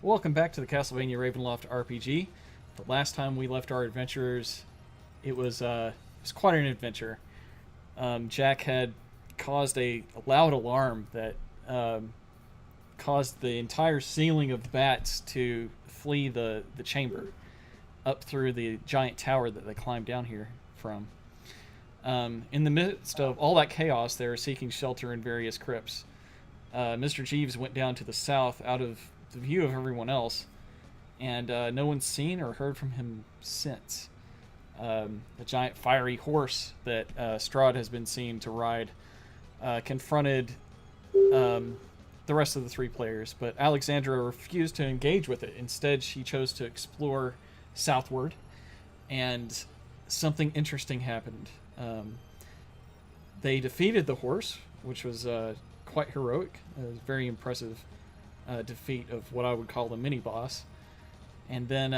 Welcome back to the Castlevania Ravenloft RPG. The last time we left our adventurers, it was quite an adventure. Jack had caused a loud alarm that caused the entire ceiling of bats to flee the chamber up through the giant tower that they climbed down here from. In the midst of all that chaos, they were seeking shelter in various crypts. Mr. Jeeves went down to the south out of the view of everyone else, and no one's seen or heard from him since. The giant fiery horse that Strahd has been seen to ride confronted the rest of the three players, but Alexandra refused to engage with it. Instead, she chose to explore southward, and something interesting happened. They defeated the horse, which was quite heroic. It was a very impressive defeat of what I would call the mini boss. And then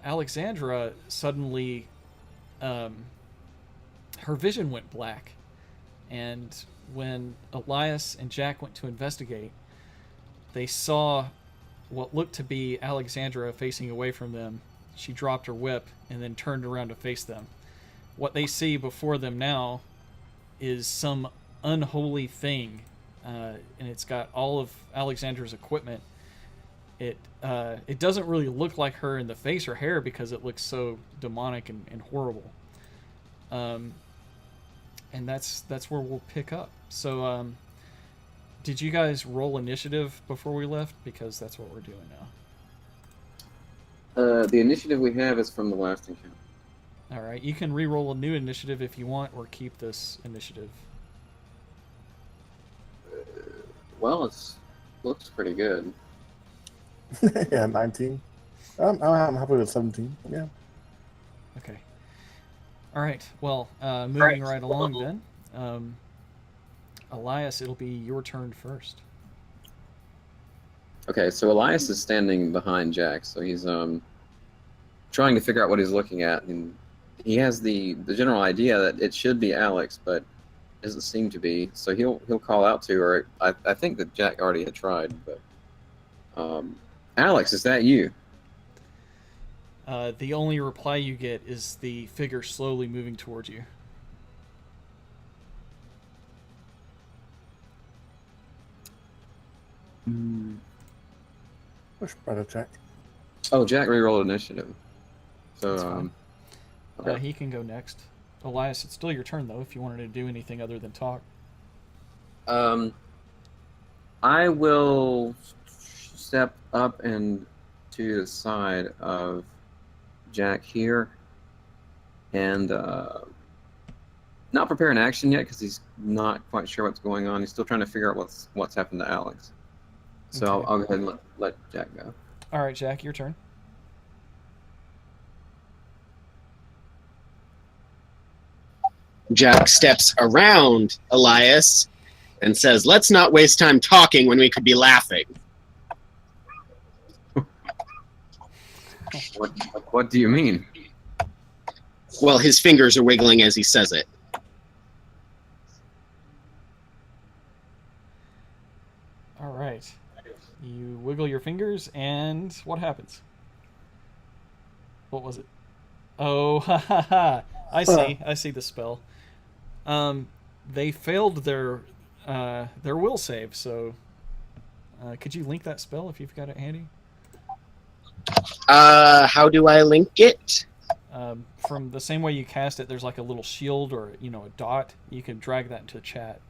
Alexandra suddenly, her vision went black. And when Elias and Jack went to investigate, they saw what looked to be Alexandra facing away from them. She dropped her whip and then turned around to face them. What they see before them now is some unholy thing, and it's got all of Alexandra's equipment. It doesn't really look like her in the face or hair because it looks so demonic and horrible. And that's where we'll pick up. So, did you guys roll initiative before we left? Because that's what we're doing now. The initiative we have is from the last encounter. All right, you can re-roll a new initiative if you want, or keep this initiative. Well, it looks pretty good. Yeah, 19. I'm happy with 17. Yeah. Okay. All right. Well, moving right along then. Elias, it'll be your turn first. Okay, so Elias is standing behind Jack, so he's trying to figure out what he's looking at, and he has the general idea that it should be Alex, but it doesn't seem to be. So he'll call out to her. I think that Jack already had tried, but Alex, is that you? The only reply you get is the figure slowly moving towards you. Push brother Jack. Oh, Jack rerolled initiative. That's So fine. okay. He can go next. Elias, it's still your turn though. If you wanted to do anything other than talk. I will step up and to the side of Jack here, and not prepare an action yet because he's not quite sure what's going on. He's still trying to figure out what's happened to Alex. So Okay. I'll go ahead and let Jack go. All right, Jack, your turn. Jack steps around Elias and says, "Let's not waste time talking when we could be laughing." What do you mean? Well, his fingers are wiggling as he says it. All right. You wiggle your fingers, and what happens? What was it? Oh, ha ha ha! I see the spell. They failed their will save. So, could you link that spell if you've got it handy? How do I link it? From the same way you cast it, there's like a little shield or a dot. You can drag that into chat.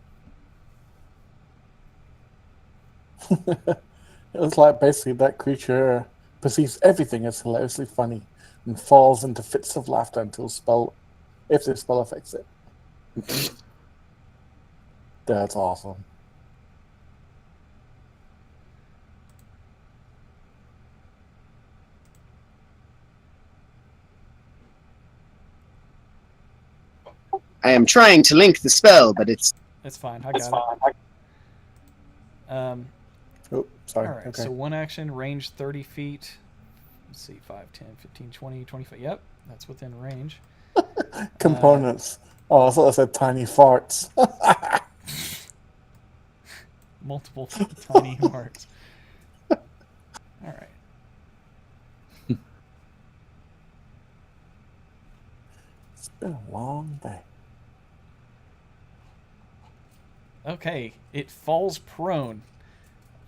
It was like basically that creature perceives everything as hilariously funny and falls into fits of laughter until if the spell affects it. That's awesome. I am trying to link the spell, but it's Fine. I got it. Oh, sorry. All right. Okay. So one action, range 30 feet. Let's see, 5, 10, 15, 20, 25. Yep, that's within range. Components. Oh, I thought I said tiny farts. Multiple tiny hearts. All right. been a long day. Okay, it falls prone.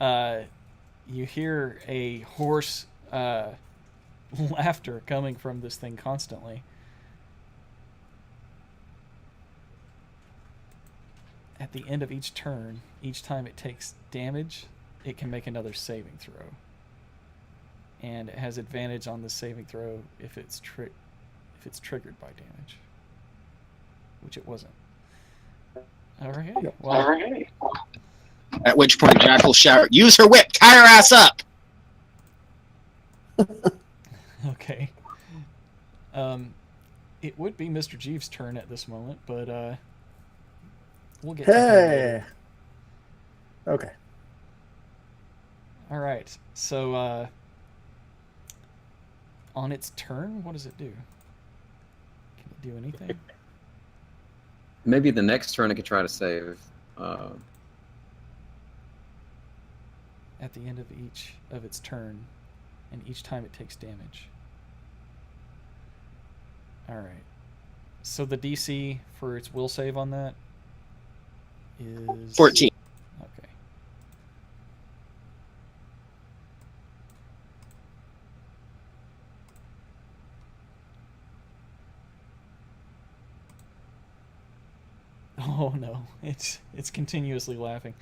You hear a hoarse laughter coming from this thing constantly. At the end of each turn, each time it takes damage, it can make another saving throw. And it has advantage on the saving throw if it's triggered by damage, which it wasn't. Alright, well, At which point Jack will shout, "Use her whip! Tie her ass up!" okay. It would be Mr. Jeeves' turn at this moment, but we'll get to him later. Hey. Okay. Alright, so on its turn, what does it do? Can it do anything? Maybe the next turn it could try to save. At the end of each of its turn, and each time it takes damage. Alright. So the DC for its will save on that is 14. Okay. Oh no, it's continuously laughing.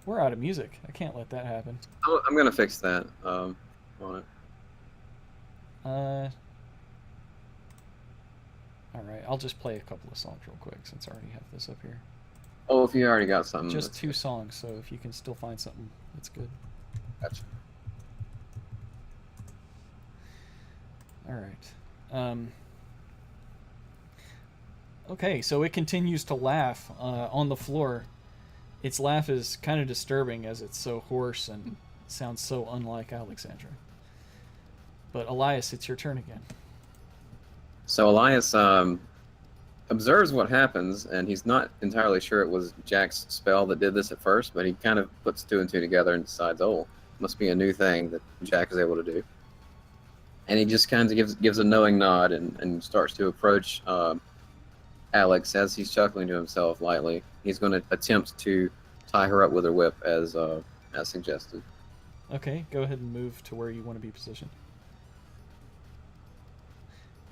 We're out of music. I can't let that happen. Oh, I'm gonna fix that on it. Alright, I'll just play a couple of songs real quick since I already have this up here. Oh, if you already got something. Just that's 2 good. songs, so if you can still find something, that's good. Gotcha. Alright. Okay, so it continues to laugh on the floor. Its laugh is kind of disturbing as it's so hoarse and sounds so unlike Alexandra. But Elias, it's your turn again. So Elias observes what happens, and he's not entirely sure it was Jack's spell that did this at first, but he kind of puts 2 and 2 together and decides, oh, must be a new thing that Jack is able to do. And he just kind of gives a knowing nod and starts to approach Alex as he's chuckling to himself lightly. He's going to attempt to tie her up with her whip as suggested. Okay, go ahead and move to where you want to be positioned.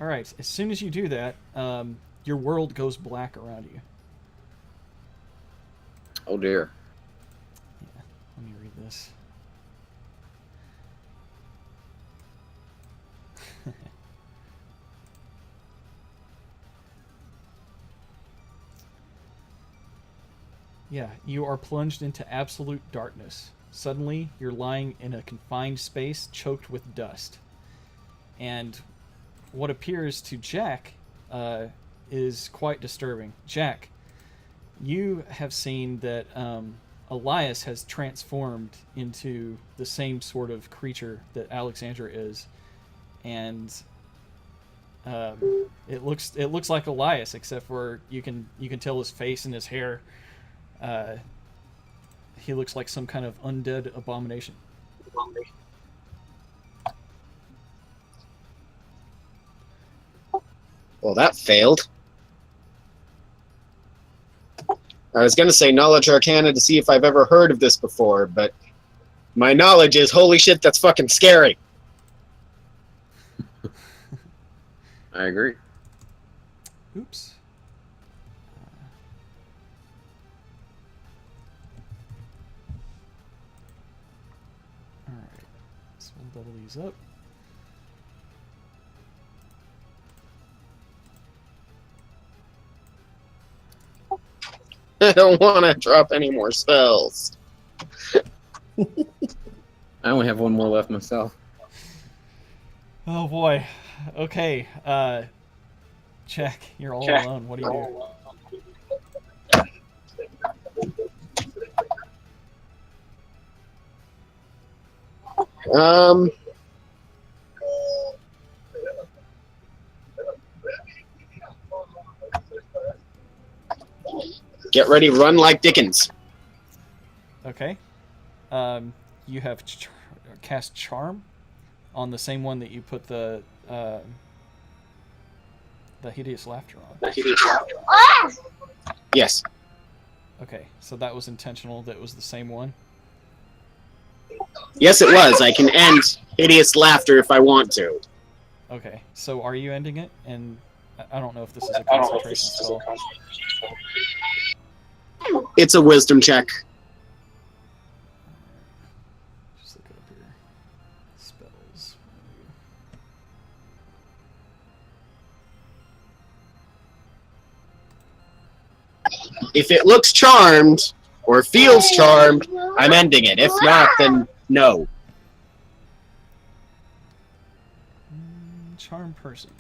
Alright, as soon as you do that, your world goes black around you. Oh dear. Yeah, let me read this. Yeah, you are plunged into absolute darkness. Suddenly, you're lying in a confined space choked with dust. And what appears to Jack is quite disturbing. Jack, you have seen that Elias has transformed into the same sort of creature that Alexandra is, and it looks like Elias, except for you can tell his face and his hair. He looks like some kind of undead abomination. Well, that failed. I was going to say Knowledge Arcana to see if I've ever heard of this before, but my knowledge is, holy shit, that's fucking scary. I agree. Oops. Alright. So we'll double these up. I don't want to drop any more spells. I only have one more left myself. Oh boy. Okay. Jack, you're all alone. What do you do? Get ready, run like Dickens. Okay. You have cast Charm on the same one that you put the the hideous laughter on. Yes. Okay, so that was intentional. That was the same one. Yes, it was. I can end hideous laughter if I want to. Okay, so are you ending it? And I don't know if this is a concentration spell. It's a wisdom check. Just look it up here. Spells. If it looks charmed or feels charmed, I'm ending it. If not, then no. Charm person.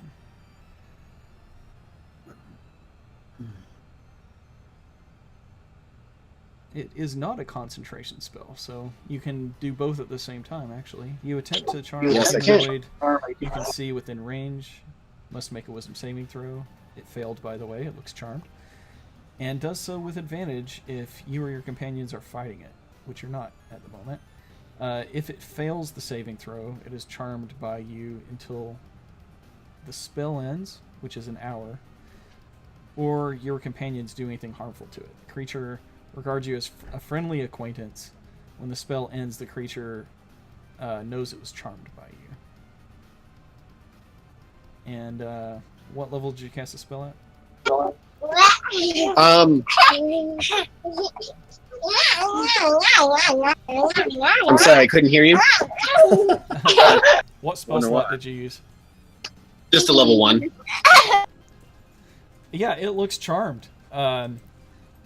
It is not a concentration spell, so you can do both at the same time, actually. You attempt to charm Yes, a I can. humanoid you can see within range. Must make a wisdom saving throw. It failed, by the way. It looks charmed. And does so with advantage if you or your companions are fighting it, which you're not at the moment. If it fails the saving throw, it is charmed by you until the spell ends, which is an hour, or your companions do anything harmful to it. The creature regards you as a friendly acquaintance. When the spell ends, the creature knows it was charmed by you. And what level did you cast the spell at? I'm sorry, I couldn't hear you. What spell Wonder slot why. did you use? Just a level 1. Yeah, it looks charmed.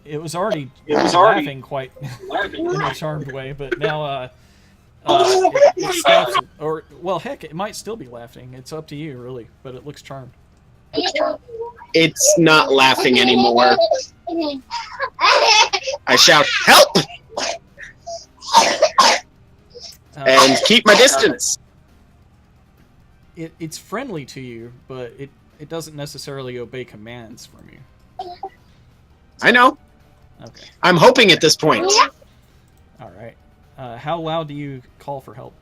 It was already laughing quite in a charmed way, but now it stops. Or, well, heck, it might still be laughing. It's up to you, really, but it looks charmed. It's not laughing anymore. I shout, "Help!" and keep my distance. It's friendly to you, but it doesn't necessarily obey commands from you. I know. Okay. I'm hoping at this point. All right. How loud do you call for help?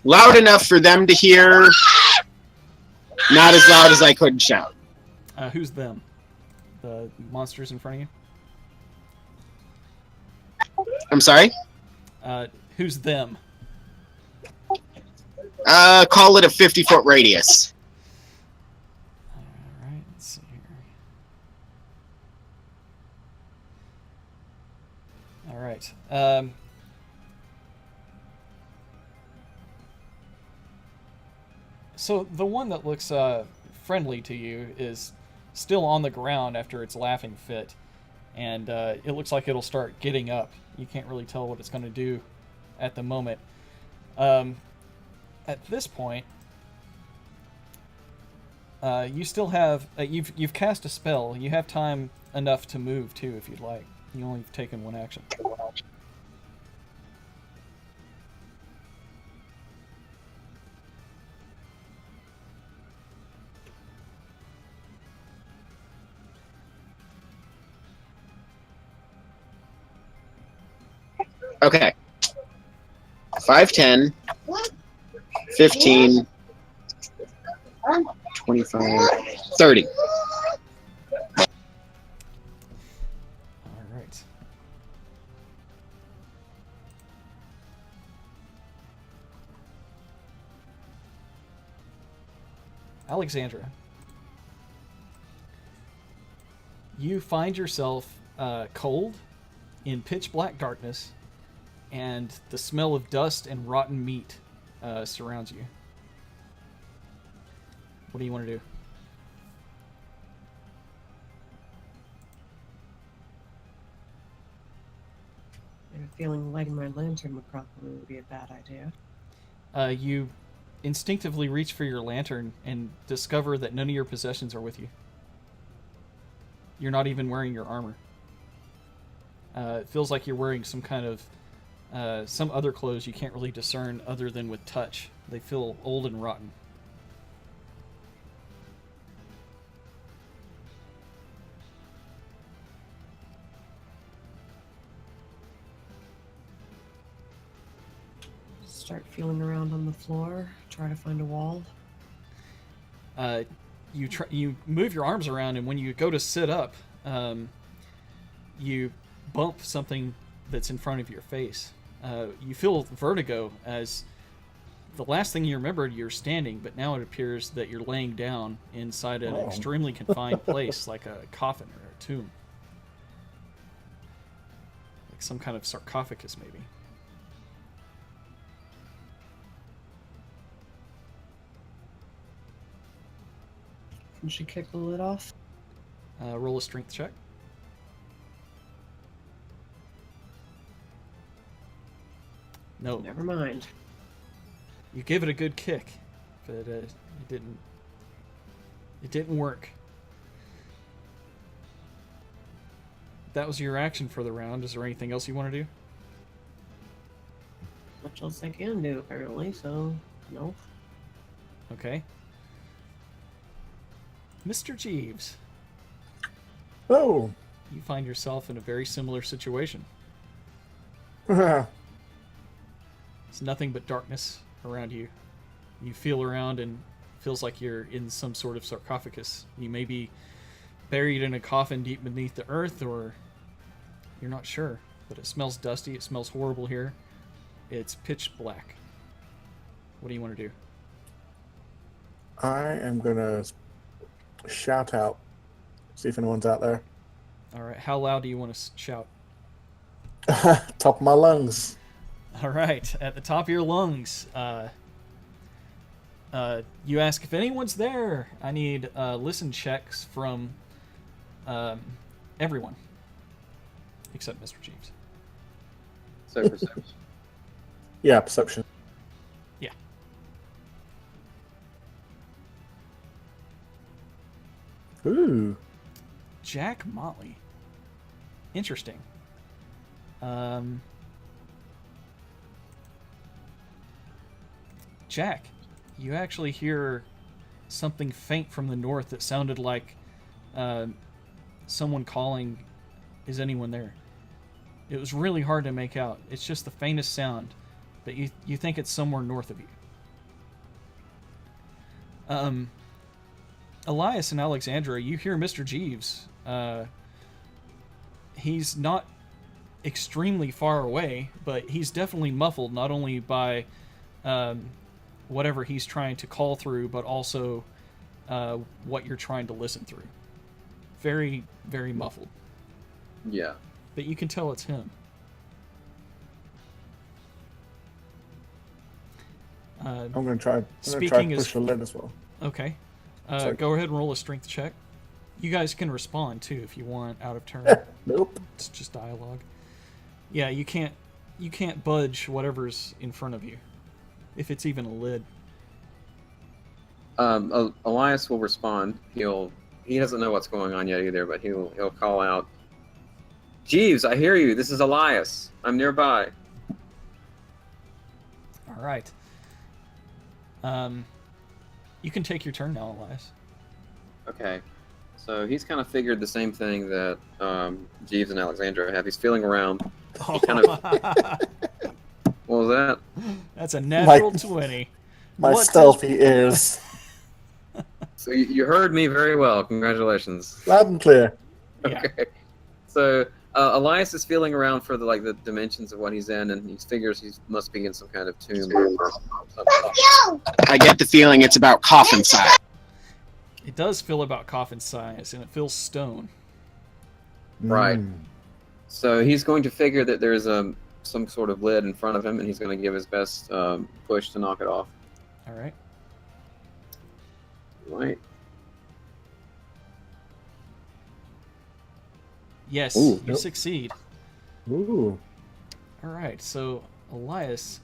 Loud enough for them to hear, not as loud as I could shout. Who's them? The monsters in front of you? I'm sorry? Who's them? Call it a 50-foot radius. All right, let's see here. All right. So the one that looks friendly to you is still on the ground after its laughing fit, and it looks like it'll start getting up. You can't really tell what it's going to do at the moment. At this point, you still have you've cast a spell. You have time enough to move too, if you'd like. You only have taken one action. Okay. 5, 10, 15, 25, 30. All right. Alexandra, you find yourself cold in pitch black darkness, and the smell of dust and rotten meat surrounds you. What do you want to do? I have a feeling lighting my lantern would probably be a bad idea. You instinctively reach for your lantern and discover that none of your possessions are with you. You're not even wearing your armor. It feels like you're wearing some kind of some other clothes you can't really discern other than with touch. They feel old and rotten. Start feeling around on the floor, try to find a wall. You move your arms around, and when you go to sit up, you bump something that's in front of your face. You feel vertigo as the last thing you remembered, you're standing, but now it appears that you're laying down inside an extremely confined place, like a coffin or a tomb. Like some kind of sarcophagus, maybe. Can she kick the lid off? Roll a strength check. No. Never mind. You gave it a good kick, but it didn't. It didn't work. That was your action for the round. Is there anything else you want to do? Much else I can do, apparently, so no. Okay. Mr. Jeeves, Oh. you find yourself in a very similar situation. Oh. It's nothing but darkness around you. You feel around and it feels like you're in some sort of sarcophagus. You may be buried in a coffin deep beneath the earth, or you're not sure. But it smells dusty. It smells horrible here. It's pitch black. What do you want to do? I am gonna shout out, see if anyone's out there. All right. How loud do you want to shout? Top of my lungs. All right. At the top of your lungs, you ask if anyone's there. I need listen checks from everyone except Mr. Jeeves. So perception. Yeah, perception. Yeah. Ooh. Jack Motley. Interesting. Jack, you actually hear something faint from the north that sounded like someone calling, "Is anyone there?" It was really hard to make out. It's just the faintest sound, but you think it's somewhere north of you. Elias and Alexandra, you hear Mr. Jeeves. He's not extremely far away, but he's definitely muffled, not only by whatever he's trying to call through, but also what you're trying to listen through. Very, very muffled. Yeah. But you can tell it's him. I'm gonna try to Speaking push as- the lid as well. Okay. Sorry. Go ahead and roll a strength check. You guys can respond too if you want out of turn. Nope. It's just dialogue. Yeah, you can't budge whatever's in front of you, if it's even a lid. Elias will respond. He doesn't know what's going on yet either, but he'll call out, "Jeeves, I hear you. This is Elias. I'm nearby." All right. You can take your turn now, Elias. Okay. So he's kind of figured the same thing that Jeeves and Alexandra have. He's feeling around. kind What was that? That's a natural 20. My What- stealthy ears. So you heard me very well. Congratulations. Loud and clear. Yeah. Okay. So Elias is feeling around for the dimensions of what he's in, and he figures he must be in some kind of tomb. Or something. I get the feeling it's about coffin size. It does feel about coffin size, and it feels stone. Right. Mm. So he's going to figure that there's some sort of lid in front of him, and he's going to give his best push to knock it off. All right. Right. Yes, Ooh, you nope. succeed. Ooh. All right. So Elias,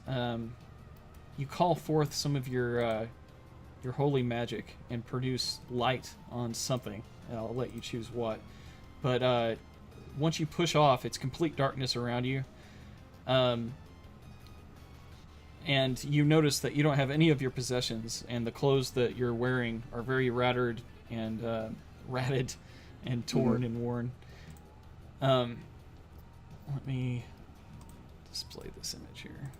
you call forth some of your holy magic and produce light on something. And I'll let you choose what. But once you push off, it's complete darkness around you. And you notice that you don't have any of your possessions, and the clothes that you're wearing are very ratted and torn and worn. Let me display this image here.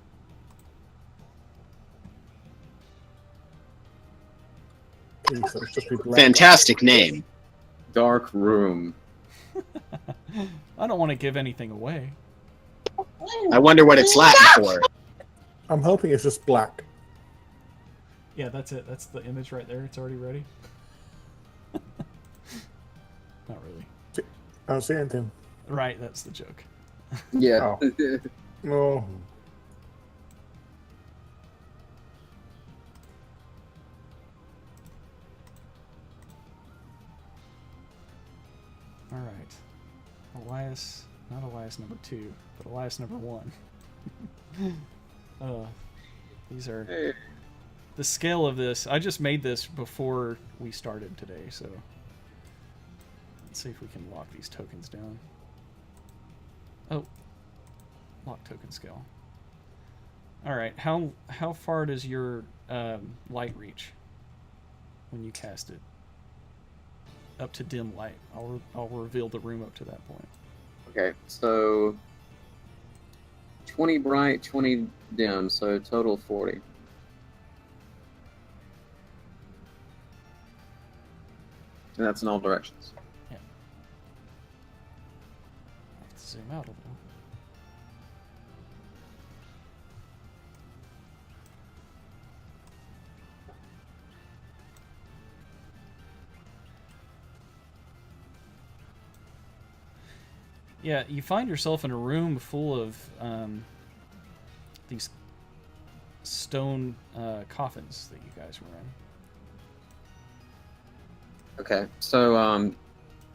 me, so it's just be black. Fantastic name. Dark room. I don't want to give anything away. I wonder what it's Latin for. I'm hoping it's just black. Yeah, that's it. That's the image right there. It's already ready. Not really. I don't see anything. Right, that's the joke. Yeah. No. All right. Elias, not Elias number 2, but Elias number 1. These are Hey. the scale of this. I just made this before we started today, so let's see if we can lock these tokens down. Oh, lock token scale. All right. How far does your light reach when you cast it? Up to dim light. I'll reveal the room up to that point. Okay, so 20 bright, 20 dim, so total 40. And that's in all directions. Yeah. I have to zoom out a little. Yeah, you find yourself in a room full of these stone coffins that you guys were in. Okay, so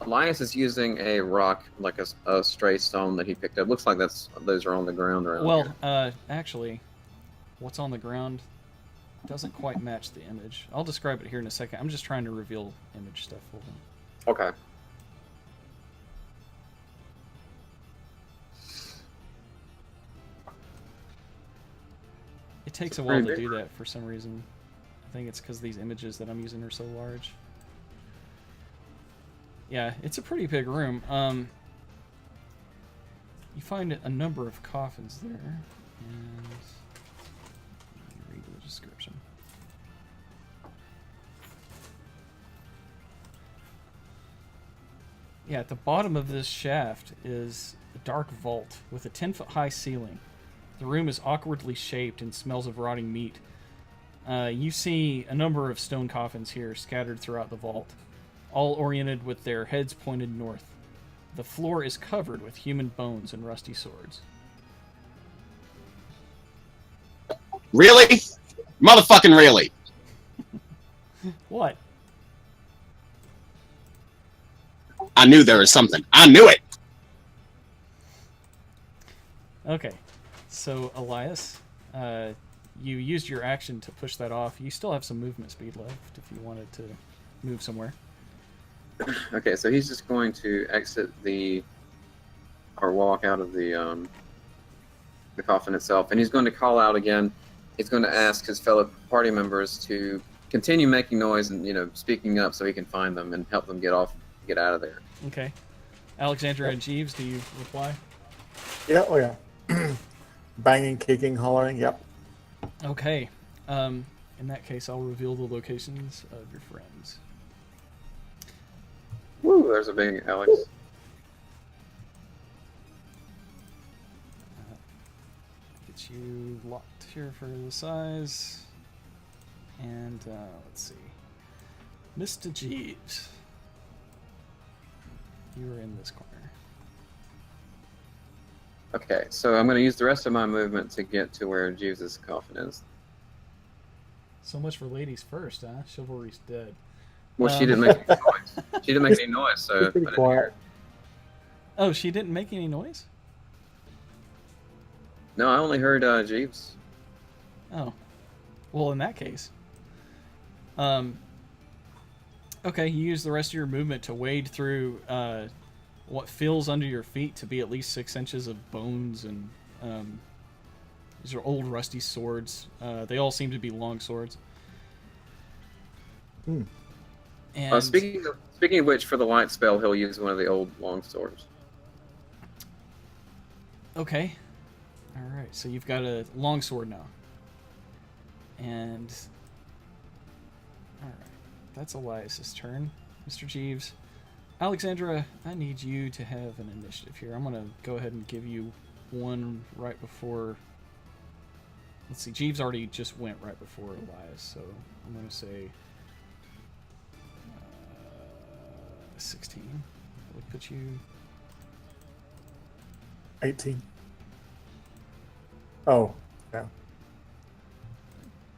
Elias is using a rock, like a stray stone that he picked up. Looks like those are on the ground around here. Well, actually, what's on the ground doesn't quite match the image. I'll describe it here in a second. I'm just trying to reveal image stuff for them. Okay. It takes a while to pretty do that for some reason. I think it's because these images that I'm using are so large. Yeah, it's a pretty big room. You find a number of coffins there, and let me read the description. Yeah, at the bottom of this shaft is a dark vault with a 10-foot-high ceiling. The room is awkwardly shaped and smells of rotting meat. You see a number of stone coffins here scattered throughout the vault, all oriented with their heads pointed north. The floor is covered with human bones and rusty swords. Really? Motherfucking really? What? I knew there was something. I knew it! Okay. So, Elias, you used your action to push that off. You still have some movement speed left if you wanted to move somewhere. Okay, so he's just going to exit or walk out of the coffin itself, and he's going to call out again. He's going to ask his fellow party members to continue making noise and speaking up so he can find them and help them get out of there. Okay. Alexandra and Jeeves, do you reply? Yeah, oh yeah. Banging, kicking, hollering, yep. Okay. In that case, I'll reveal the locations of your friends. Woo! There's a big Alex. Get you locked here for the size. And let's see. Mr. Jeeves. You are in this corner. Okay, so I'm going to use the rest of my movement to get to where Jeeves' coffin is. So much for ladies first, huh? Chivalry's dead. Well, she didn't make any noise. She didn't make any noise, so She's pretty I didn't hear it. Oh, she didn't make any noise? No, I only heard Jeeves. Oh. Well, in that case. Okay, you use the rest of your movement to wade through what feels under your feet to be at least 6 inches of bones, and these are old rusty swords. They all seem to be long swords. Hmm. And Speaking of which, for the light spell, he'll use one of the old long swords. okay. Alright, so you've got a long sword now. And alright. that's Elias's turn. Mr. Jeeves. Alexandra, I need you to have an initiative here. I'm going to go ahead and give you one right before... Let's see, Jeeves already just went right before Elias, so I'm going to say 16. That would put you... 18. Oh, yeah.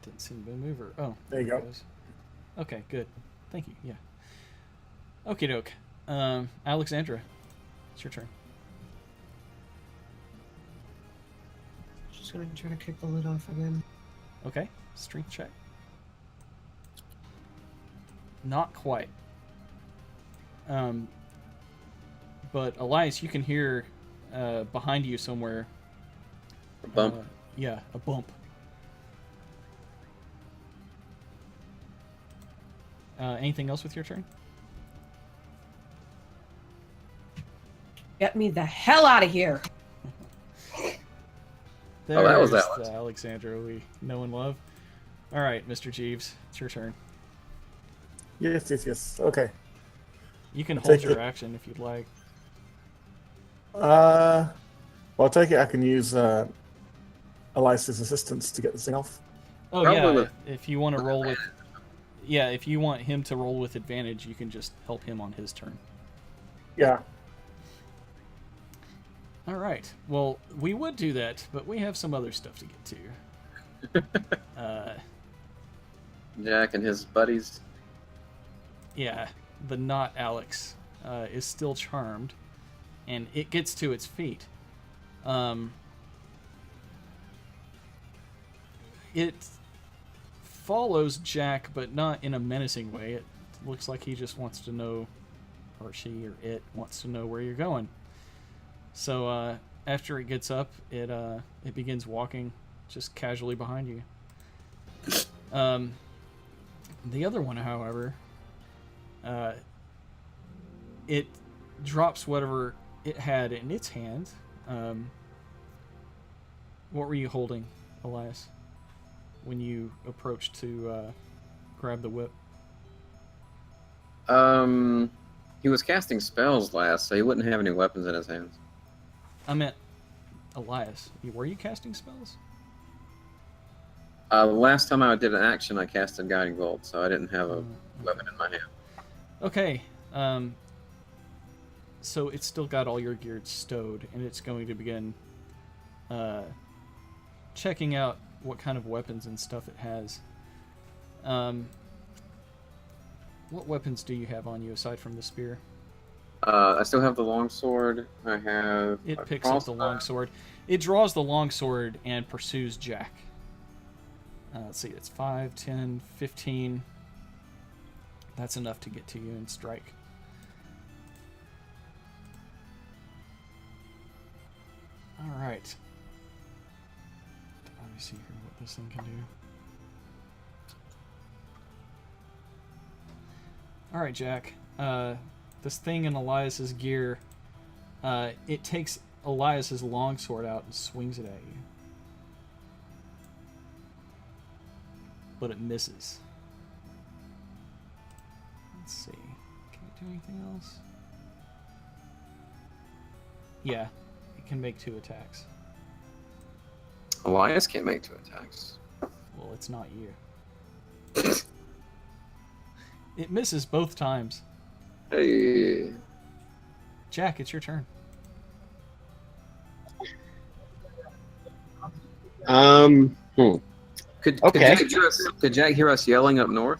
Didn't seem to move her. Oh, There you go. it goes. Okay, good. Thank you, yeah. Okie doke. Alexandra, it's your turn. Just gonna try to kick the lid off again. Okay, strength check. Not quite. But Elias, you can hear behind you somewhere. A bump. Yeah, a bump. Anything else with your turn? Get me the hell out of here! Oh, that was There's Alex. the Alexandra we know and love. All right, Mr. Jeeves, it's your turn. Yes. Okay. You can I'll hold take your it. action if you'd like. Well, I'll take it. I can use Elias's assistance to get this thing off. Oh Probably yeah, with- if you want to roll with, yeah, if you want him to roll with advantage, you can just help him on his turn. Yeah. All right. Well, we would do that, but we have some other stuff to get to. Jack and his buddies. Yeah, the not Alex is still charmed, and it gets to its feet. It follows Jack, but not in a menacing way. It looks like he just wants to know, or she or it wants to know where you're going. So after it gets up, it begins walking just casually behind you. The other one, however, it drops whatever it had in its hand. What were you holding, Elias, when you approached to grab the whip? He was casting spells last, so he wouldn't have any weapons in his hands. I meant Elias. Were you casting spells? The last time I did an action, I casted Guiding Bolt, so I didn't have a weapon in my hand. Okay. So it's still got all your gear stowed, and it's going to begin checking out what kind of weapons and stuff it has. What weapons do you have on you aside from the spear? I still have the longsword. I have. It a picks up the crossbow. longsword. It draws the longsword and pursues Jack. Let's see, it's 5, 10, 15. That's enough to get to you and strike. Alright. Let me see here what this thing can do. Alright, Jack. This thing in Elias's gear, it takes Elias's longsword out and swings it at you. But it misses. Let's see. Can it do anything else? Yeah, it can make 2 attacks. Elias can't make 2 attacks. Well, it's not you. It misses both times. Hey. Jack, it's your turn. Could Okay. Could Jack hear us yelling up north?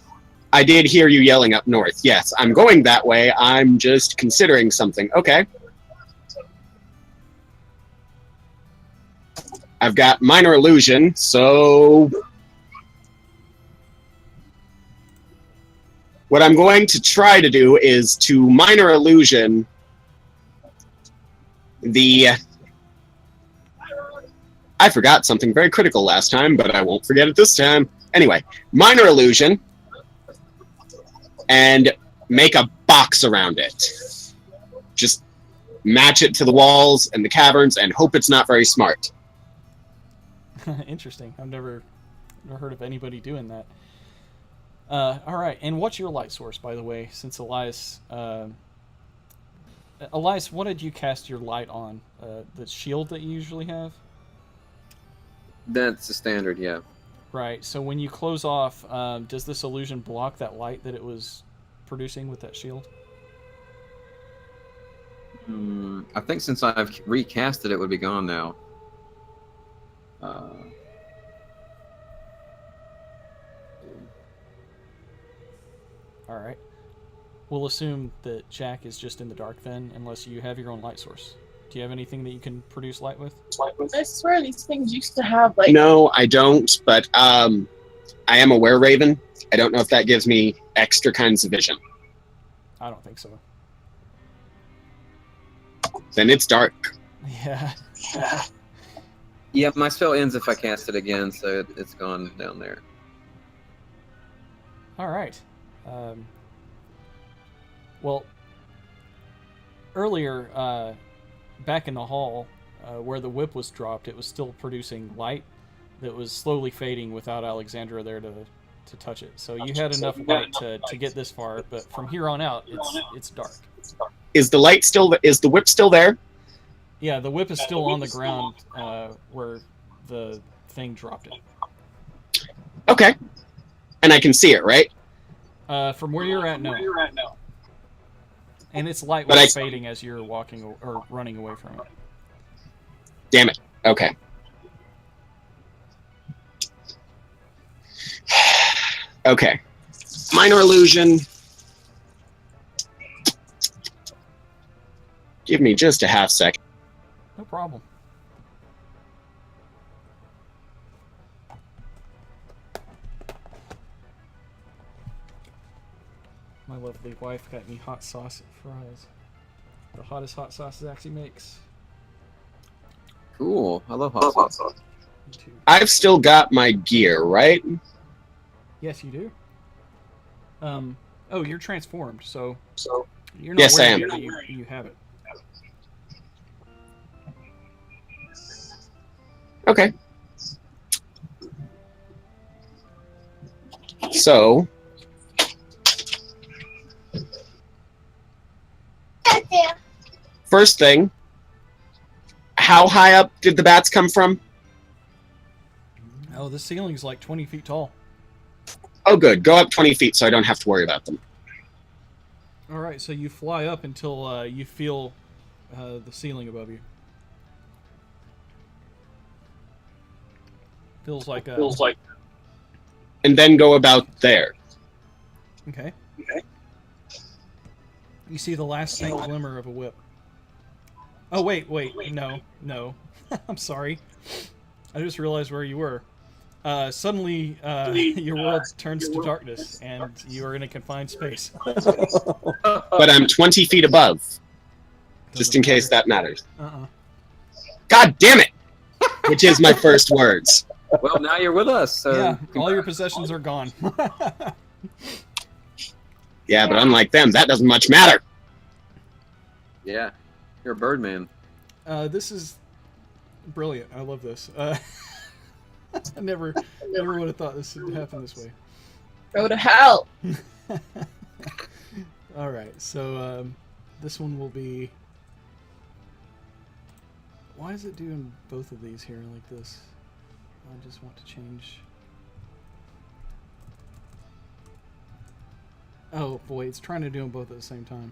I did hear you yelling up north. Yes, I'm going that way. I'm just considering something. Okay. I've got minor illusion, so what I'm going to try to do is to minor illusion the... I forgot something very critical last time, but I won't forget it this time. Anyway, minor illusion, and make a box around it. Just match it to the walls and the caverns and hope it's not very smart. Interesting. I've never heard of anybody doing that. All right, and what's your light source, by the way? Since Elias, what did you cast your light on? The shield that you usually have? That's the standard, yeah. Right, so when you close off, does this illusion block that light that it was producing with that shield? I think since I've recast it, it would be gone now. All right. We'll assume that Jack is just in the dark then, unless you have your own light source. Do you have anything that you can produce light with? I swear these things used to have like. No, I don't, but I am a were-raven. I don't know if that gives me extra kinds of vision. I don't think so. Then it's dark. Yeah. Yeah, my spell ends if I cast it again, so it's gone down there. All right. Well, earlier, back in the hall, where the whip was dropped, it was still producing light that was slowly fading without Alexandra there to touch it. So you had enough light to get this far, but from here on out, it's dark. Is the light still? Is the whip still there? Yeah, the whip is still on the ground where the thing dropped it. Okay, and I can see it, right? From where you're at, no. And its light But was fading as you're walking or running away from it. Damn it. Okay. Okay. Minor illusion. Give me just a half second. No problem. My lovely wife got me hot sauce at fries. The hottest hot sauce Zaxi makes. Cool. I love hot sauce. Me too. I've still got my gear, right? Yes, you do. Oh, you're transformed, so you're not Yes, I wearing am. it, you have it. Okay. So, first thing, how high up did the bats come from? Oh, the ceiling's like 20 feet tall. Oh, good. Go up 20 feet so I don't have to worry about them. All right, so you fly up until you feel the ceiling above you. Feels like And then go about there. Okay. You see the last faint glimmer of a whip. Oh, wait, no. I'm sorry. I just realized where you were. Suddenly, your world turns to darkness, and you are in a confined space. But I'm 20 feet above, just in case that matters. God damn it! Which is my first words. Well, now you're with us, so Yeah, all your possessions are gone. Yeah, but unlike them, that doesn't much matter. yeah, you're a bird man. This is brilliant. I love this. I never would have thought this would happen this way. Go to hell. All right, so this one will be. Why is it doing both of these here like this? I just want to change. Oh boy, it's trying to do them both at the same time.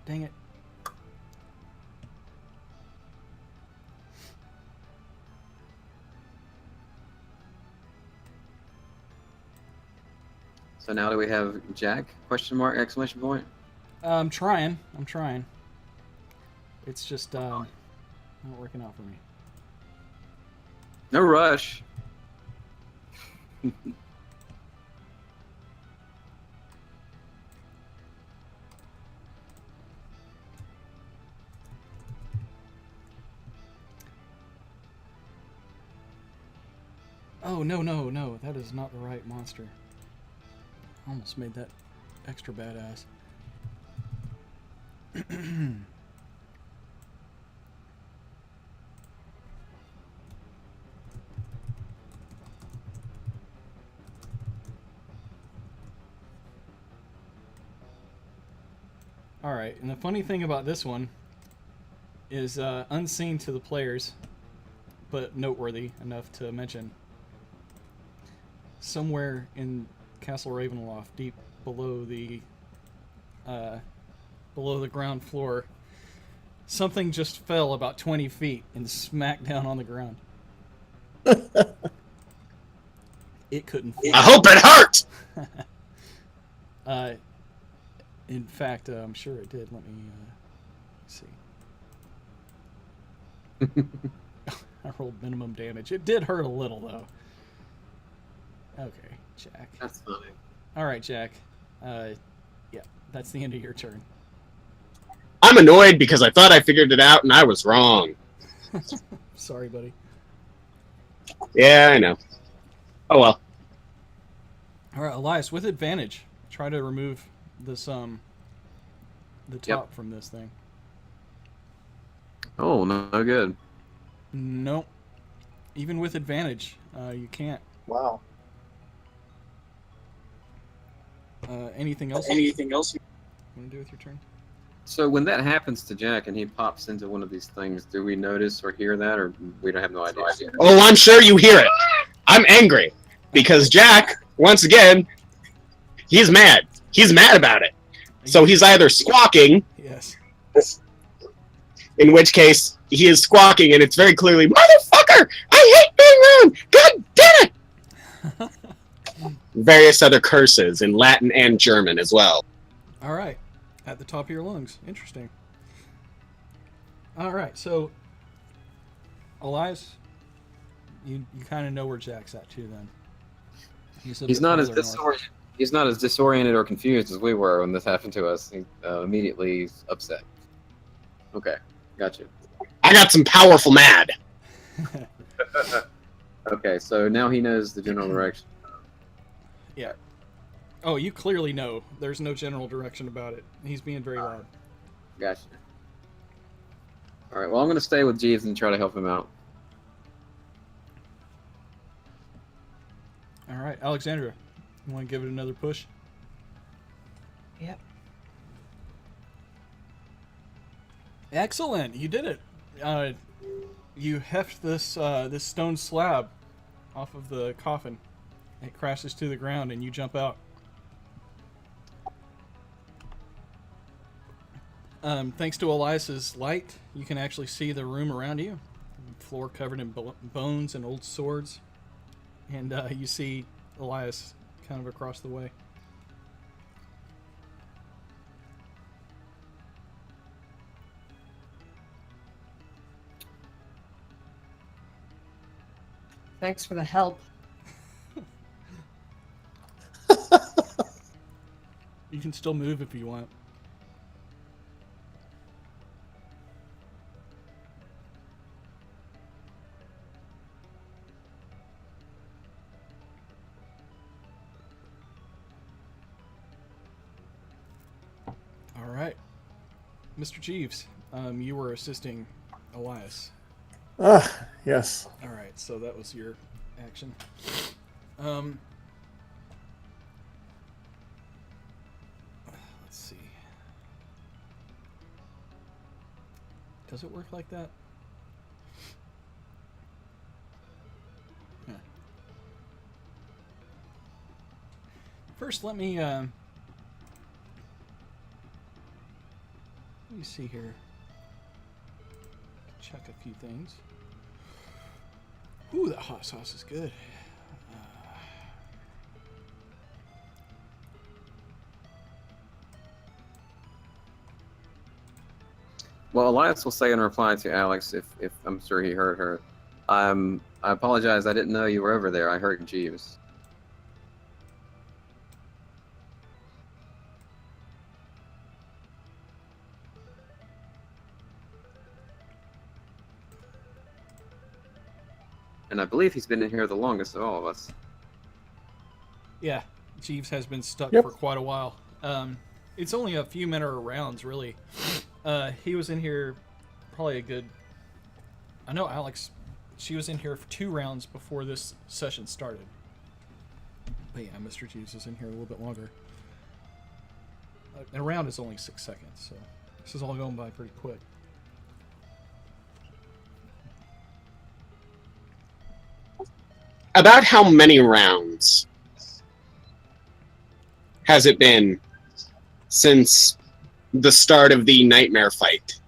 Dang it. So now do we have Jack? Question mark, exclamation point. I'm trying. It's just not working out for me. No rush. Oh, no. That is not the right monster. Almost made that extra badass. All right, and the funny thing about this one is unseen to the players, but noteworthy enough to mention. Somewhere in Castle Ravenloft, deep below the ground floor, something just fell about 20 feet and smacked down on the ground. It couldn't fall. I hope it hurt! In fact, I'm sure it did. Let me see. I rolled minimum damage. It did hurt a little, though. Okay, Jack. That's funny. All right, Jack. Yeah, that's the end of your turn. I'm annoyed because I thought I figured it out and I was wrong. Sorry, buddy. Yeah, I know. Oh well. All right, Elias, with advantage, try to remove this the top from this thing. Oh, no good. Nope. Even with advantage, you can't. Wow. Anything else? Anything else? You want to do with your turn? So when that happens to Jack and he pops into one of these things, do we notice or hear that, or we don't have no idea? Oh, I'm sure you hear it. I'm angry because Jack, once again, he's mad. He's mad about it. So he's either squawking, Yes. in which case he is squawking, and it's very clearly, "Motherfucker! I hate being wrong! God damn it!" Various other curses in Latin and German as well. All right. At the top of your lungs. Interesting. All right. So, Elias, you kind of know where Jack's at too. Then He's not as disoriented or confused as we were when this happened to us. He immediately upset. Okay, gotcha. I got some powerful mad. Okay, so now he knows the general direction. Yeah. Oh, you clearly know. There's no general direction about it. He's being very loud. Gotcha. All right. Well, I'm going to stay with Jeeves and try to help him out. All right, Alexandra, you want to give it another push? Yep. Excellent, you did it. You heft this this stone slab off of the coffin. It crashes to the ground, and you jump out. Thanks to Elias's light, you can actually see the room around you. Floor covered in bones and old swords. And you see Elias kind of across the way. Thanks for the help. You can still move if you want. All right. Mr. Jeeves, you were assisting Elias. Yes. All right, so that was your action. Let's see. Does it work like that? Yeah. First, let me see here. Check a few things. Ooh, that hot sauce is good. Well, Elias will say in reply to Alex, if I'm sure he heard her, I apologize, I didn't know you were over there. I heard Jeeves. And I believe he's been in here the longest of all of us. Yeah, Jeeves has been stuck Yep. for quite a while. It's only a few minute rounds, really. He was in here probably a good... I know Alex, she was in here for 2 rounds before this session started. But yeah, Mr. Jeeves is in here a little bit longer. a round is only 6 seconds, so this is all going by pretty quick. About how many rounds has it been since the start of the nightmare fight?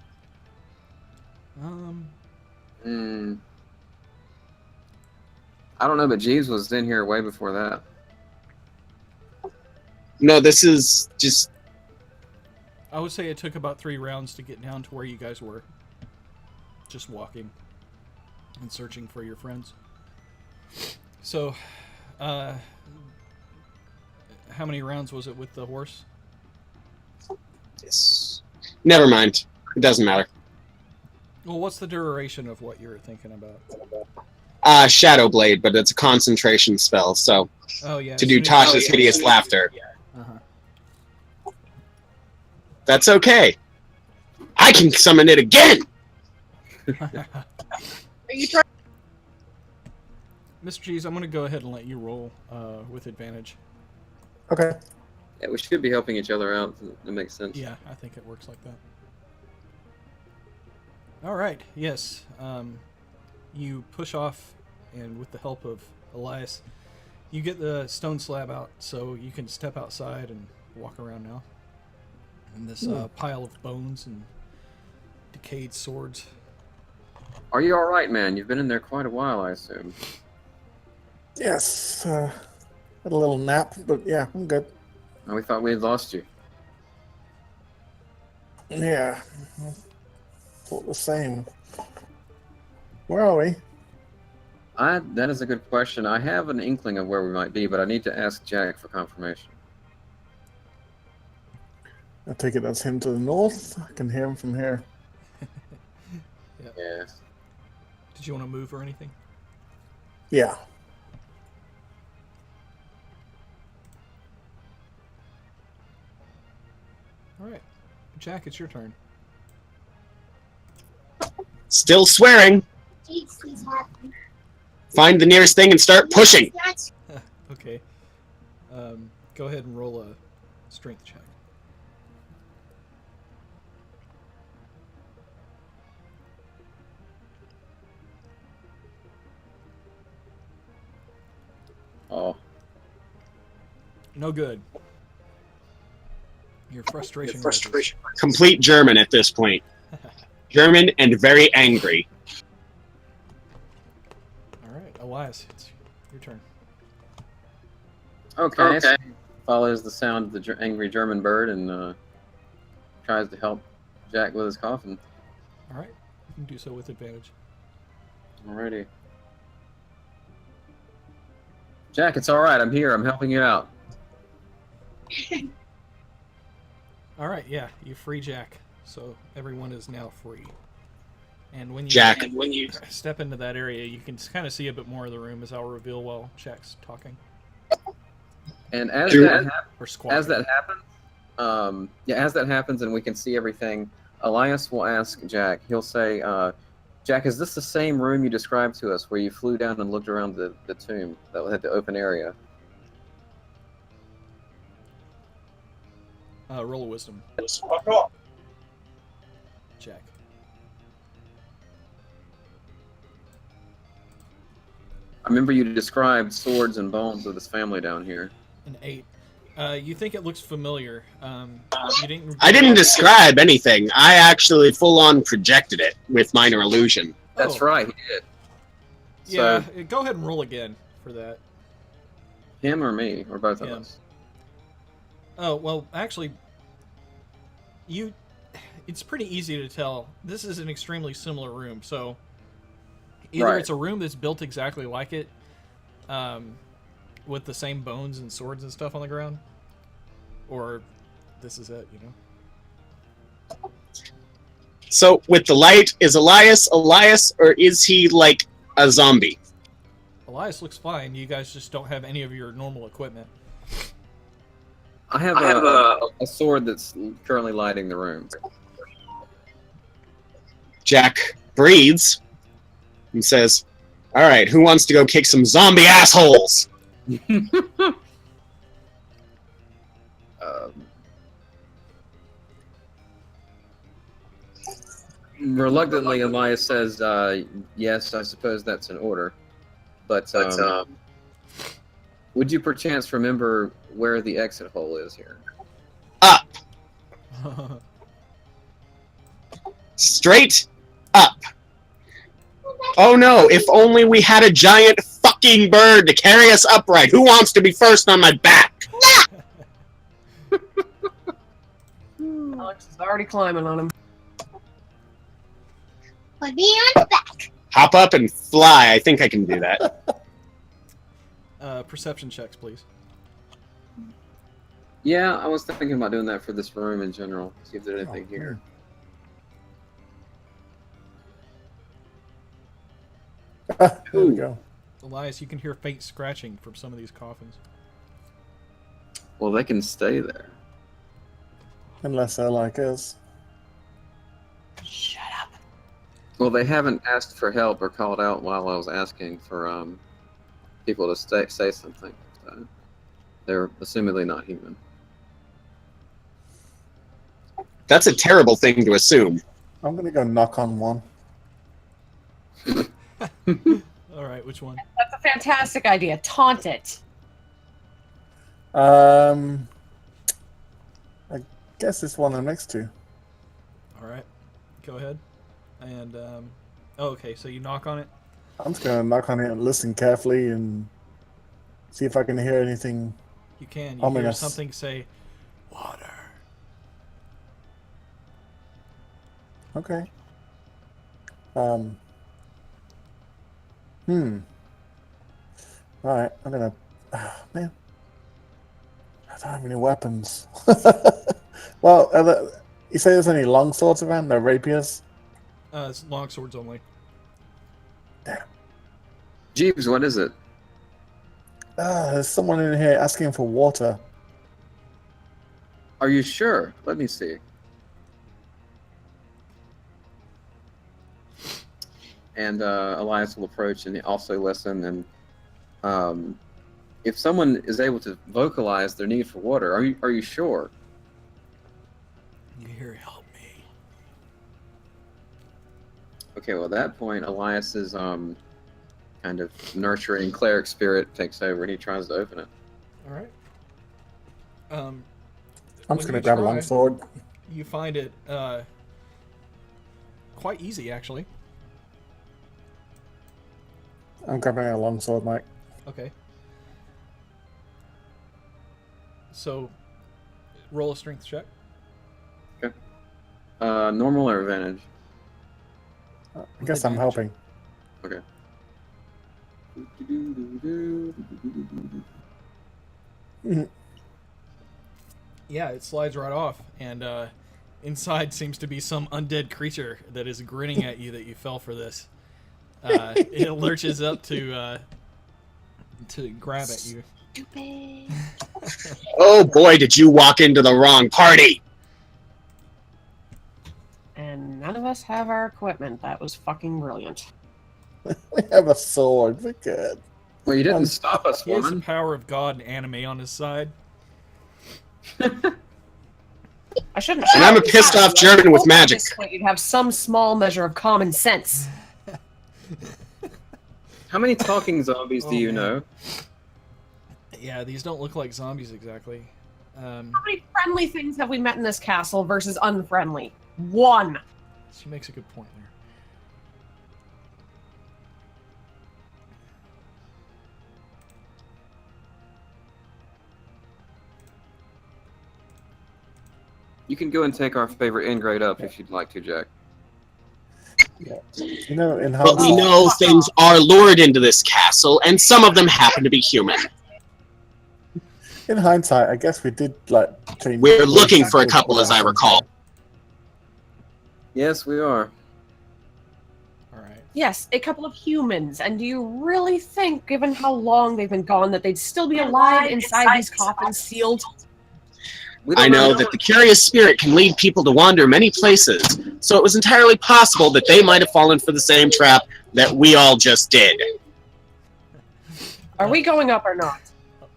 I don't know, but Jeeves was in here way before that. No, this is just... I would say it took about 3 rounds to get down to where you guys were. Just walking and searching for your friends. So, how many rounds was it with the horse? Yes. Never mind. It doesn't matter. Well, what's the duration of what you're thinking about? Shadow Blade, but it's a concentration spell, so... Oh, yeah. To do Tasha's hideous laughter. Uh-huh. That's okay. I can summon it again! Are you trying? Mr. Cheese, I'm going to go ahead and let you roll with advantage. Okay. Yeah, we should be helping each other out. It makes sense. Yeah, I think it works like that. All right, yes. You push off, and with the help of Elias, you get the stone slab out so you can step outside and walk around now. And this pile of bones and decayed swords. Are you all right, man? You've been in there quite a while, I assume. Yes. Had a little nap, but yeah, I'm good. Oh, we thought we had lost you. Yeah. Thought the same. Where are we? That is a good question. I have an inkling of where we might be, but I need to ask Jack for confirmation. I take it that's him to the north. I can hear him from here. Yeah. Did you want to move or anything? Yeah. All right. Jack, it's your turn. Still swearing. Find the nearest thing and start pushing. Okay. Go ahead and roll a strength check. Oh. No good. Your frustration. Complete German at this point. German and very angry. All right, Elias, it's your turn. Okay. So follows the sound of the angry German bird and tries to help Jack with his coffin. All right, you can do so with advantage. Alrighty. Jack, it's all right. I'm here. I'm helping you out. All right, yeah, you free Jack, so everyone is now free. And when you step into that area, you can kind of see a bit more of the room, as I'll reveal while Jack's talking. And as that happens, and we can see everything, Elias will ask Jack. He'll say, "Jack, is this the same room you described to us, where you flew down and looked around the tomb that had the open area?" Roll a wisdom. Jack. I remember you described swords and bones of this family down here. An 8. You think it looks familiar. I didn't describe anything. I actually full-on projected it with minor illusion. That's right, he did. Yeah, So, go ahead and roll again for that. him or me, or both of Him. us? Oh, well, actually, it's pretty easy to tell. This is an extremely similar room, so either Right. it's a room that's built exactly like it, with the same bones and swords and stuff on the ground, or this is it, you know? So, with the light, is Elias, or is he like a zombie? Elias looks fine. You guys just don't have any of your normal equipment. I have a sword that's currently lighting the room. Jack breathes and says, "All right, who wants to go kick some zombie assholes?" Reluctantly, Elias says, yes, I suppose that's in order. But would you perchance remember where the exit hole is here? Up. Straight up. Oh no, if only we had a giant fucking bird to carry us upright. Who wants to be first on my back? Alex is already climbing on him. Put me on the back. Hop up and fly. I think I can do that. Perception checks, please. Yeah, I was thinking about doing that for this room in general. See if there's anything here. There we go. Elias, you can hear faint scratching from some of these coffins. Well, they can stay there. Unless they're like us. Shut up. Well, they haven't asked for help or called out while I was asking for people to say something. So they're assumedly not human. That's a terrible thing to assume. I'm gonna go knock on one. All right, which one? That's a fantastic idea. Taunt it. I guess this one I'm next to. All right, go ahead. And oh, okay, so you knock on it. I'm just gonna knock on it and listen carefully and see if I can hear anything. You can. You hear Ominous. something say, "Water." Okay. Alright, I'm gonna... man. I don't have any weapons. Well, you say there's any long swords around? No rapiers? It's long swords only. Jeeves, what is it? There's someone in here asking for water. Are you sure? Let me see. And Elias will approach and also listen. And if someone is able to vocalize their need for water, are you sure? You hear, "Help me." Okay, well at that point, Elias's kind of nurturing cleric spirit takes over, and he tries to open it. All right. I'm when just gonna you grab a try, long sword. You find it quite easy, actually. I'm grabbing a long sword, Mike. Okay. So, roll a strength check. Normal or advantage? I guess I'm helping. Okay. Yeah, it slides right off, and inside seems to be some undead creature that is grinning at you that you fell for this. It lurches up to grab at you. Stupid. Oh boy, did you walk into the wrong party! And none of us have our equipment. That was fucking brilliant. We have a sword. We're good. Well, you didn't stop us, He has the woman. power of God and anime on his side. I shouldn't. And I'm a pissed off German with magic. At this point, you'd have some small measure of common sense. How many talking zombies do you man. know? Yeah, these don't look like zombies exactly. How many friendly things have we met in this castle versus unfriendly? One. She makes a good point there. You can go and take our favorite ingrate up if you'd like to, Jack. Yeah. You know, in But we hindsight, know things are lured into this castle, and some of them happen to be human. I guess we did like change. We're looking for a couple, as I recall. Yes, we are. All right. Yes, a couple of humans. And do you really think, given how long they've been gone, that they'd still be alive inside these coffins sealed? We don't I know that the curious spirit can lead people to wander many places, so it was entirely possible that they might have fallen for the same trap that we all just did. Are we going up or not?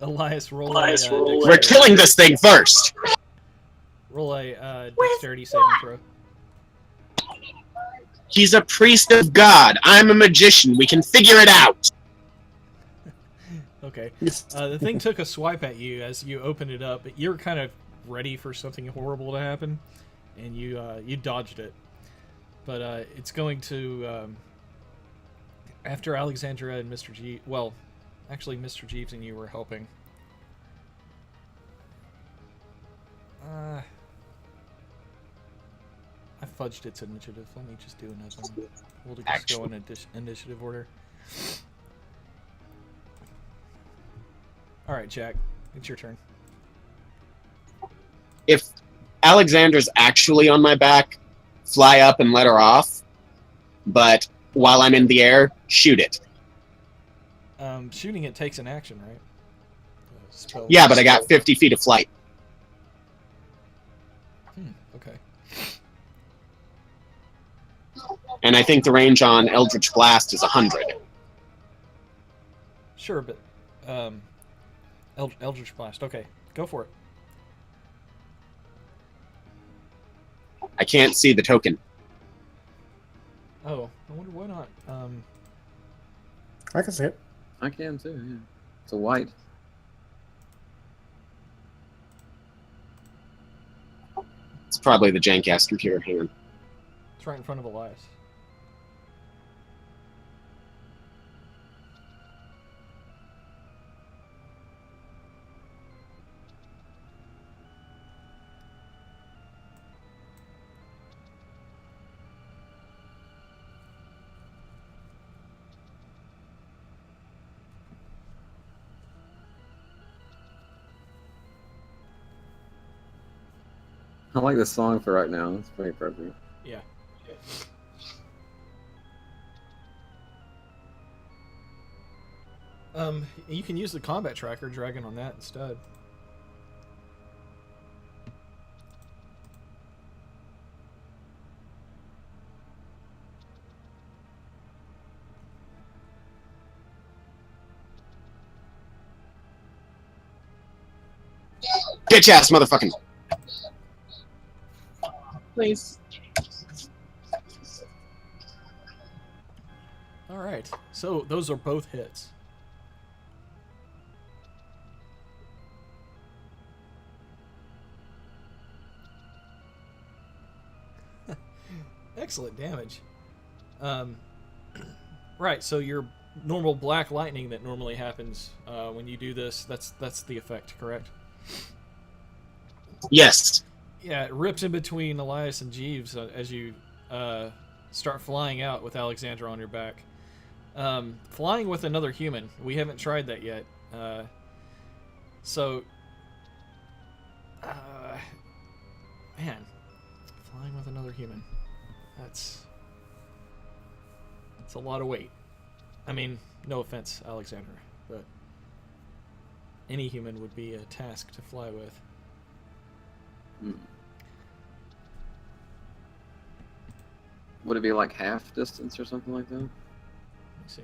Elias, roll We're killing this thing first! Roll a dexterity saving throw. He's a priest of God. I'm a magician. We can figure it out. Okay. Yes. The thing took a swipe at you as you opened it up, but you're kind of ready for something horrible to happen, and you dodged it. But it's going to after Alexandra and Mr. G. Well, actually, Mr. Jeeves and you were helping. I fudged its initiative. Let me just do another one. We'll just go in initiative order. All right, Jack, it's your turn. If Alexandra's actually on my back, fly up and let her off. But while I'm in the air, shoot it. Shooting it takes an action, right? Spell. Yeah, but I got 50 feet of flight. Okay. And I think the range on Eldritch Blast is 100. Sure, but Eldritch Blast. Okay, go for it. I can't see the token. Oh, I wonder why not. I can see it. I can too, yeah. It's a wight. It's probably the jank-ass computer. Hang on. It's right in front of Elias. I like this song for right now. It's pretty appropriate. Yeah. You can use the combat tracker, dragging on that instead. Bitch ass motherfucking. Please. All right. So those are both hits. Excellent damage. Right. So your normal black lightning that normally happens when you do this, that's the effect, correct? Yes. Yeah, it rips in between Elias and Jeeves as you start flying out with Alexandra on your back. Flying with another human. We haven't tried that yet. Man, flying with another human. That's a lot of weight. I mean, no offense, Alexandra, but any human would be a task to fly with. Would it be like half distance or something like that? Let me see.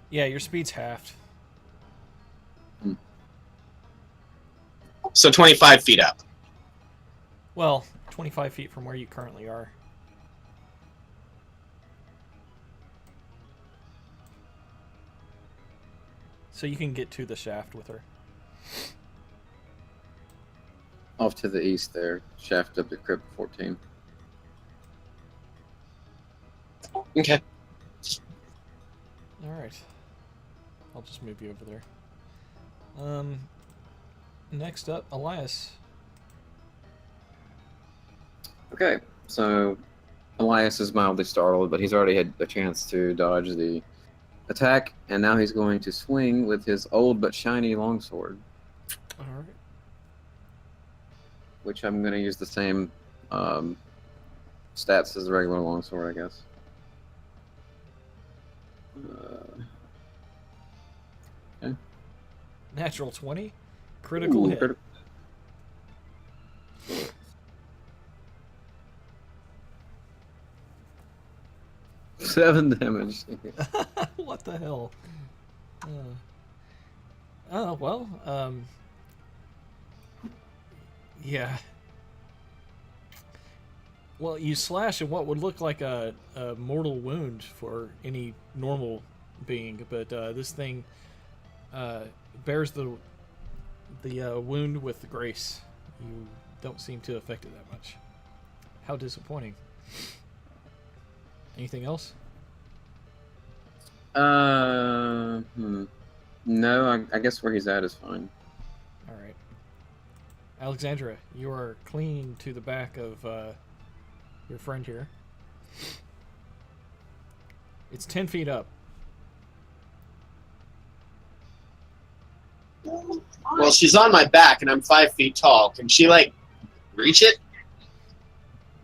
Yeah, your speed's halved. So 25 feet up. Well, 25 feet from where you currently are. So you can get to the shaft with her. Off to the east there. Shaft up to Crypt 14. Okay. Alright. I'll just move you over there. Next up, Elias. Okay, so Elias is mildly startled, but he's already had a chance to dodge the attack, and now he's going to swing with his old but shiny longsword, Alright. which I'm going to use the same Stats as a regular longsword, I guess. Okay. Natural 20. Critical Ooh, hit. critical. 7 damage. What the hell? Oh, well, yeah. Well, you slash at what would look like a mortal wound for any normal being, but this thing bears the wound with grace. You don't seem to affect it that much. How disappointing. Anything else? No, I guess where he's at is fine. All right. Alexandra, you are clinging to the back of your friend here. It's 10 feet up. Well, she's on my back and I'm 5 feet tall. Can she, like, reach it?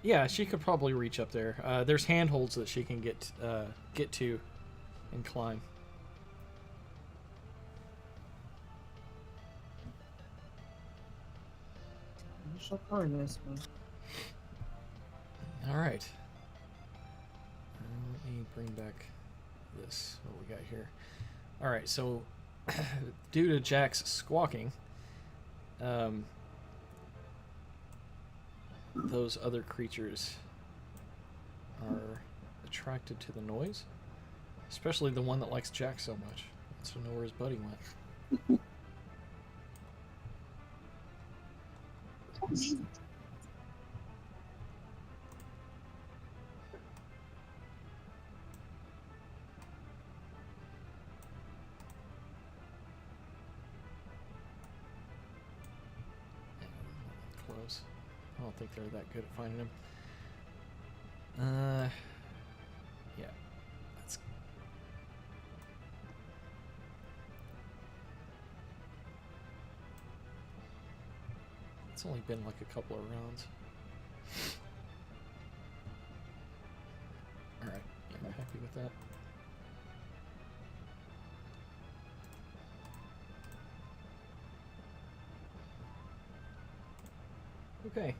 Yeah, she could probably reach up there. There's handholds that she can get to and climb. I shall climb this one. All right. Let me bring back this. What we got here? All right. So, due to Jack's squawking, those other creatures are attracted to the noise, especially the one that likes Jack so much. Wants to know where his buddy went. Close. I don't think they're that good at finding him. Yeah. That's. It's only been like a couple of rounds. Alright, yeah, I'm happy with that. Okay.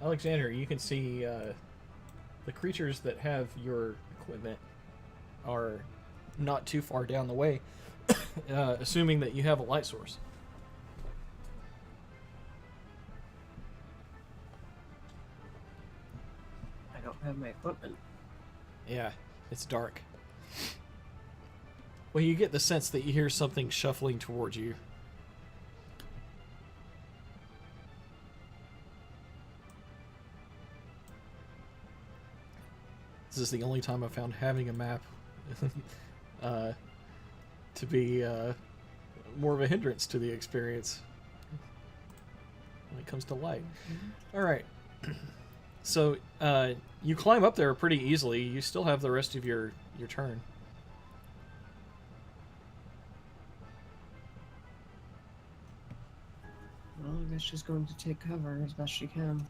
Alexander, you can see the creatures that have your equipment are not too far down the way, assuming that you have a light source. I don't have my equipment. Yeah, it's dark. Well, you get the sense that you hear something shuffling towards you. This is the only time I've found having a map to be more of a hindrance to the experience when it comes to light. All right. So you climb up there pretty easily. You still have the rest of your turn. Well, I guess she's going to take cover as best she can.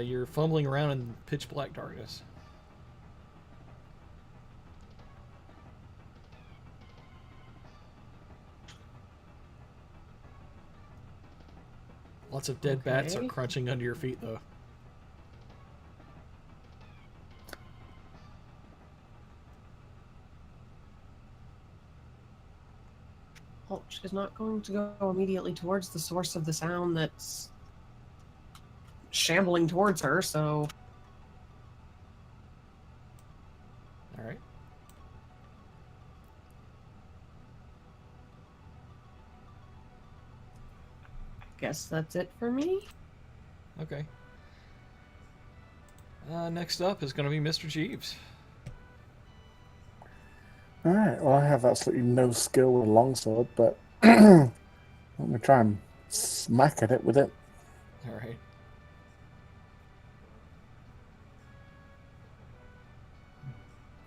You're fumbling around in pitch black darkness. Lots of dead bats are Okay. crunching under your feet, though. Well, she's not going to go immediately towards the source of the sound that's shambling towards her, so All right. guess that's it for me. Okay. Next up is going to be Mr. Jeeves. Alright, well, I have absolutely no skill with a longsword, but I'm going to try and smack at it with it. All right.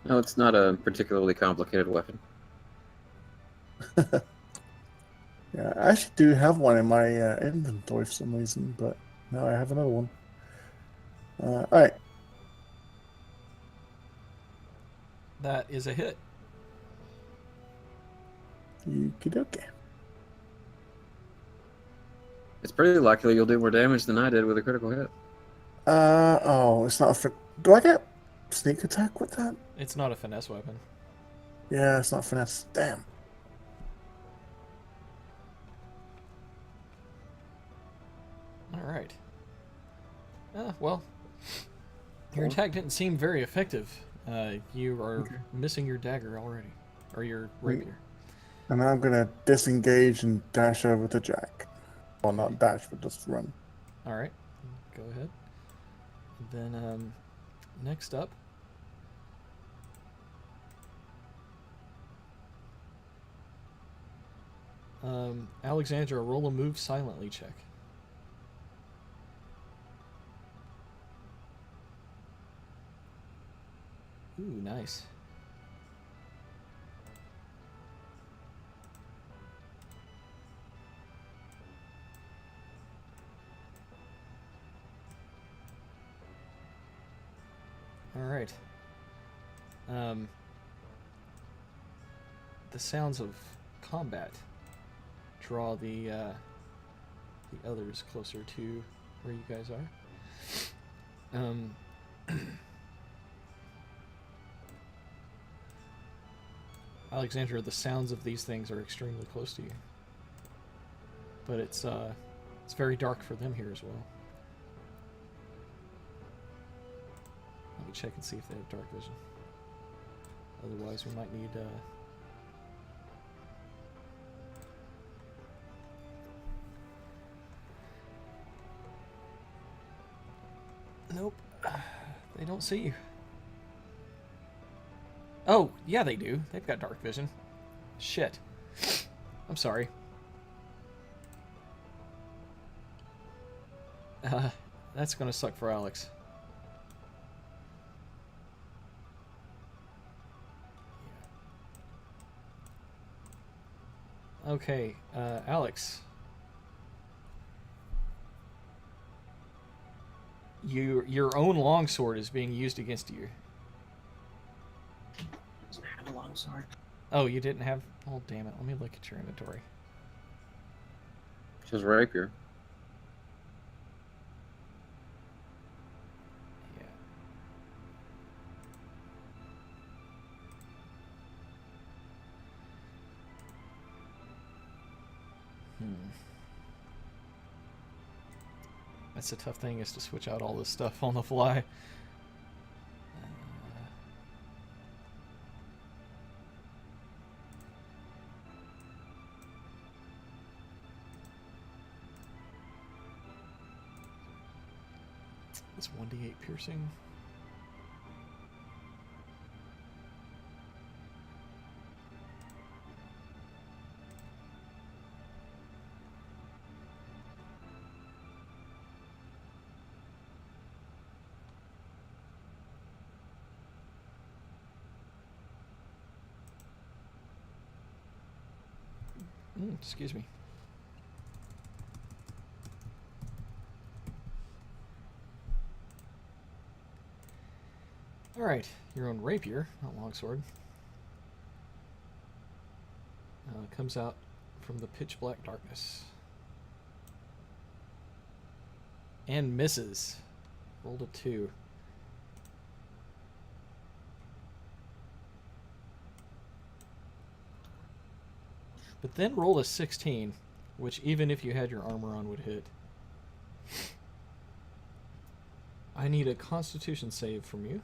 No, it's not a particularly complicated weapon. Yeah, I actually do have one in my inventory for some reason, but now I have another one. Alright. That is a hit. Okie It's pretty likely you'll do more damage than I did with a critical hit. Oh, it's not a do I get sneak attack with that? It's not a finesse weapon. Yeah, it's not finesse. Damn. All right. Well, your attack didn't seem very effective. You are missing your dagger already, or your rapier. And now I'm gonna disengage and dash over to Jack. Well, not dash, but just run. All right, go ahead. Then next up, Alexandra, roll a move silently check. Ooh, nice. All right. The sounds of combat draw the others closer to where you guys are. Alexandra, the sounds of these things are extremely close to you, but it's very dark for them here as well. Let me check and see if they have dark vision. Otherwise, we might need Nope. They don't see you. Oh, yeah, they do. They've got dark vision. Shit. I'm sorry. That's gonna suck for Alex. Okay, Alex. Your own longsword is being used against you. Doesn't have a longsword. Oh, you didn't have... Oh, damn it. Let me look at your inventory. Just rapier. Yeah. That's the tough thing, is to switch out all this stuff on the fly. It's 1d8 piercing. Excuse me. Alright, your own rapier, not longsword, comes out from the pitch black darkness. And misses. Rolled a 2. But then rolled a 16, which even if you had your armor on would hit. I need a Constitution save from you.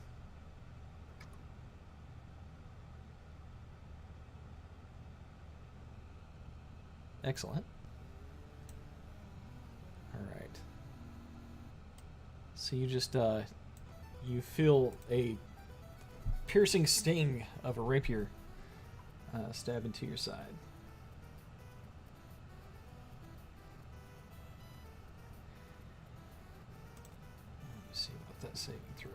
Excellent. Alright. So you just, you feel a piercing sting of a rapier stab into your side. Let me see what that's saving through.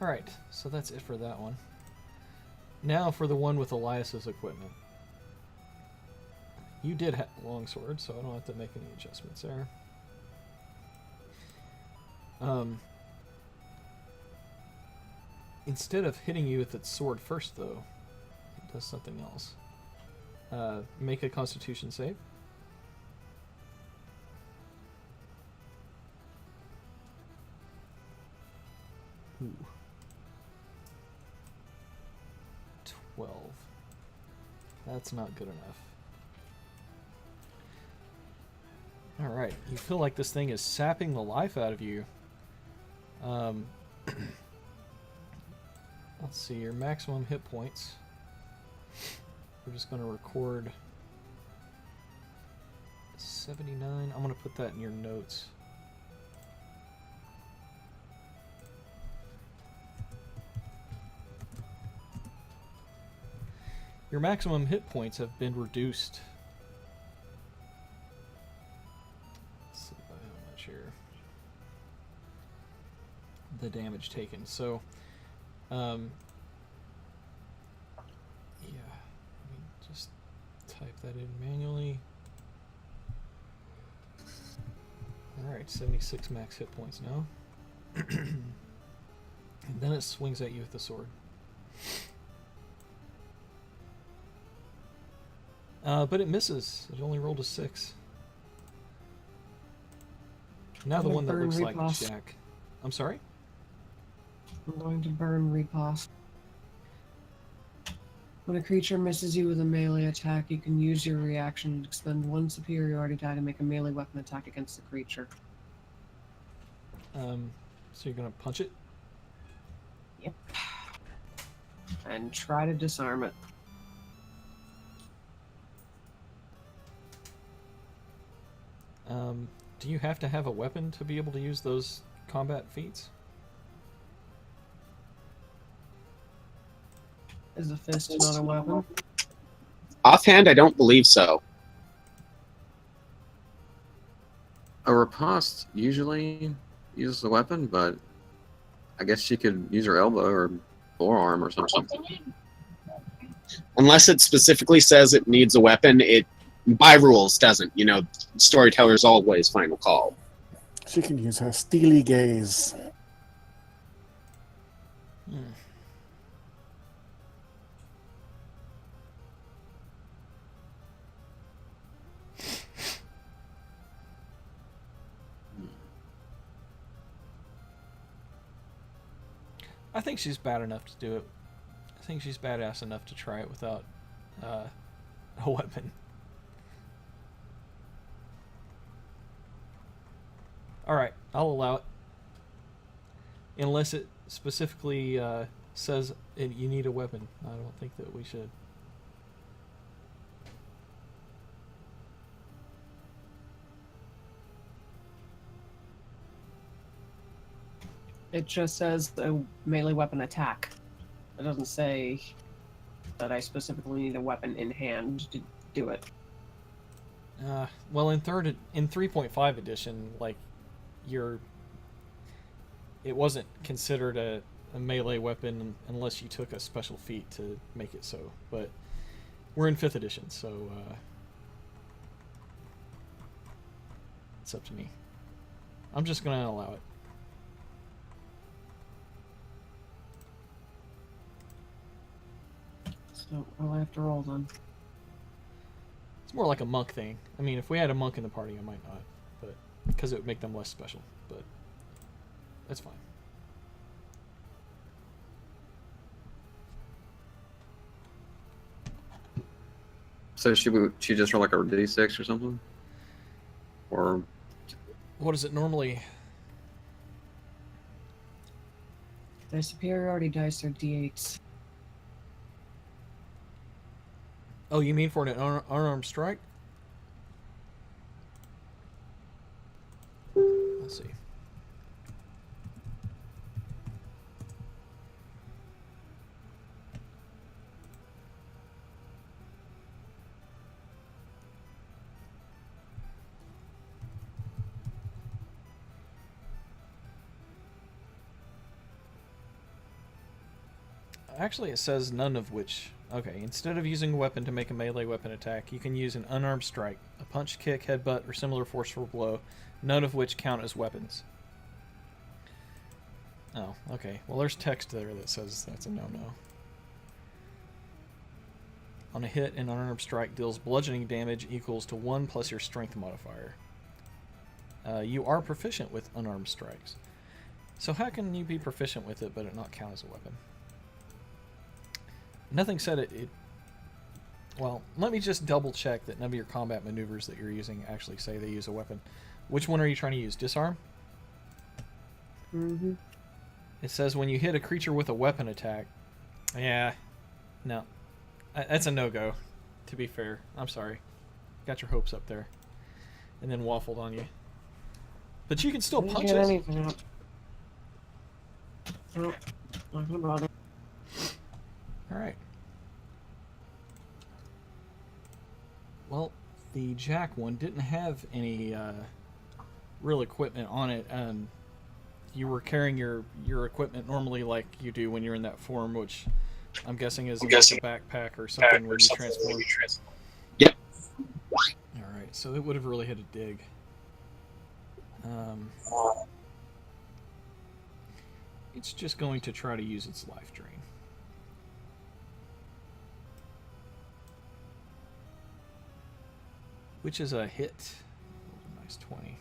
Alright, so that's it for that one. Now for the one with Elias's equipment. You did have a longsword, so I don't have to make any adjustments there. Instead of hitting you with its sword first, though, it does something else. Make a Constitution save. Ooh. 12. That's not good enough. Alright, you feel like this thing is sapping the life out of you. Let's see, your maximum hit points. We're just going to record 79. I'm going to put that in your notes. Your maximum hit points have been reduced. Let's see by how much here. The damage taken. So, yeah. Let me just type that in manually. Alright, 76 max hit points now. And then it swings at you with the sword. But it misses. It only rolled a 6. Now the one that looks like Jack. I'm sorry? I'm going to burn riposte. When a creature misses you with a melee attack, you can use your reaction to expend one superiority die to make a melee weapon attack against the creature. So you're gonna punch it? Yep. And try to disarm it. Do you have to have a weapon to be able to use those combat feats? Is a fist not a weapon? Offhand, I don't believe so. A riposte usually uses a weapon, but I guess she could use her elbow or forearm or something. Unless it specifically says it needs a weapon, it by rules doesn't. You know, storyteller's always final call. She can use her steely gaze. I think she's bad enough to do it. I think she's badass enough to try it without a weapon. Alright, I'll allow it. Unless it specifically says you need a weapon. I don't think that we should. It just says a melee weapon attack. It doesn't say that I specifically need a weapon in hand to do it. Well, in 3.5 edition, like it wasn't considered a melee weapon unless you took a special feat to make it so. But we're in 5th edition, so it's up to me. I'm just gonna allow it. So I'll have to roll then. It's more like a monk thing. I mean, if we had a monk in the party, I might not, but because it would make them less special. But that's fine. So she just roll like a d6 or something? Or What is it normally? The superiority dice are d8s. Oh, you mean for an unarmed strike? Let's see. actually, it says none of which. Okay, instead of using a weapon to make a melee weapon attack, you can use an unarmed strike, a punch, kick, headbutt, or similar forceful blow, none of which count as weapons. Oh, okay. Well, there's text there that says that's a no-no. On a hit, an unarmed strike deals bludgeoning damage equals to 1 plus your strength modifier. You are proficient with unarmed strikes. So how can you be proficient with it but it not count as a weapon? Nothing said it... Well, let me just double check that none of your combat maneuvers that you're using actually say they use a weapon. Which one are you trying to use? Disarm? Mm-hmm. It says when you hit a creature with a weapon attack... Yeah. No. That's a no-go, to be fair. I'm sorry. Got your hopes up there. And then waffled on you. But you can still punch Get it. anything up. Nope. Not gonna bother. Alright. Well, the Jack one didn't have any real equipment on it. You were carrying your equipment normally like you do when you're in that form, which I'm guessing is like a backpack or something where you transform. Yep. Alright, so it would have really had to dig. It's just going to try to use its life drain. Which is a hit. A nice 20.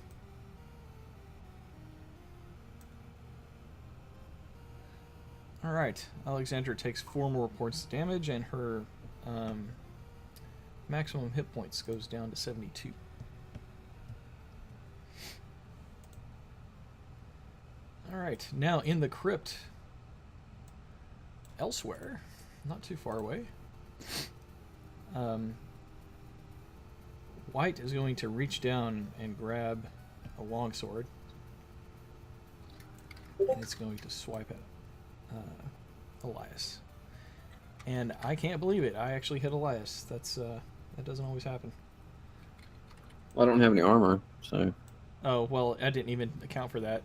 Alright, Alexandra takes 4 more points of damage and her maximum hit points goes down to 72. Alright, now in the crypt, elsewhere, not too far away, Wight is going to reach down and grab a longsword, and it's going to swipe at Elias. And I can't believe it, I actually hit Elias. That doesn't always happen. Well, I don't have any armor, so. Oh, well, I didn't even account for that.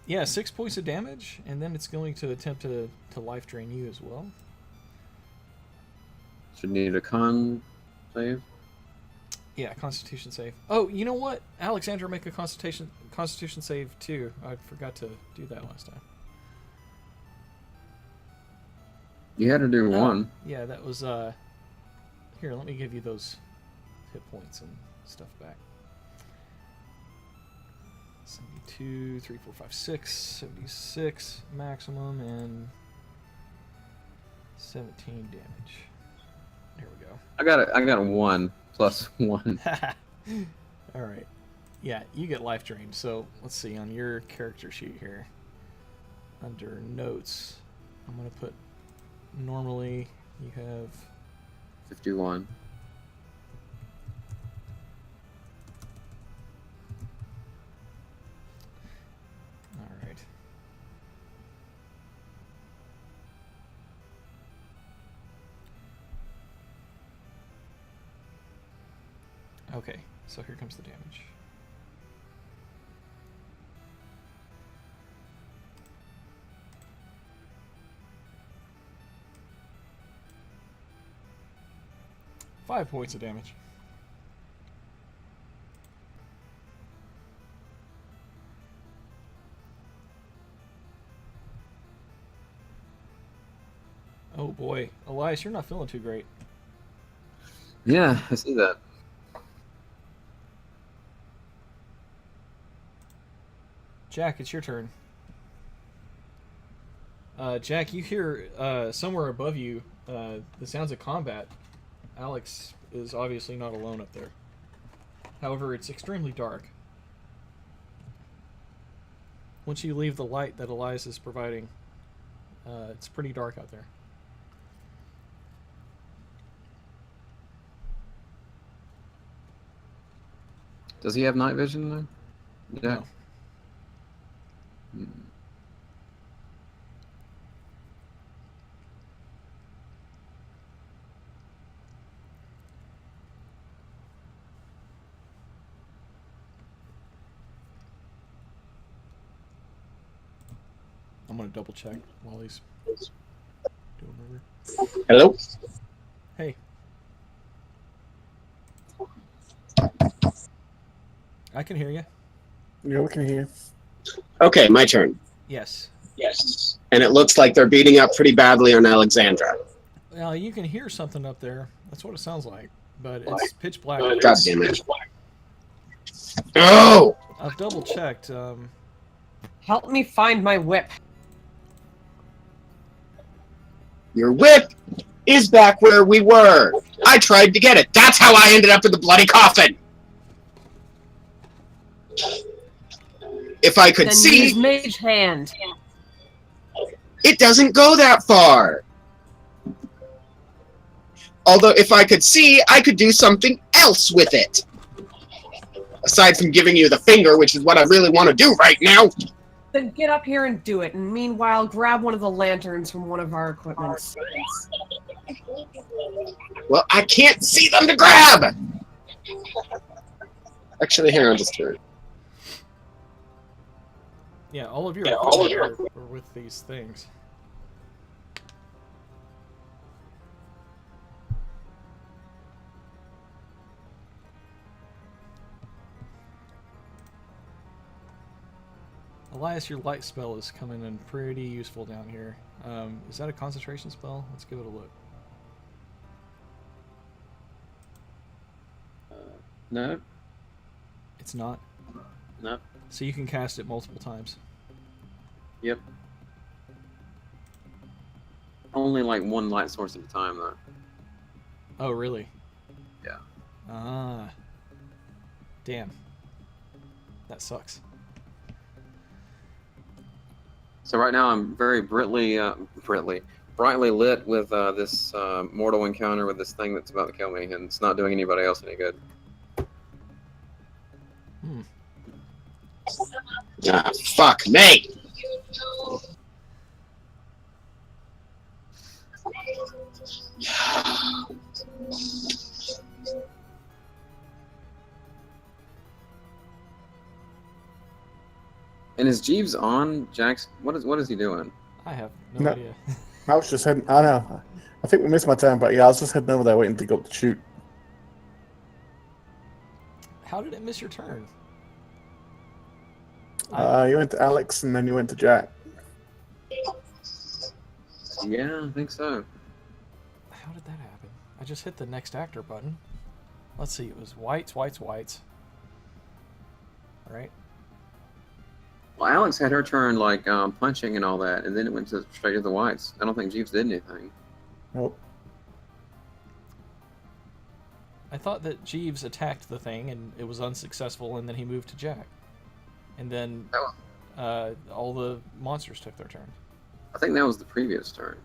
Yeah, 6 points of damage, and then it's going to attempt to life drain you as well. Should need a con save. Yeah, Constitution save. Oh, you know what? Alexandra, make a Constitution save too. I forgot to do that last time. You had to do one. Yeah, that was here, let me give you those hit points and stuff back. 72, 3, 4, 5, 6, 76 maximum, and 17 damage. There we go. I got a 1 plus 1. Alright. Yeah, you get life drained. So, let's see, on your character sheet here, under notes, I'm going to put, normally, you have... 51. Alright. Okay, so here comes the damage. Five points of damage. Oh boy, Elias, you're not feeling too great. Yeah, I see that. Jack, it's your turn. Jack, you hear somewhere above you the sounds of combat. Alex is obviously not alone up there. However, it's extremely dark. Once you leave the light that Elias is providing, it's pretty dark out there. Does he have night vision though? Yeah. No. I'm gonna double check while he's Hello? Hey. I can hear you. Yeah, we can hear. Okay, my turn. Yes. Yes. And it looks like they're beating up pretty badly on Alexandra. Well, you can hear something up there. That's what it sounds like. But it's pitch black. God damn it. Oh! I've double checked. Help me find my whip. Your whip is back where we were. I tried to get it. That's how I ended up in the bloody coffin. If I could Then see, use mage hand. it doesn't go that far. Although, if I could see, I could do something else with it. Aside from giving you the finger, which is what I really want to do right now. Then get up here and do it. And meanwhile, grab one of the lanterns from one of our equipments. Well, I can't see them to grab! Actually, hang on just a minute. Yeah, all of your equipment are with these things. Elias, your light spell is coming in pretty useful down here. Is that a concentration spell? Let's give it a look. No, It's not. no. So you can cast it multiple times. Yep. Only like one light source at a time, though. Oh, really? Yeah. Ah. Damn. That sucks. So right now I'm very brightly lit with this mortal encounter with this thing that's about to kill me, and it's not doing anybody else any good. Hmm. Ah, fuck me! And is Jeeves on? Jax, what is he doing? I have no idea. I was just heading. I know. I think we missed my turn, but yeah, I was just heading over there waiting to go up to shoot. How did it miss your turn? You went to Alex and then you went to Jack. Yeah, I think so. How did that happen? I just hit the next actor button. Let's see, it was wights. Alright. Well, Alex had her turn like punching and all that, and then it went straight to the whites. I don't think Jeeves did anything. Nope. I thought that Jeeves attacked the thing and it was unsuccessful, and then he moved to Jack. And then all the monsters took their turn. I think that was the previous turn.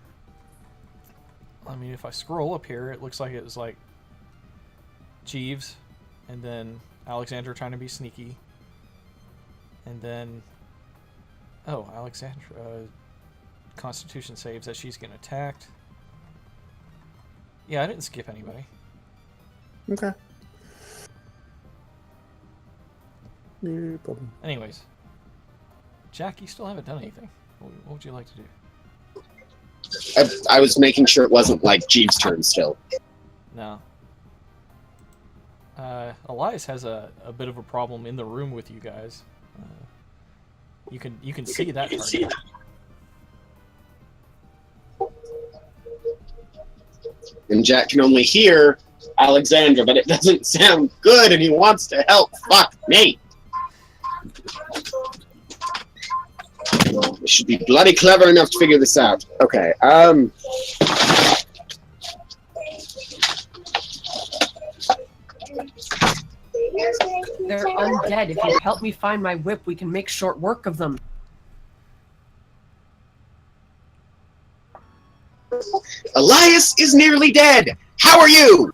I mean, if I scroll up here, it looks like it was like Jeeves, and then Alexandra trying to be sneaky, and then Alexandra Constitution saves that she's getting attacked. Yeah, I didn't skip anybody. Okay. No problem. Anyways, Jack, you still haven't done anything. What would you like to do? I was making sure it wasn't like Jeeves' turn still. No. Elias has a bit of a problem in the room with you guys. You can see that target. And Jack can only hear Alexandra, but it doesn't sound good, and he wants to help. Fuck me! I should be bloody clever enough to figure this out. Okay, They're undead. If you help me find my whip, we can make short work of them. Elias is nearly dead! How are you?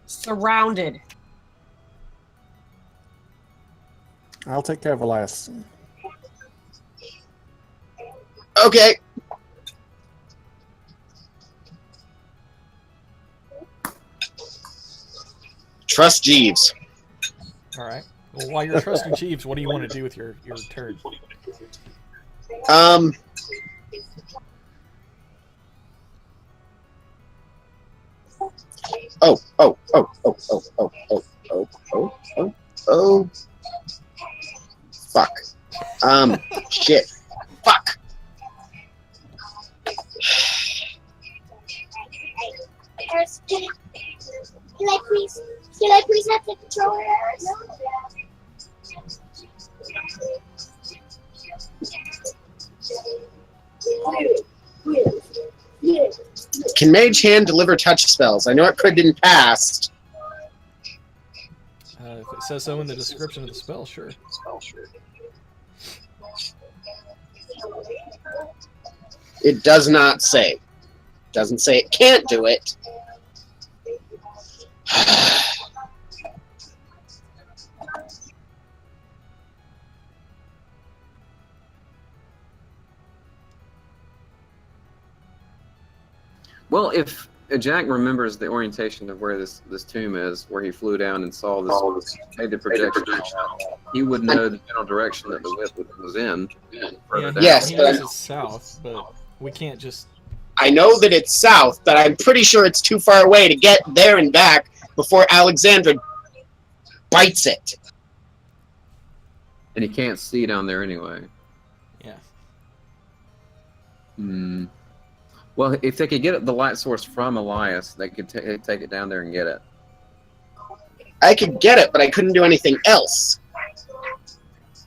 Surrounded. I'll take care of Elias. Okay. Trust Jeeves. All right. Well, while you're trusting Jeeves, what do you want to do with your turn? Um. Oh. Fuck. Shit. Fuck. Can I please have the controller? Can Mage Hand deliver touch spells? I know it could in past. If it says so in the description of the spell, sure. It does not say. Doesn't say it can't do it. Well, if Jack remembers the orientation of where this tomb is, where he flew down and saw this faded projection, he would know the general direction that the whip was in. Yeah, Yes, he but knows it's south, but we can't just... I know that it's south, but I'm pretty sure it's too far away to get there and back before Alexandra bites it. And he can't see down there anyway. Yeah. Hmm. Well, if they could get the light source from Elias, they could take it down there and get it. I could get it, but I couldn't do anything else.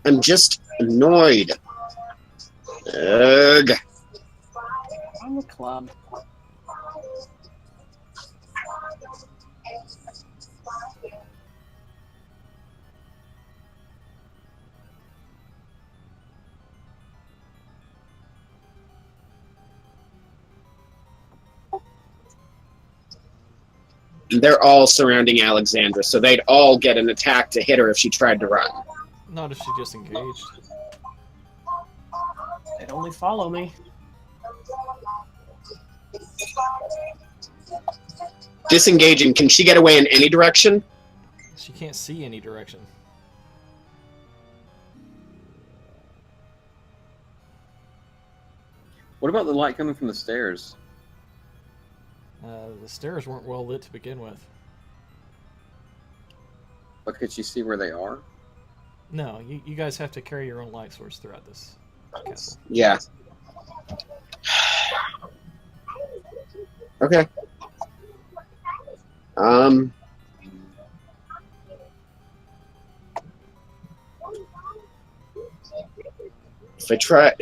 I'm just annoyed. Ugh. On the club. They're all surrounding Alexandra, so they'd all get an attack to hit her if she tried to run. Not if she just engaged. They'd only follow me. Disengaging, can she get away in any direction? She can't see any direction. What about the light coming from the stairs? The stairs weren't well lit to begin with. But could she see where they are? No, you guys have to carry your own light source throughout this castle. Yeah. Okay. If I try...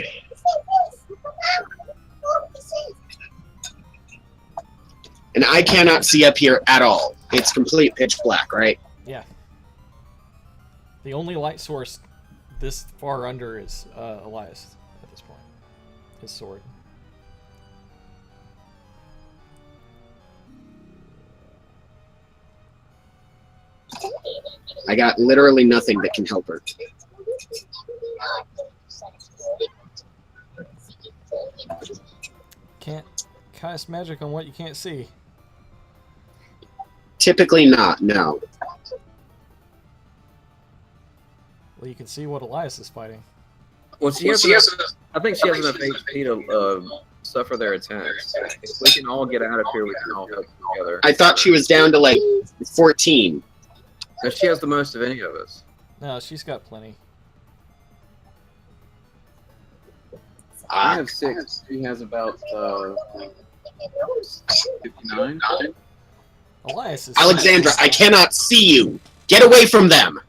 And I cannot see up here at all. It's complete pitch black, right? Yeah. The only light source this far under is Elias at this point. His sword. I got literally nothing that can help her. Can't cast magic on what you can't see. Typically not, no. Well, you can see what Elias is fighting. Well, she has enough, I think she has enough HP to suffer their attacks. If we can all get out of here, we can all help together. I thought she was down to like 14. No, she has the most of any of us. No, she's got plenty. I have 6. She has about 59. Elias is... Alexandra, I cannot see you. Get away from them.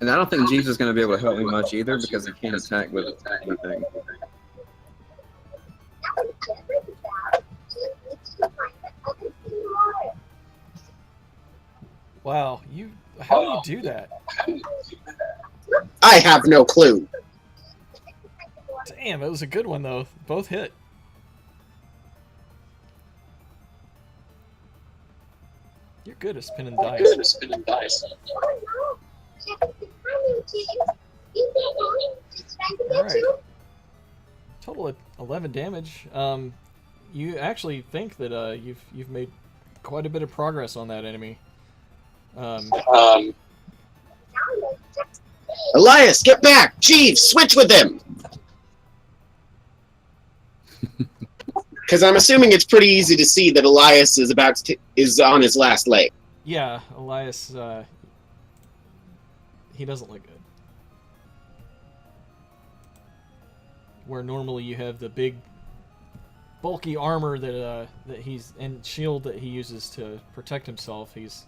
And I don't think Jesus is going to be able to help me much either because he can't attack with anything. Wow, how do you do that? I have no clue. Damn, it was a good one though. Both hit. You're good at spinning dice. Alright. Total of 11 damage. You actually think that you've made quite a bit of progress on that enemy. Elias, get back! Jeeves, switch with him! Because I'm assuming it's pretty easy to see that Elias is on his last leg. Yeah, Elias, he doesn't look good. Where normally you have the big, bulky armor that and shield that he uses to protect himself, he's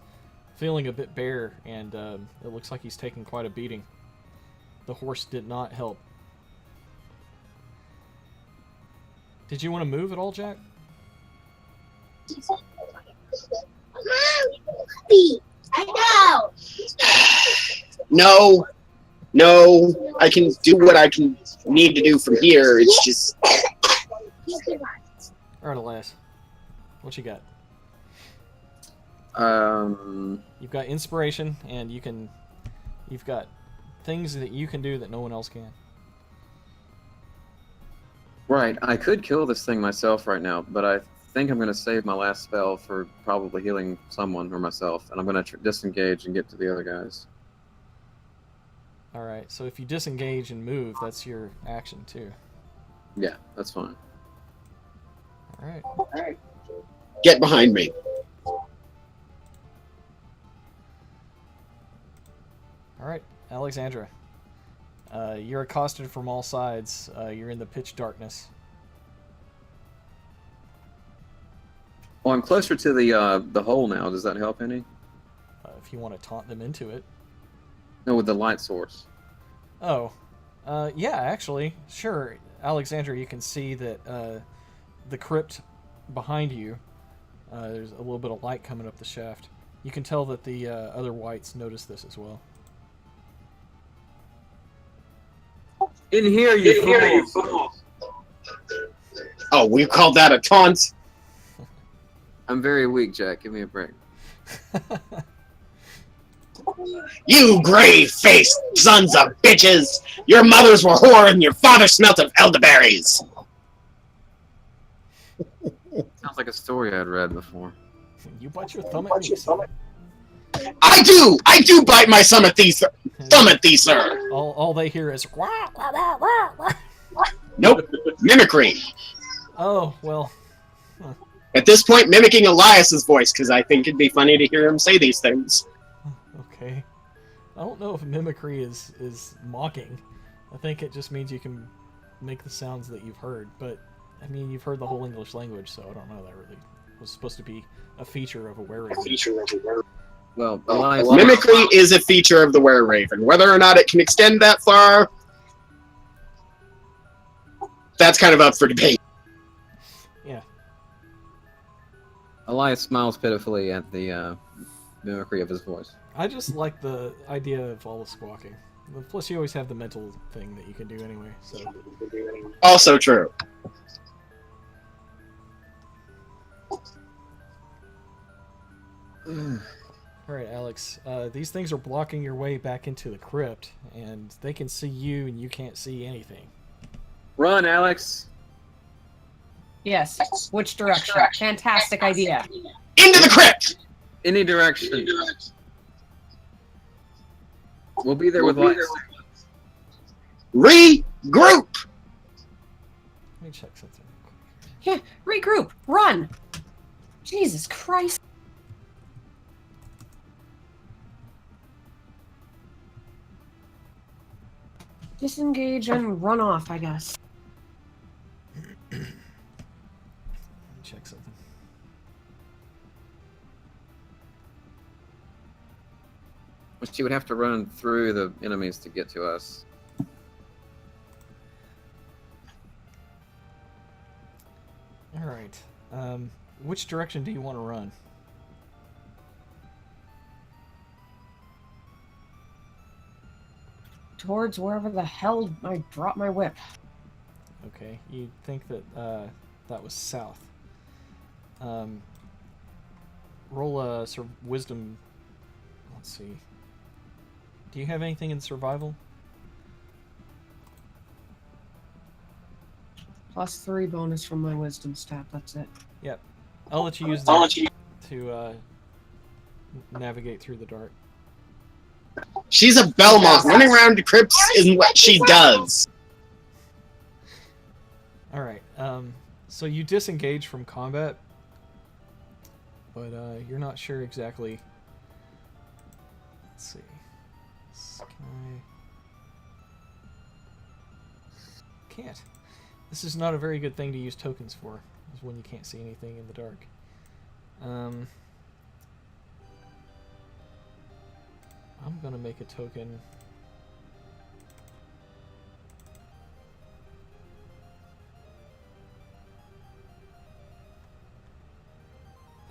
feeling a bit bare, and it looks like he's taking quite a beating. The horse did not help. Did you want to move at all, Jack? I No, know. I can do what I can need to do from here. It's just Alright, Elias. What you got? You've got inspiration, and you've got things that you can do that no one else can. Right, I could kill this thing myself right now, but I think I'm going to save my last spell for probably healing someone or myself, and I'm going to disengage and get to the other guys. Alright, so if you disengage and move, that's your action too. Yeah, that's fine. Alright. get behind me. Alright, Alexandra. You're accosted from all sides. You're in the pitch darkness. Well, I'm closer to the hole now. Does that help any? If you want to taunt them into it. No, with the light source. Oh. Yeah, actually. Sure. Alexandra, you can see that the crypt behind you, there's a little bit of light coming up the shaft. You can tell that the other wights noticed this as well. In here, you fools! Oh, we called that a taunt? I'm very weak, Jack. Give me a break. You gray-faced sons of bitches! Your mothers were whore and your father smelt of elderberries! Sounds like a story I'd read before. You bite your thumb at me, sir. I do bite my thumb at thee, sir! All they hear is wah, wah, wah, wah, wah. Nope, mimicry. Oh, well. At this point, mimicking Elias's voice, because I think it'd be funny to hear him say these things. Okay. I don't know if mimicry is mocking. I think it just means you can make the sounds that you've heard, but I mean, you've heard the whole English language, so I don't know that really was supposed to be a feature of a werewolf. Well, Elias, Mimicry is a feature of the were-raven. Whether or not it can extend that far, that's kind of up for debate. Yeah. Elias smiles pitifully at the mimicry of his voice. I just like the idea of all the squawking. Plus, you always have the mental thing that you can do anyway, so... Also true. Alright, Alex. These things are blocking your way back into the crypt, and they can see you, and you can't see anything. Run, Alex! Yes. Which direction? Fantastic idea. Into the crypt! Any direction. We'll be there with lights. Regroup! Let me check something real quick. Yeah, regroup. Run. Jesus Christ. Disengage and run off, I guess. Let me check something. Well, she would have to run through the enemies to get to us. Alright. Which direction do you want to run? Towards wherever the hell I dropped my whip. Okay, you think that that was south. Roll a wisdom. Let's see. Do you have anything in survival? +3 bonus from my wisdom stat, that's it. Yep. I'll let you use that. to navigate through the dark. She's a Belmont. Running around the crypts is what she does. All right. So you disengage from combat, but you're not sure exactly. Let's see. Can't. This is not a very good thing to use tokens for, is when you can't see anything in the dark. I'm gonna make a token.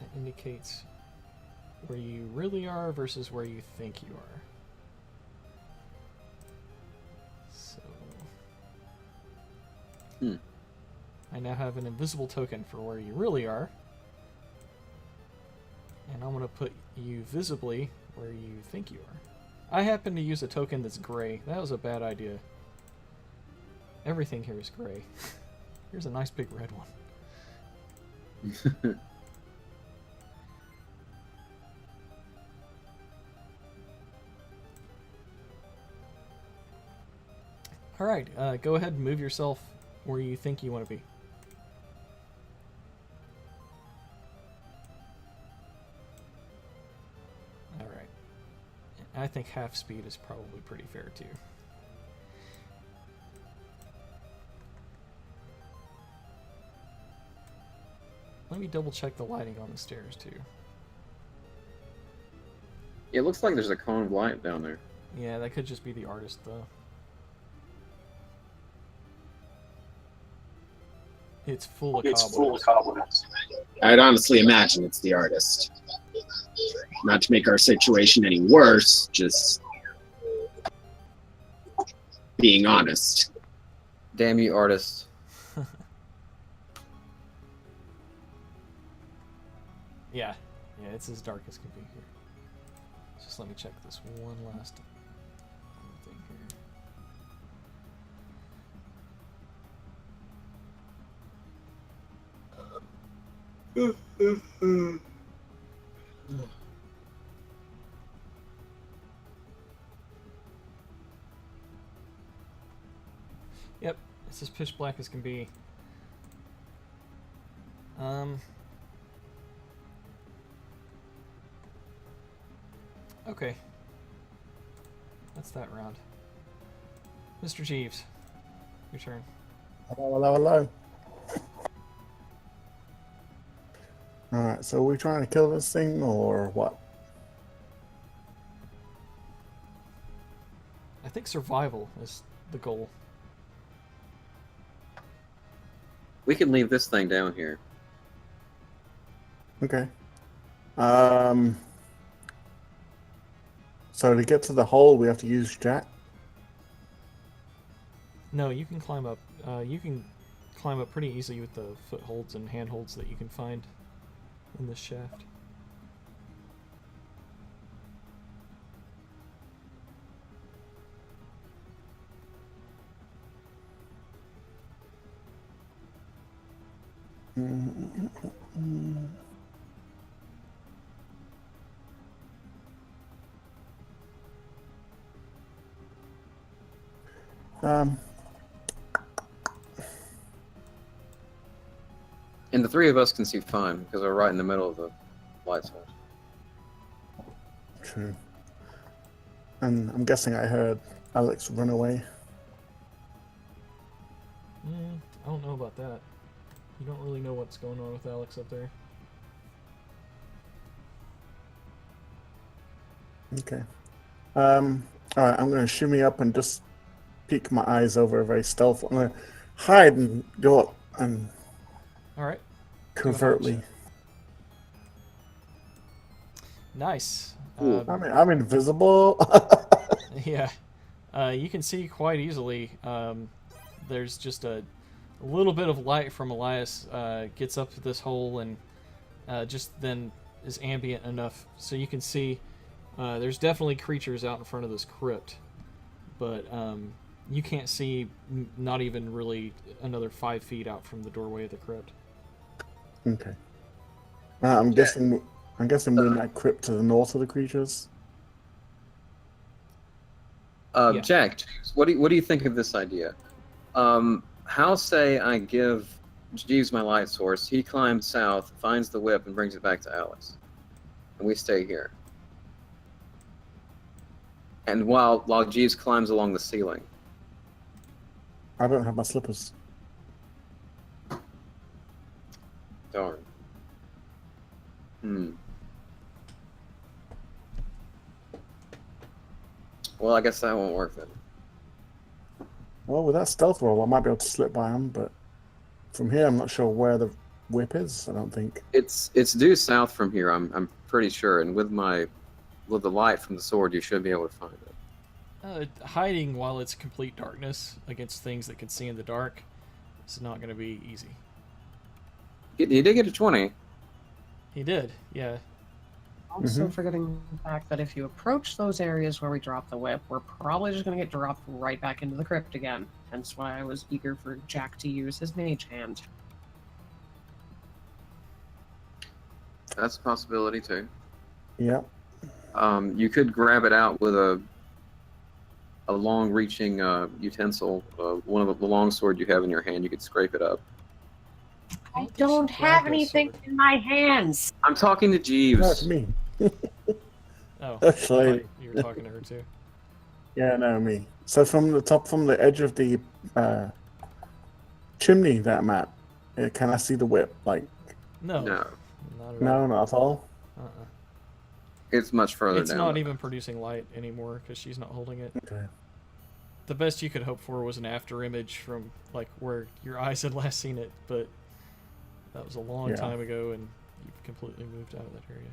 That indicates where you really are versus where you think you are. So I now have an invisible token for where you really are. And I'm going to put you visibly where you think you are. I happen to use a token that's gray. That was a bad idea. Everything here is gray. Here's a nice big red one. Alright, go ahead and move yourself where you think you want to be. Alright. I think half speed is probably pretty fair too. Let me double check the lighting on the stairs too. It looks like there's a cone of light down there. Yeah, that could just be the artist though. It's full of cobwebs. I'd honestly imagine it's the artist. Not to make our situation any worse, just being honest. Damn you, artist. Yeah, it's as dark as can be here. Just let me check this one last thing here. Yep, it's as pitch black as can be. Okay. That's that round. Mr. Jeeves, your turn. Hello. Alright, so are we trying to kill this thing or what? I think survival is the goal. We can leave this thing down here. Okay. So to get to the hole, we have to use Jack? No, you can climb up. You can climb up pretty easily with the footholds and handholds that you can find in this shaft. And the three of us can see fine because we're right in the middle of the light source. True. And I'm guessing I heard Alex run away. I don't know about that. You don't really know what's going on with Alex up there. Okay. Alright, I'm gonna shimmy up and just peek my eyes over very stealthily. I'm gonna hide and go up and Alright. covertly. Nice. I'm invisible. Yeah. You can see quite easily. There's just a little bit of light from Elias gets up to this hole and just then is ambient enough so you can see there's definitely creatures out in front of this crypt, but you can't see not even really another 5 feet out from the doorway of the crypt. Okay. I'm guessing I'm guessing we're in that crypt to the north of the creatures. Yeah. Jack, what do you think of this idea? How say I give Jeeves my light source, he climbs south, finds the whip, and brings it back to Alice. And we stay here. And while Jeeves climbs along the ceiling. I don't have my slippers. Darn. Well, I guess that won't work then. Well, with that stealth roll, I might be able to slip by him, but from here, I'm not sure where the whip is. I don't think It's due south from here. I'm pretty sure, and with the light from the sword, you should be able to find it. Hiding while it's complete darkness against things that can see in the dark is not going to be easy. He did get a 20. He did, yeah. Also forgetting the fact that if you approach those areas where we drop the whip, we're probably just going to get dropped right back into the crypt again. Hence why I was eager for Jack to use his mage hand. That's a possibility too. Yeah. You could grab it out with a long-reaching utensil, one of the long sword you have in your hand. You could scrape it up. I don't have anything in my hands. I'm talking to Jeeves. No, it's me. Oh, Actually- I thought you were talking to her too. Yeah, no, me. So from the edge of the chimney that I'm at, can I see the whip? Like, No, No, not at no, all. not at all. Uh-uh. it's much further It's down. not even producing light anymore because she's not holding it. Okay. The best you could hope for was an after image from like where your eyes had last seen it, but that was a long Yeah. time ago, and you've completely moved out of that area.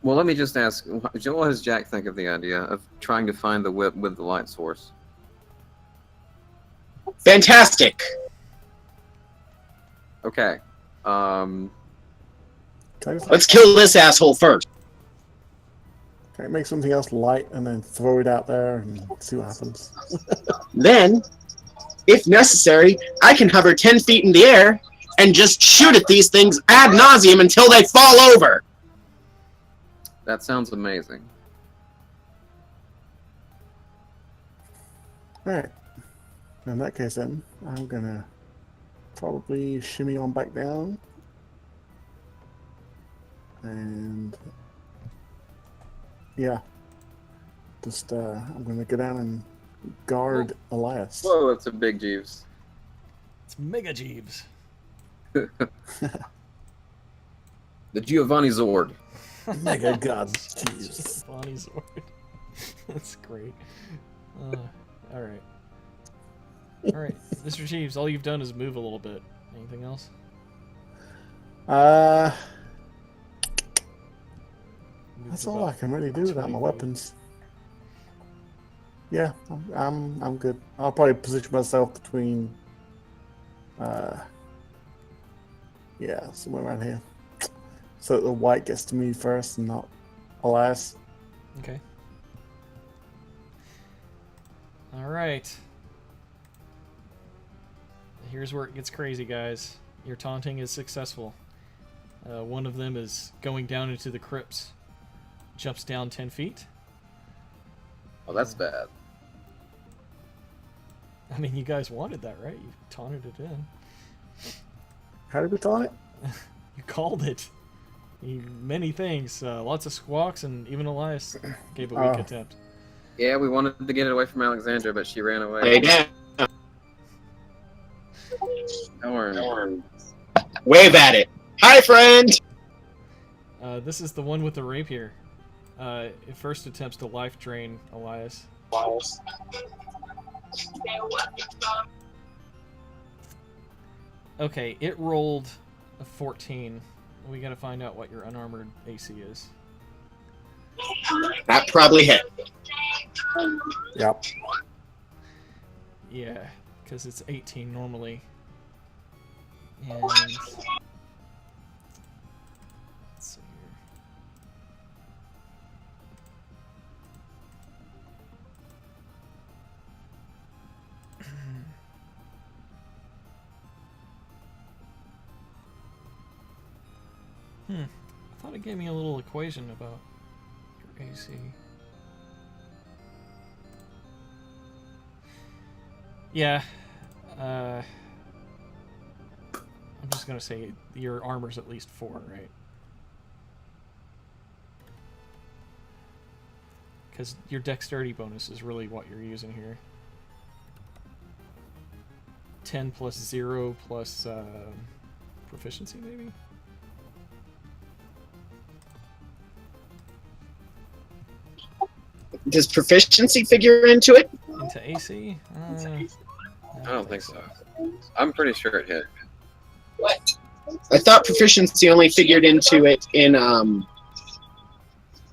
Well, let me just ask, what does Jack think of the idea of trying to find the whip with the light source? Fantastic. Okay. Can I, just, Let's kill this asshole first. can I make something else light and then throw it out there and see what happens? Then, if necessary, I can hover 10 feet in the air and just shoot at these things ad nauseum until they fall over. That sounds amazing. Alright. In that case then, I'm gonna probably shimmy on back down. And yeah. Just I'm gonna go down and guard Elias. Whoa, that's a big Jeeves. It's Mega Jeeves. The Giovanni Zord. Mega God. Jeez. Bonnie Zord. That's great. All right. All right, Mr. Jeeves, all you've done is move a little bit. Anything else? Moved That's all about I can really do without 20 my feet. weapons. Yeah, I'm good. I'll probably position myself between yeah, somewhere around here. So that the white gets to me first and not Elias. Okay. All right. Here's where it gets crazy, guys. Your taunting is successful. One of them is going down into the crypts. Jumps down 10 feet. Oh, that's bad. I mean, you guys wanted that, right? You taunted it in. How did we taunt it? You called it. Many things. Lots of squawks, and even Elias gave a weak Oh. attempt. Yeah, we wanted to get it away from Alexandra, but she ran away. Hey, Dan, Darn. wave at it. Hi, friend. This is the one with the rapier. It first attempts to life drain Elias. Okay, it rolled a 14. We gotta find out what your unarmored AC is. That probably hit. Yep. Yeah, because it's 18 normally. And let's see here. I thought it gave me a little equation about your AC. Yeah. I'm just gonna say your armor's at least 4, right? Because your dexterity bonus is really what you're using here. 10 plus 0 plus proficiency, maybe? Does proficiency figure into it? Into AC? I don't think so. I'm pretty sure it hit. I thought proficiency only figured into it in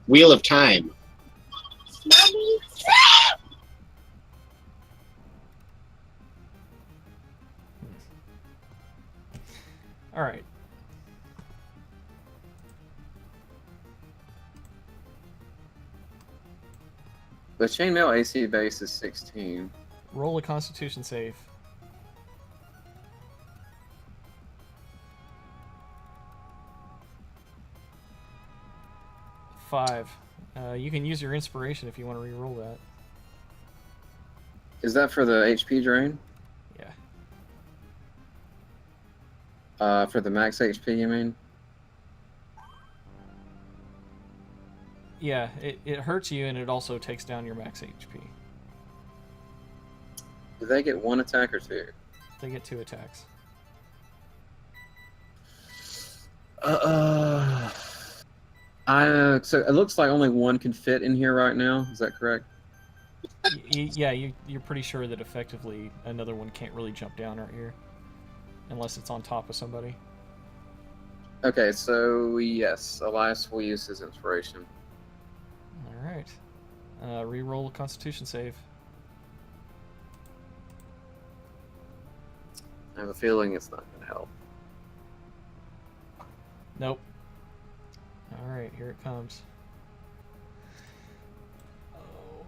Wheel of Time. Mommy. Alright. The chainmail AC base is 16. Roll a constitution save. Five. You can use your inspiration if you want to re-roll that. Is that for the HP drain? Yeah. For the max HP, you mean? Yeah, it hurts you and it also takes down your max HP. Do they get 1 attack or 2? They get 2 attacks. So it looks like only 1 can fit in here right now. Is that correct? Yeah, you're pretty sure that effectively another one can't really jump down right here. Unless it's on top of somebody. Okay, so yes, Elias will use his inspiration. Alright. Re-roll a constitution save. I have a feeling it's not going to help. Nope. Alright, here it comes. Oh.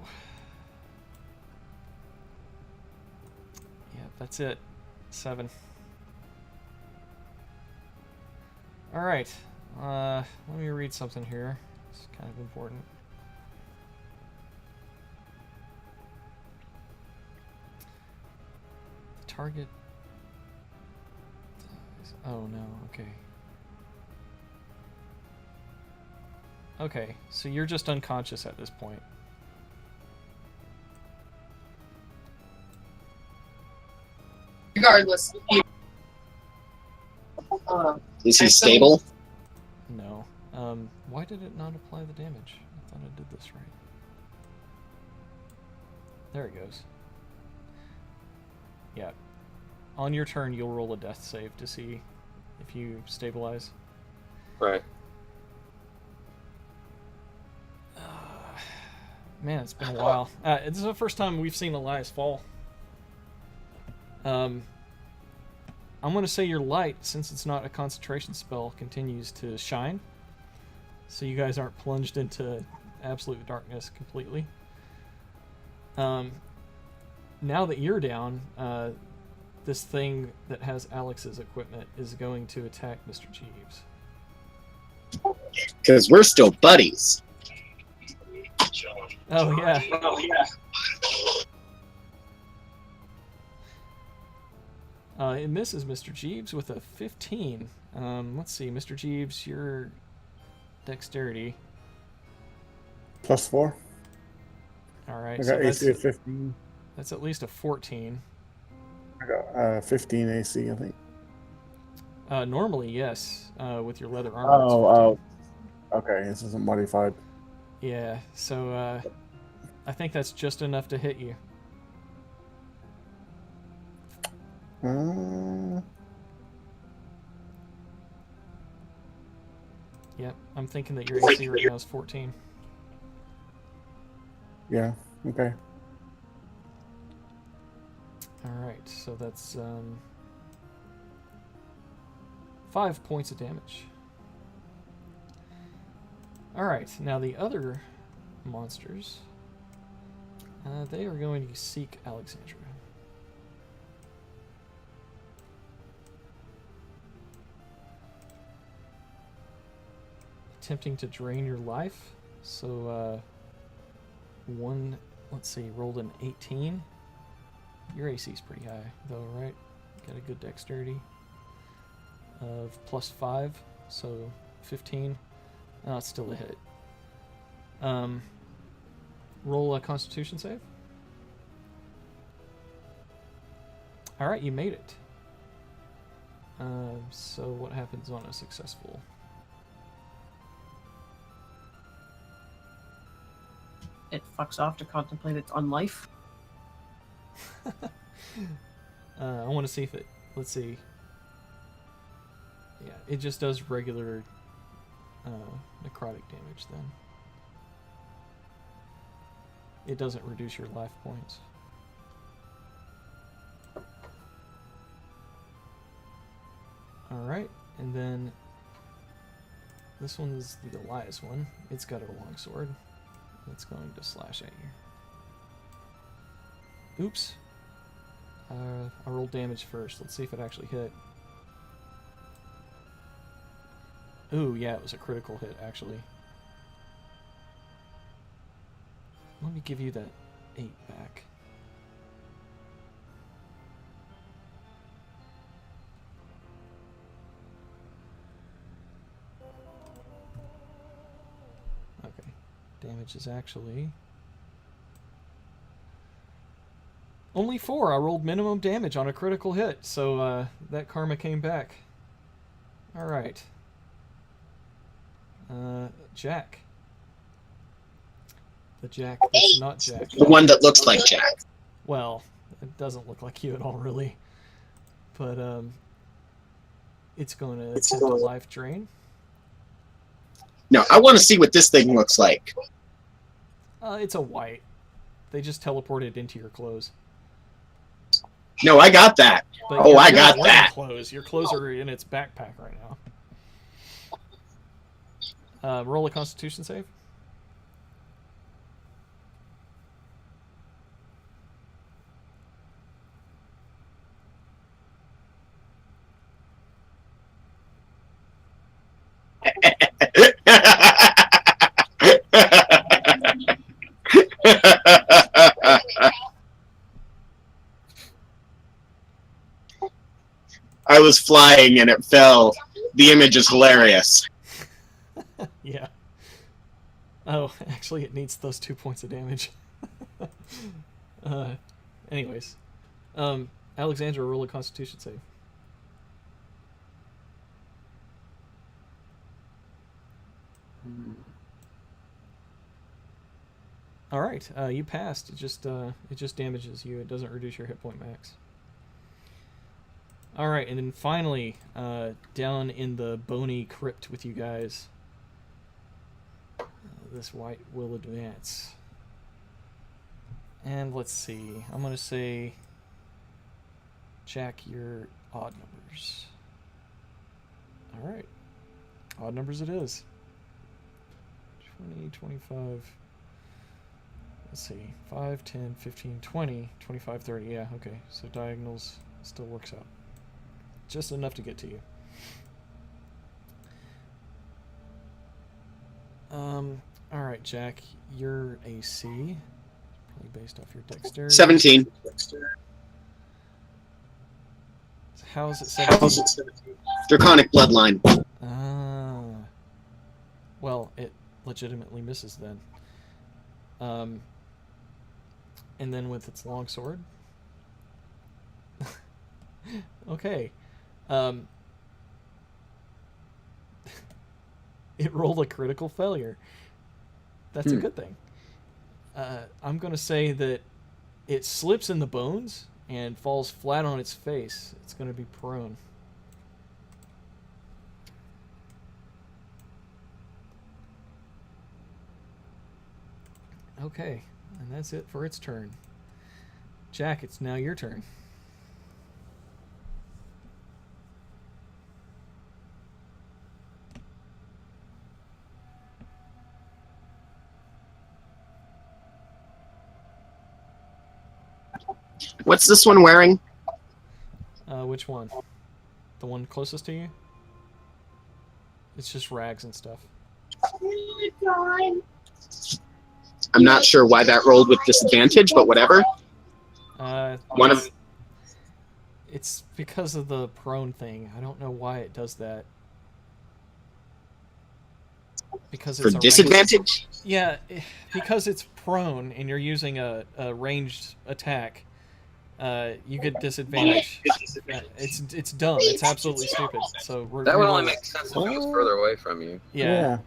Yeah, that's it. 7. Alright. Let me read something here. It's kind of important. The target... Oh no, okay. Okay, so you're just unconscious at this point. Regardless. Is he stable? No. Why did it not apply the damage? I thought I did this right. There it goes. Yeah. On your turn, you'll roll a death save to see if you stabilize. Right. Man, it's been a while. This is the first time we've seen Elias fall. I'm going to say your light, since it's not a concentration spell, continues to shine. So you guys aren't plunged into absolute darkness completely. Now that you're down, this thing that has Alex's equipment is going to attack Mr. Jeeves. Because we're still buddies. Oh, yeah. It misses Mr. Jeeves with a 15. Let's see, Mr. Jeeves, your dexterity. +4. All right, I so got AC of 15. that's at least a 14. I got 15 AC, I think. Normally, yes, with your leather armor. it's 15. Oh. Okay, this isn't modified. Yeah, so I think that's just enough to hit you. Yep, I'm thinking that your AC right now is 14. Yeah, okay. Alright, so that's 5 points of damage. Alright, now the other monsters, they are going to seek Alexandra. attempting to drain your life. So, let's see, rolled an 18. Your AC is pretty high, though, right? Got a good dexterity of +5, so 15. Oh, it's still a hit. Roll a Constitution save. All right, you made it. So what happens on a successful? It fucks off to contemplate its unlife. I want to see if it. Let's see. Yeah, it just does regular necrotic damage then. It doesn't reduce your life points. Alright, and then this one's the Elias one. It's got a long sword. It's going to slash at you. Oops. I rolled damage first. Let's see if it actually hit. Ooh, yeah, it was a critical hit, actually. Let me give you that 8 back. Okay. Damage is actually only 4. I rolled minimum damage on a critical hit, so that karma came back. Alright. Jack. The Jack that's not Jack. The one that looks like Jack. Well, it doesn't look like you at all, really. But, it's going to attempt a life drain. No, I want to see what this thing looks like. It's a wight. They just teleported into your clothes. No, I got that. But Oh, you're I not got wearing that. Clothes. Your clothes are in its backpack right now. Roll a Constitution save. I was flying and it fell. The image is hilarious. Yeah. Oh, actually, it needs those 2 points of damage. Anyways. Alexandra, roll a Constitution save. All right, you passed. It just damages you. It doesn't reduce your hit point max. All right, and then finally, down in the bony crypt with you guys, this wight will advance. And let's see. I'm gonna say, Jack, your odd numbers. All right, odd numbers it is. 20, 25. Let's see, 5, 10, 15, 20, 25, 30. Yeah, okay. So diagonals still works out. Just enough to get to you. Alright, Jack, your AC, probably based off your dexterity. 17. How is it 17? Draconic bloodline. Ah. Well, it legitimately misses then. And then with its long sword. Okay. It rolled a critical failure. That's a good thing. I'm going to say that it slips in the bones and falls flat on its face. It's going to be prone. Okay, and that's it for its turn. Jack, it's now your turn. What's this one wearing? Which one? The one closest to you? It's just rags and stuff. I'm not sure why that rolled with disadvantage, but whatever. One of It's because of the prone thing. I don't know why it does that. Because for it's a disadvantage. Yeah, because it's prone and you're using a ranged attack. You get disadvantage. It's dumb. It's absolutely stupid. So That would only make sense if it was further away from you. Yeah.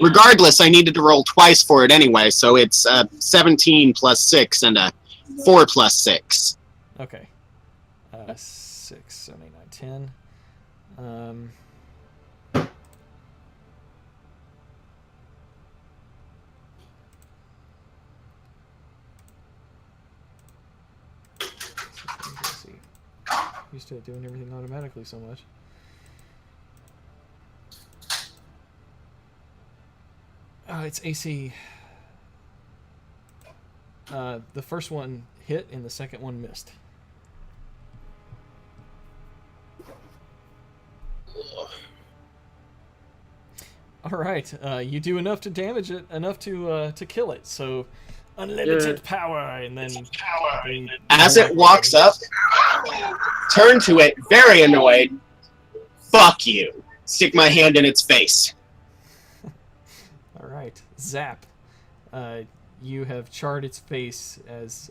Regardless, I needed to roll twice for it anyway, so it's 17 plus 6 and a 4 plus 6. Okay. 6, 7, 8, 9, 10. Let's see. Used to doing everything automatically so much. It's AC. The first one hit and the second one missed. All right, you do enough to damage it, enough to kill it. So, unlimited power, and then As it walks up, turn to it, very annoyed. Fuck you. Stick my hand in its face. All right, zap. You have charred its face as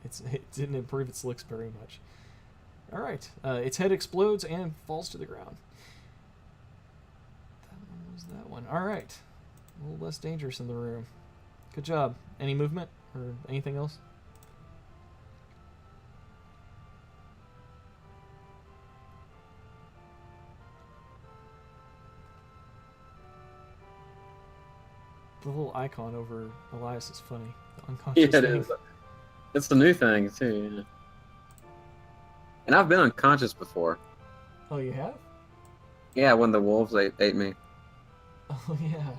it didn't improve its looks very much. All right, its head explodes and falls to the ground. That one was that one. All right, a little less dangerous in the room. Good job. Any movement or anything else? The little icon over Elias is funny. The unconscious Yeah, it thing. is. It's the new thing too. Yeah. And I've been unconscious before. Oh, you have? Yeah, when the wolves ate me. Oh yeah,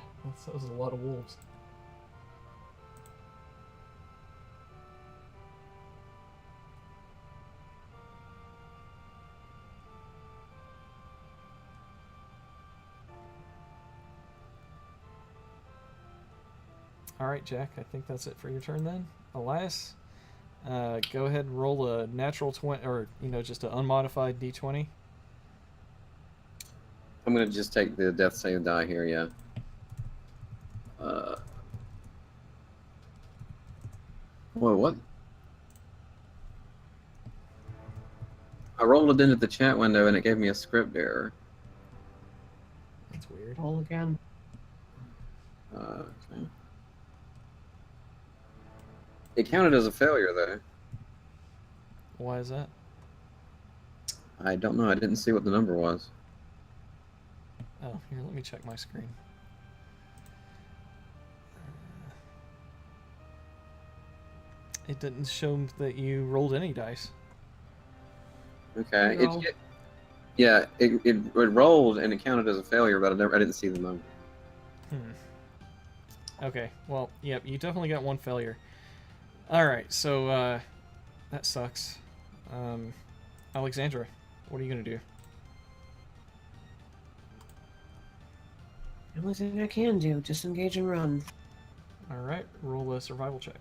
that was a lot of wolves. All right, Jack. I think that's it for your turn then. Elias, go ahead and roll a natural 20, or just an unmodified d20. I'm gonna just take the death save die here. Yeah. Whoa, what? I rolled it into the chat window and it gave me a script error. That's weird. Roll again. Okay. It counted as a failure though. Why is that? I don't know. I didn't see what the number was. Oh, here, let me check my screen. It didn't show that you rolled any dice. Okay. No. It rolled and it counted as a failure, but I didn't see the number. Okay, well, yep, you definitely got one failure. Alright, so, that sucks. Alexandra, what are you gonna do? The only thing I can do, disengage and run. Alright, roll a survival check.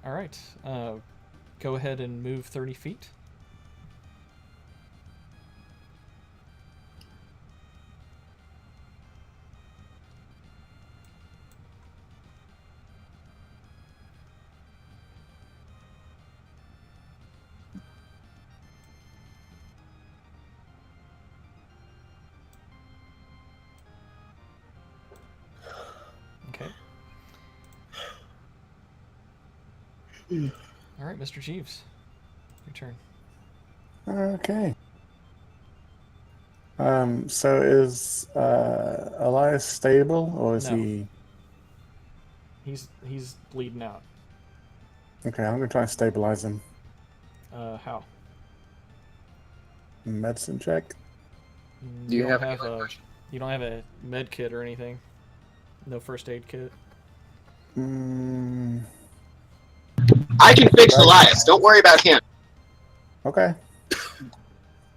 Alright, go ahead and move 30 feet. Okay. All right, Mr. Jeeves, your turn. Okay. So is Elias stable, or is No. he? He's bleeding out. Okay, I'm gonna try and stabilize him. How? Medicine check. Do you don't have any, you don't have a med kit or anything? No first aid kit? Mm, I can fix Elias. Don't worry about him. okay.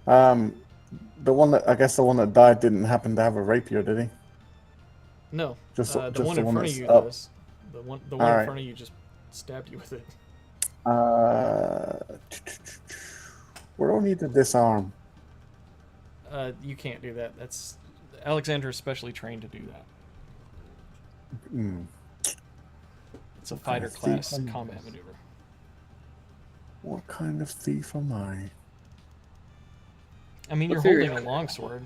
The one that I guess the one that died didn't happen to have a rapier, did he? No, Just the one the in one front of that's you up. does. The one in Alright. front of you just stabbed you with it. We don't need to disarm. You can't do that. That's Alexander is specially trained to do that. Hmm. It's a fighter thief class am I? combat maneuver. What kind of thief am I? I mean, you're Let's figure holding a longsword.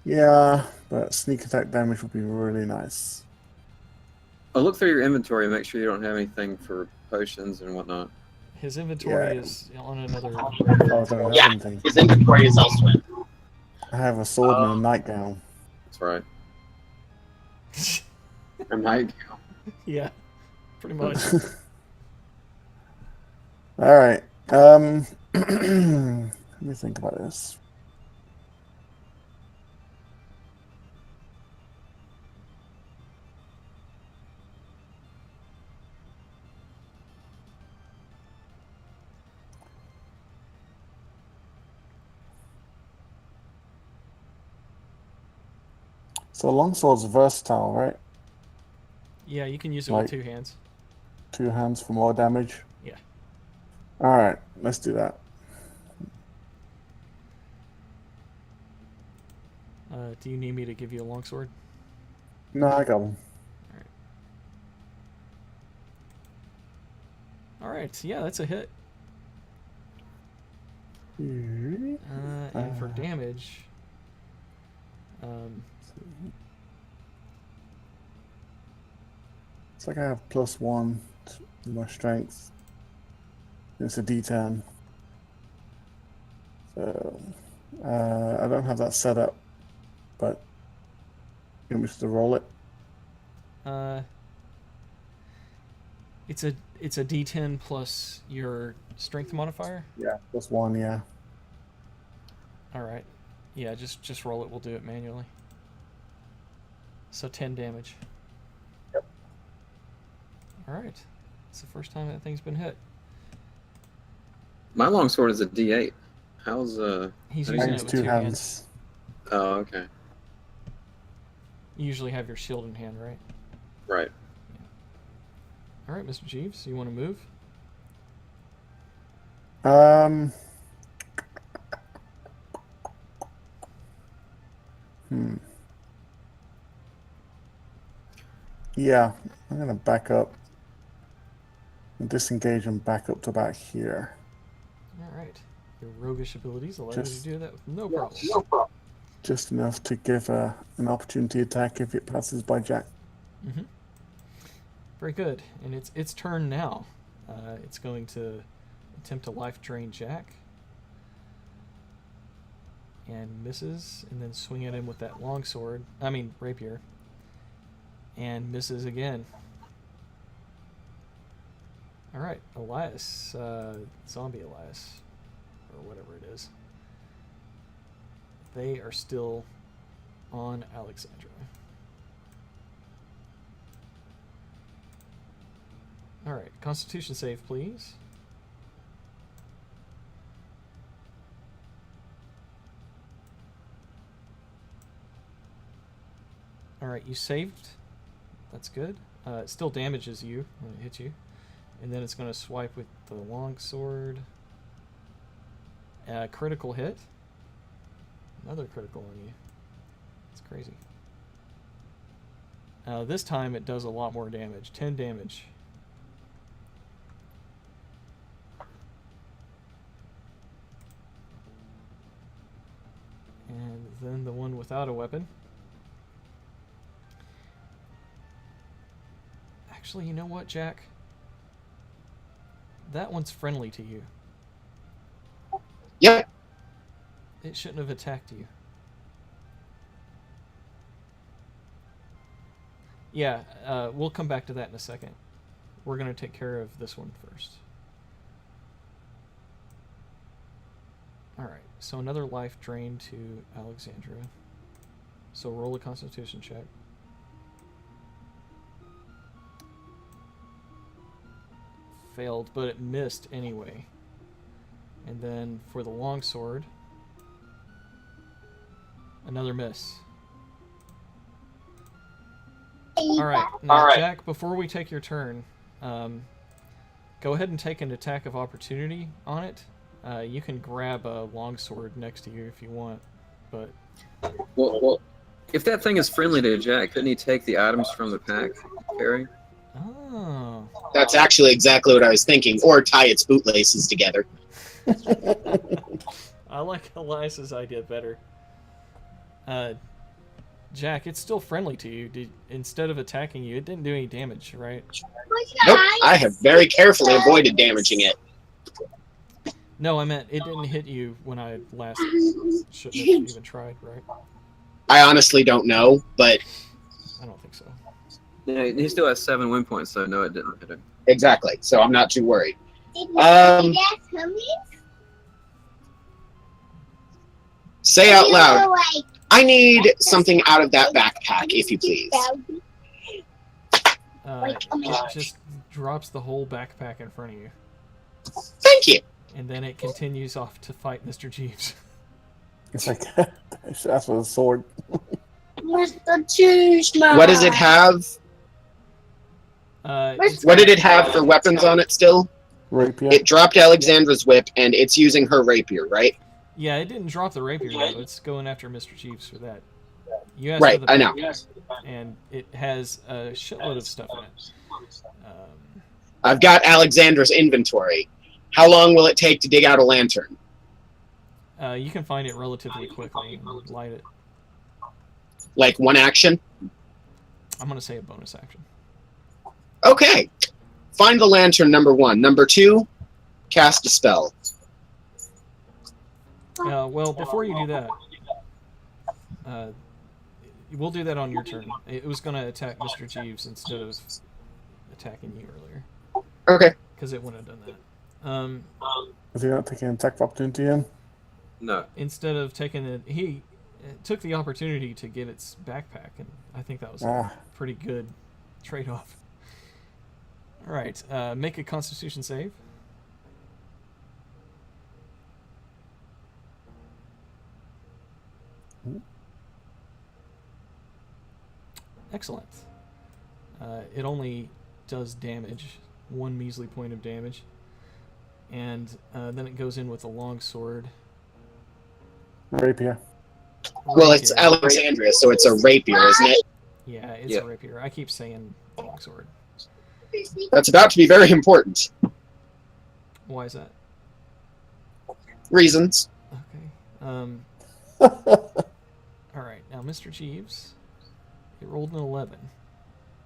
Yeah, but sneak attack damage would be really nice. Oh, look through your inventory and make sure you don't have anything for potions and whatnot. His inventory Yeah. is on another. Oh, I don't have Yeah, anything. his inventory is elsewhere. I have a sword and a nightgown. That's right. A nightgown. Yeah, pretty much. All right. Let me think about this. So longsword's versatile, right? Yeah, you can use it Like- with two hands. 2 hands for more damage. Yeah. All right, let's do that. Do you need me to give you a longsword? No, I got one. All right. Yeah, that's a hit. And for damage, It's like I have +1 to my strength. It's a D10. So I don't have that set up, but you want me to roll it? it's a D10 plus your strength modifier. Yeah, +1. Yeah. All right. Yeah, just roll it. We'll do it manually. So 10 damage. Yep. All right. It's the first time that thing's been hit. My longsword is a D8. How's He's How do using you it Use with 2 two hands. hands. Oh, okay. You usually have your shield in hand, right? Right. All right, Mr. Jeeves, you want to move? Yeah, I'm gonna back up and disengage and back up to about here. All right. Your roguish abilities allow Just- you to do that with no problem. Just enough to give an opportunity attack if it passes by Jack. Mm-hmm. Very good. And it's turn now. It's going to attempt to life drain Jack. And misses, and then swing at him with that longsword. I mean, rapier. And misses again. Alright, Elias. Zombie Elias. Or whatever it is. They are still on Alexandra. Alright, Constitution save, please. Alright, you saved. That's good. It still damages you when it hits you. And then it's going to swipe with the longsword. Critical hit. Another critical on you. It's crazy. This time it does a lot more damage. 10 damage. And then the one without a weapon. Actually, you know what, Jack? That one's friendly to you. Yep. It shouldn't have attacked you. Yeah, we'll come back to that in a second. We're going to take care of this one first. Alright, so another life drain to Alexandra. So roll a Constitution check. failed, but it missed anyway. And then for the longsword, another miss. Alright, now Jack, before we take your turn, go ahead and take an attack of opportunity on it. You can grab a longsword next to you if you want, but... Well, if that thing is friendly to Jack, couldn't he take the items from the pack, carry? Oh. That's actually exactly what I was thinking. Or tie its bootlaces together. I like Elias's idea better. Jack, it's still friendly to you. Instead of attacking you, it didn't do any damage, right? Nope, I have very carefully avoided damaging it. No, I meant it didn't hit you when I last shouldn't have even tried, right? I honestly don't know, but... I don't think so. Yeah, he still has 7 win points, so no, it didn't hit him. Exactly, so I'm not too worried. Say out loud, I need something out of that backpack, if you please. It just drops the whole backpack in front of you. Thank you. And then it continues off to fight Mr. Jeeves. It's like, that's with a sword. What does it have? What did it have for weapons on it still? Rapier. It dropped Alexandra's whip, and it's using her rapier, right? Yeah, it didn't drop the rapier, though. It's going after Mr. Jeeves for that. You asked Right, for the I know. And it has a shitload of stuff in it. I've got Alexandra's inventory. How long will it take to dig out a lantern? You can find it relatively quickly and light it. Like one action? I'm going to say a bonus action. Okay. Find the lantern, number 1. Number 2, cast a spell. Well, before you do that, we'll do that on your turn. It was going to attack Mr. Jeeves instead of attacking you earlier. Okay. Because it wouldn't have done that. Is he not taking an attack of opportunity in? No. Instead of taking it, he took the opportunity to get its backpack, and I think that was a pretty good trade-off. All right, make a Constitution save. Excellent. It only does damage, 1 measly point of damage, and then it goes in with a long sword. Rapier. Well, it's Alexandria, so it's a rapier, isn't it? Yeah, it's a rapier. I keep saying long sword. That's about to be very important. Why is that? Reasons. Okay. Alright, now Mr. Jeeves, it rolled an 11.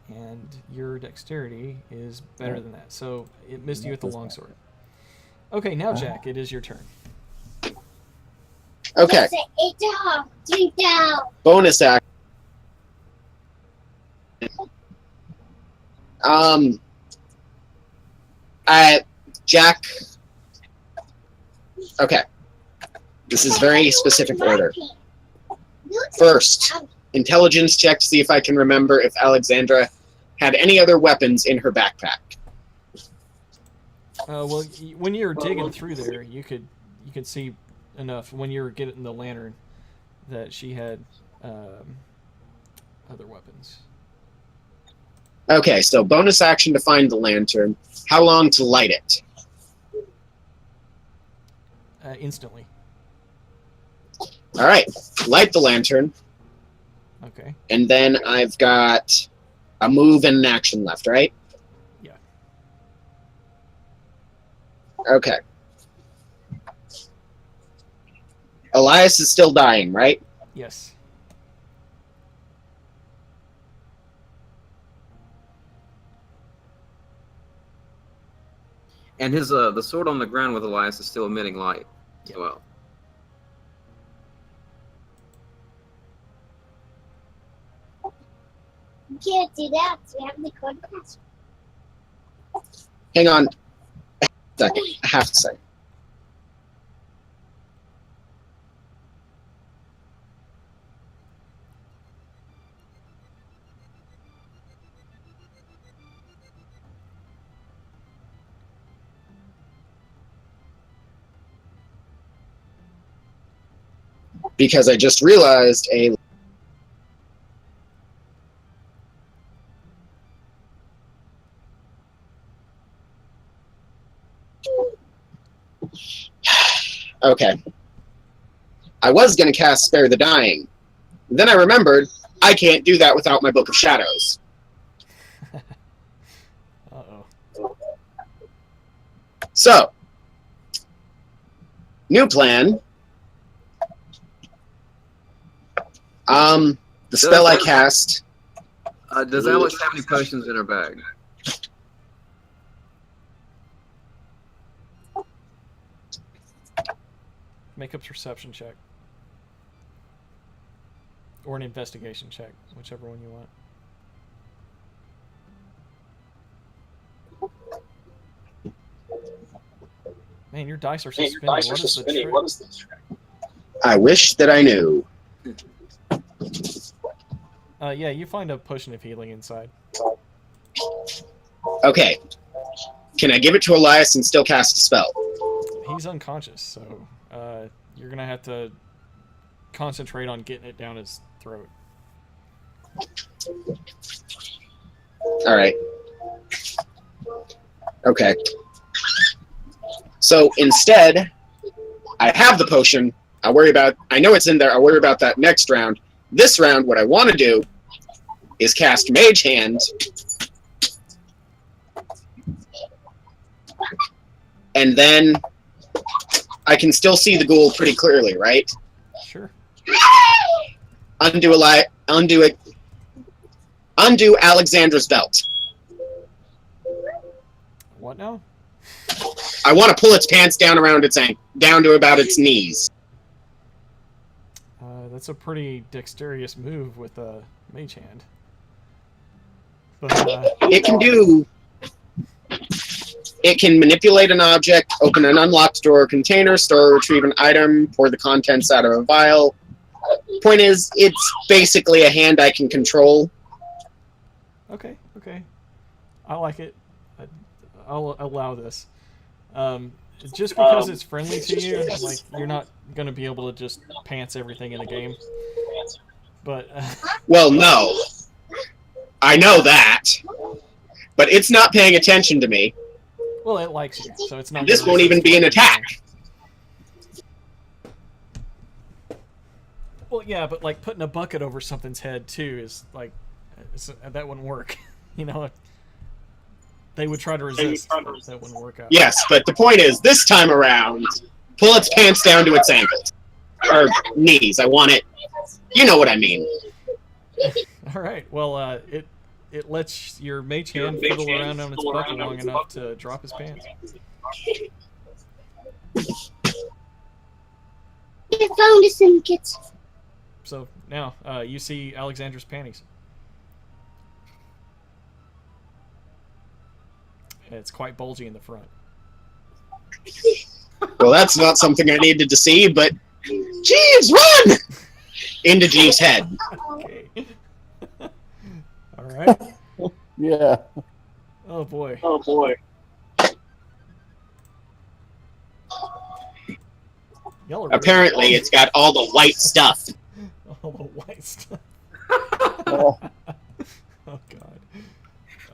And your dexterity is better than that. So it missed you with the longsword. Okay, now Jack, it is your turn. Okay. Bonus action. Jack. Okay. This is very specific order. First, intelligence check to see if I can remember if Alexandra had any other weapons in her backpack. Well, when you're digging through there, you could see enough when you were getting the lantern that she had other weapons. Okay, so bonus action to find the lantern. How long to light it? Instantly. All right, light the lantern. Okay. And then I've got a move and an action left, right? Yeah. Okay. Elias is still dying, right? Yes. And his the sword on the ground with Elias is still emitting light as well. You can't do that. We have the code class. Hang on a second. I have to say. because I just realized a... Okay. I was going to cast Spare the Dying. Then I remembered I can't do that without my Book of Shadows. Uh-oh. So, new plan. The spell I cast... Does Alex have any potions in her bag? Make a perception check. Or an investigation check, whichever one you want. Man, your dice are so spinny. What is the trick? I wish that I knew. Yeah, you find a potion of healing inside. Okay. Can I give it to Elias and still cast a spell? He's unconscious, so you're gonna have to concentrate on getting it down his throat. Alright. Okay. So instead, I have the potion. I know it's in there. I worry about that next round. This round, what I want to do is cast Mage Hand. And then I can still see the ghoul pretty clearly, right? Sure. Undo Alexandra's belt. What now? I want to pull its pants down around its down to about its knees. That's a pretty dexterous move with a mage hand. But, It can manipulate an object, open an unlocked door or container, store or retrieve an item, pour the contents out of a vial. Point is, it's basically a hand I can control. Okay. I like it. I'll allow this. Just because it's friendly to you, like, you're not going to be able to just pants everything in the game. But... Well, no. I know that. But it's not paying attention to me. Well, it likes you, so it's not... This won't even be an attack. Well, yeah, but, like, putting a bucket over something's head, too, is, like... that wouldn't work. You know? They would try to resist, but that wouldn't work out. Yes, but the point is, this time around, pull its pants down to its ankles. Or knees. I want it... You know what I mean. Alright, well, it lets your mage hand fiddle around on its bucket long enough to drop his pants. I found a syndicate. So, now, you see Alexandra's panties. It's quite bulgy in the front. Well, that's not something I needed to see, but... Jeeves, run! Into Jeeves' head. Okay. Alright. Yeah. Oh boy. Y'all are Apparently, it's got all the white stuff. all the white stuff. Oh, Oh god.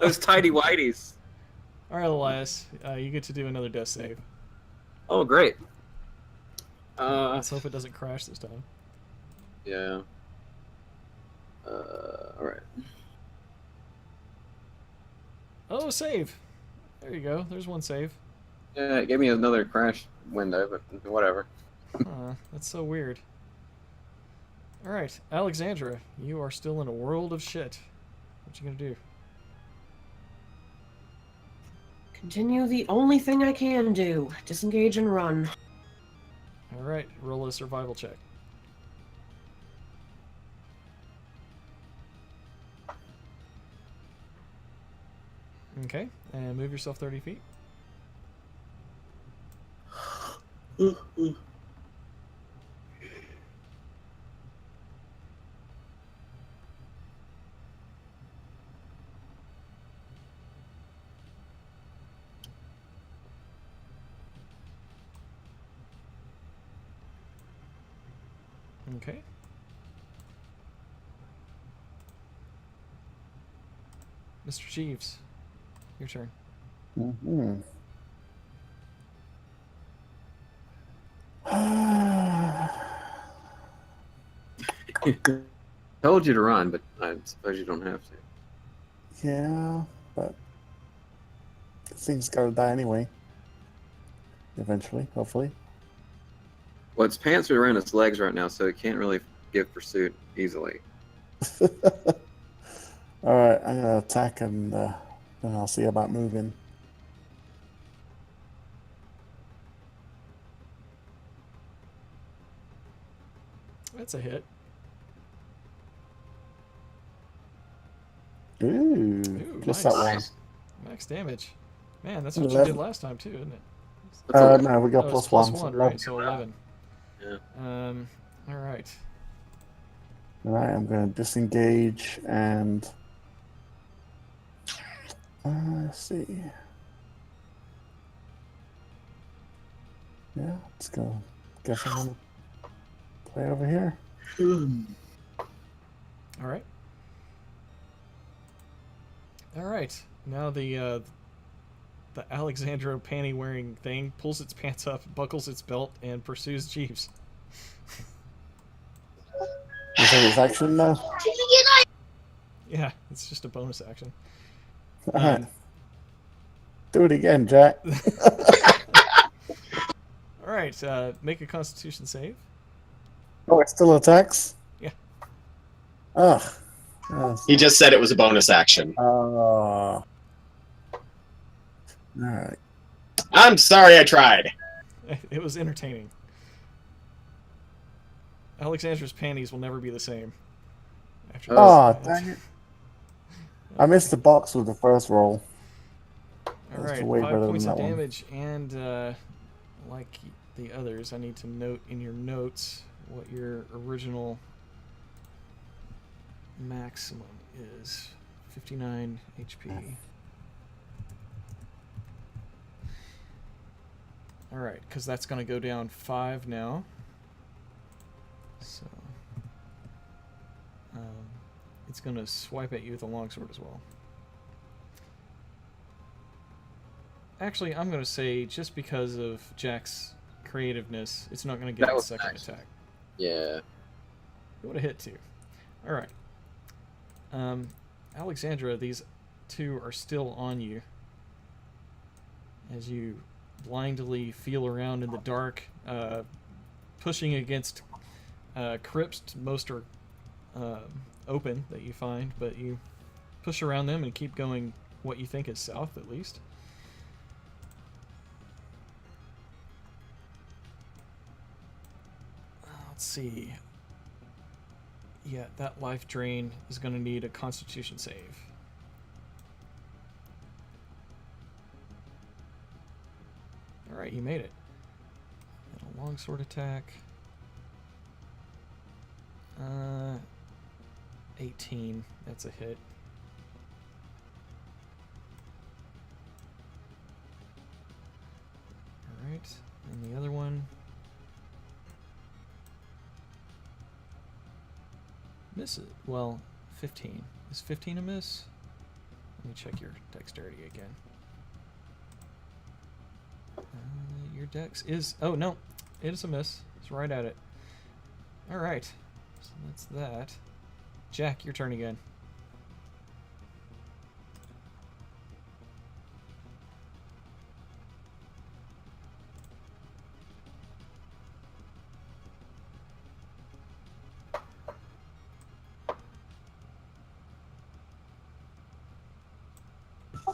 Those tidy whiteys. Alright, Elias, you get to do another death save. Oh, great. Let's hope it doesn't crash this time. Yeah. Alright. Oh, save! There you go. There's one save. Yeah, it gave me another crash window, but whatever. That's so weird. Alright, Alexandra, you are still in a world of shit. What you gonna do? Continue the only thing I can do. Disengage and run. Alright, roll a survival check. Okay, and move yourself 30 feet. Okay. Mr. Jeeves, your turn. Mm-hmm. Told you to run, but I suppose you don't have to. Yeah, but this thing's gotta die anyway. Eventually, hopefully. Well, its pants are around its legs right now, so it can't really give pursuit easily. Alright, I'm gonna attack and then I'll see about moving. That's a hit. Ooh, Ooh, just nice. that one. Nice. Max damage. Man, that's what you 11. did last time too, isn't it? That's a- No, we got Oh, it's plus plus one. one, right? So 11. Yeah. All right. Alright, I'm gonna disengage and let's see. Yeah, let's go. Guess I'm gonna play over here. All right. All right. Now the Alexandra panty wearing thing pulls its pants up, buckles its belt, and pursues Jeeves. Is that his action now? Yeah, it's just a bonus action. Alright. Do it again, Jack. All right. Make a Constitution save. Oh, it still attacks? Yeah. Ugh. Yes. He just said it was a bonus action. Alright. I'm sorry I tried. It was entertaining. Alexandra's panties will never be the same. After this. Oh, dang it. I missed the box with the first roll. All That's right, way 5 better points than of that one. damage, and like the others, I need to note in your notes what your original maximum is. 59 HP. All right, because that's going to go down 5 now. So it's going to swipe at you with a longsword as well. Actually, I'm going to say, just because of Jack's creativeness, it's not going to get That a was second nice. attack. Yeah. It would have hit too. Alright. Alexandra, these two are still on you. As you blindly feel around in the dark, pushing against crypts. Most are open that you find, but you push around them and keep going what you think is south, at least. Let's see. Yeah, that life drain is going to need a Constitution save. Alright, you made it. And a longsword attack. 18. That's a hit. Alright, and the other one. Misses. Well, 15. Is 15 a miss? Let me check your dexterity again. Your dex is... Oh, no. It is a miss. It's right at it. Alright. So that's that. Jack, your turn again.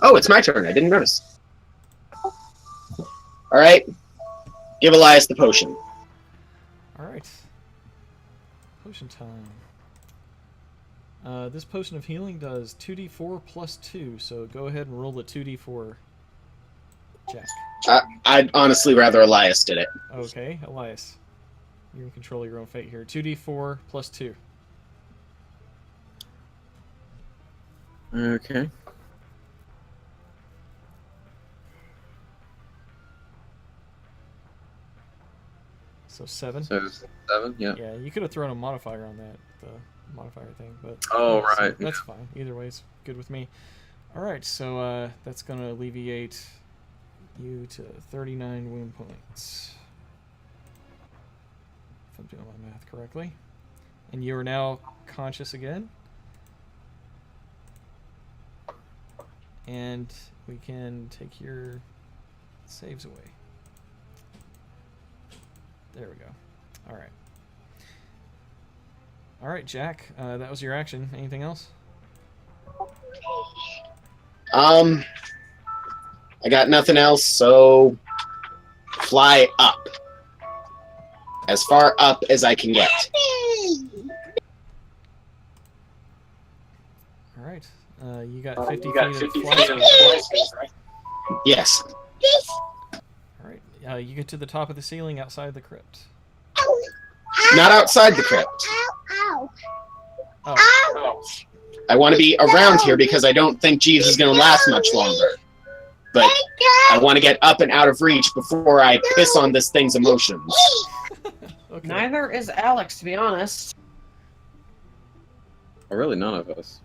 Oh, it's my turn. I didn't notice. All right. Give Elias the potion. Alright. Potion time. This potion of healing does 2d4 plus 2, so go ahead and roll the 2d4, Jack. I'd honestly rather Elias did it. Okay, Elias. You're in control of your own fate here. 2d4 plus 2. Okay. So 7. So 7, yeah. Yeah, you could have thrown a modifier on that, the modifier thing, but Oh, yeah, so right. that's fine. Either way, it's good with me. All right, so that's gonna alleviate you to 39 wound points, if I'm doing my math correctly. And you are now conscious again. And we can take your saves away. There we go. All right. All right, Jack. That was your action. Anything else? I got nothing else, so fly up. As far up as I can get. All right. You got 50 feet of fly space, right? Yes. All right. You get to the top of the ceiling outside the crypt. Not outside the crypt. Oh. I want to be around here because I don't think Jeeves is going to last much longer. But I want to get up and out of reach before I piss on this thing's emotions. Okay. Neither is Alex, to be honest. Or really, none of us.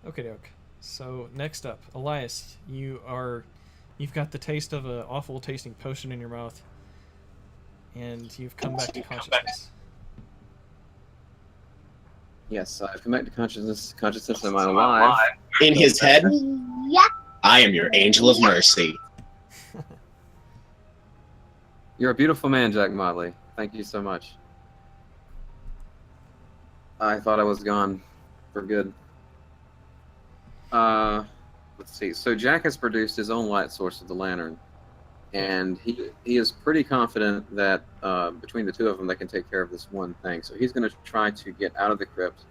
Okay, doke. So next up, Elias, you've got the taste of an awful tasting potion in your mouth, and you've come back to consciousness. Yes, I've come back to consciousness. Consciousness, am I alive? In his head, Yeah. I am your angel of mercy. You're a beautiful man, Jack Motley. Thank you so much. I thought I was gone for good. Let's see. So Jack has produced his own light source of the lantern, and he is pretty confident that between the two of them, they can take care of this one thing. So he's going to try to get out of the crypt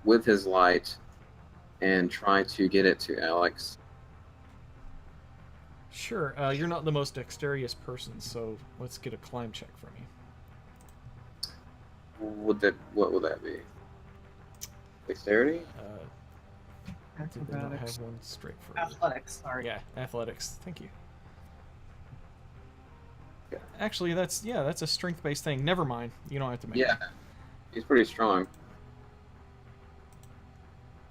with his light and try to get it to Alex. Sure. You're not the most dexterous person, so let's get a climb check from you. What would that be? Dexterity? Did they not have one straight for Athletics, sorry. Yeah, athletics. Thank you. Yeah. Actually, that's a strength-based thing. Never mind. You don't have to make Yeah, it. he's pretty strong.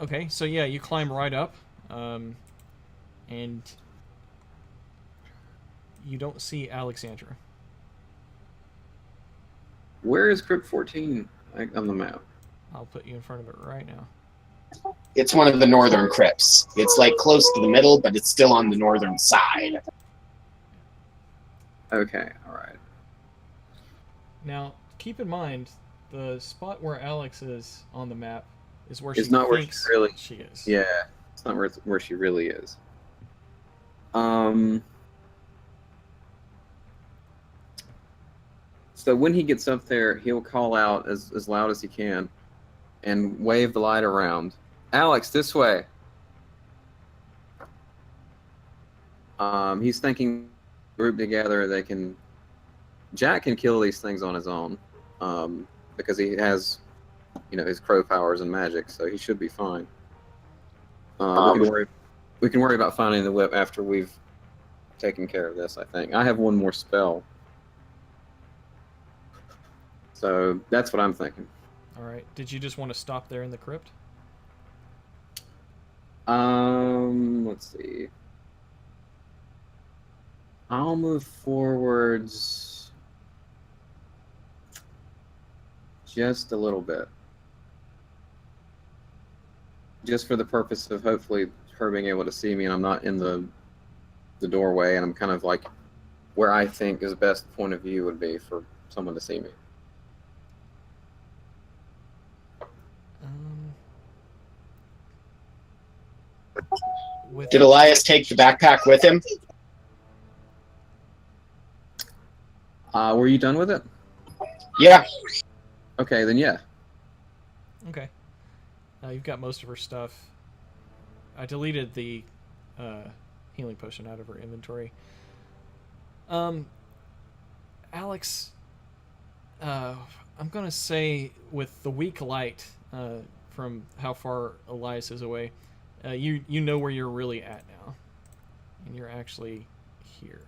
Okay, so yeah, you climb right up, and you don't see Alexandra. Where is Crypt 14 on the map? I'll put you in front of it right now. It's one of the northern crypts. It's like close to the middle, but it's still on the northern side. Okay, all right. Now, keep in mind, the spot where Alex is on the map is where It's she not where she thinks really- she is. Yeah, it's not where she really is. So when he gets up there, he'll call out as loud as he can and wave the light around. Alex, this way. He's thinking, group together, Jack can kill these things on his own, because he has, his crow powers and magic, so he should be fine. We can worry about finding the whip after we've taken care of this, I think. I have one more spell. So that's what I'm thinking. All right. Did you just want to stop there in the crypt? Let's see. I'll move forwards just a little bit. Just for the purpose of hopefully her being able to see me and I'm not in the doorway and I'm kind of like where I think is the best point of view would be for someone to see me. Did Elias take the backpack with him? Were you done with it? Yeah. Okay, then yeah. Okay. You've got most of her stuff. I deleted the healing potion out of her inventory. Alex, I'm going to say with the weak light from how far Elias is away, you know where you're really at now. you're actually here.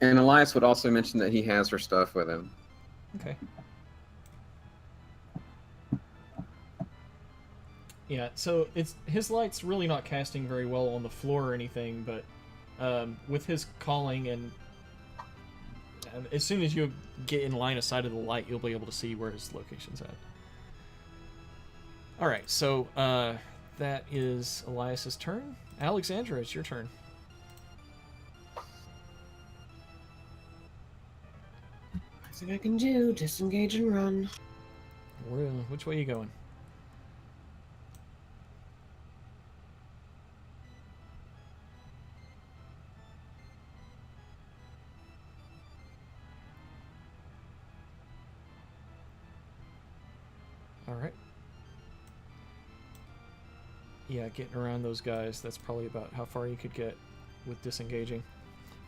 And Elias would also mention that he has her stuff with him. Okay. Yeah, so his light's really not casting very well on the floor or anything, but with his calling and as soon as you get in line of sight of the light, you'll be able to see where his location's at. Alright, so that is Elias's turn. Alexandra, it's your turn. I think I can do disengage and run. Which way are you going? Alright. Yeah, getting around those guys, that's probably about how far you could get with disengaging.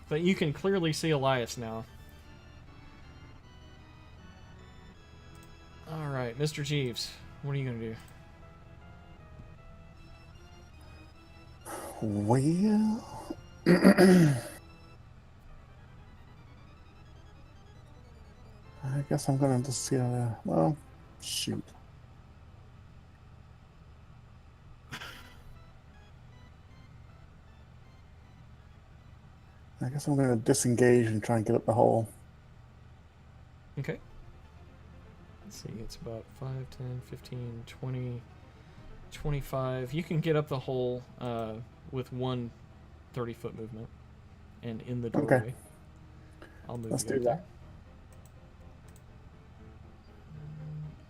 But you can clearly see Elias now. Alright, Mr. Jeeves, what are you going to do? Well, I guess I'm gonna just well, shoot. I guess I'm gonna disengage and try and get up the hole. Okay. Let's see, it's about 5, 10, 15, 20, 25. You can get up the hole with one 30-foot movement and in the doorway. Okay. I'll move Let's you do up that. there.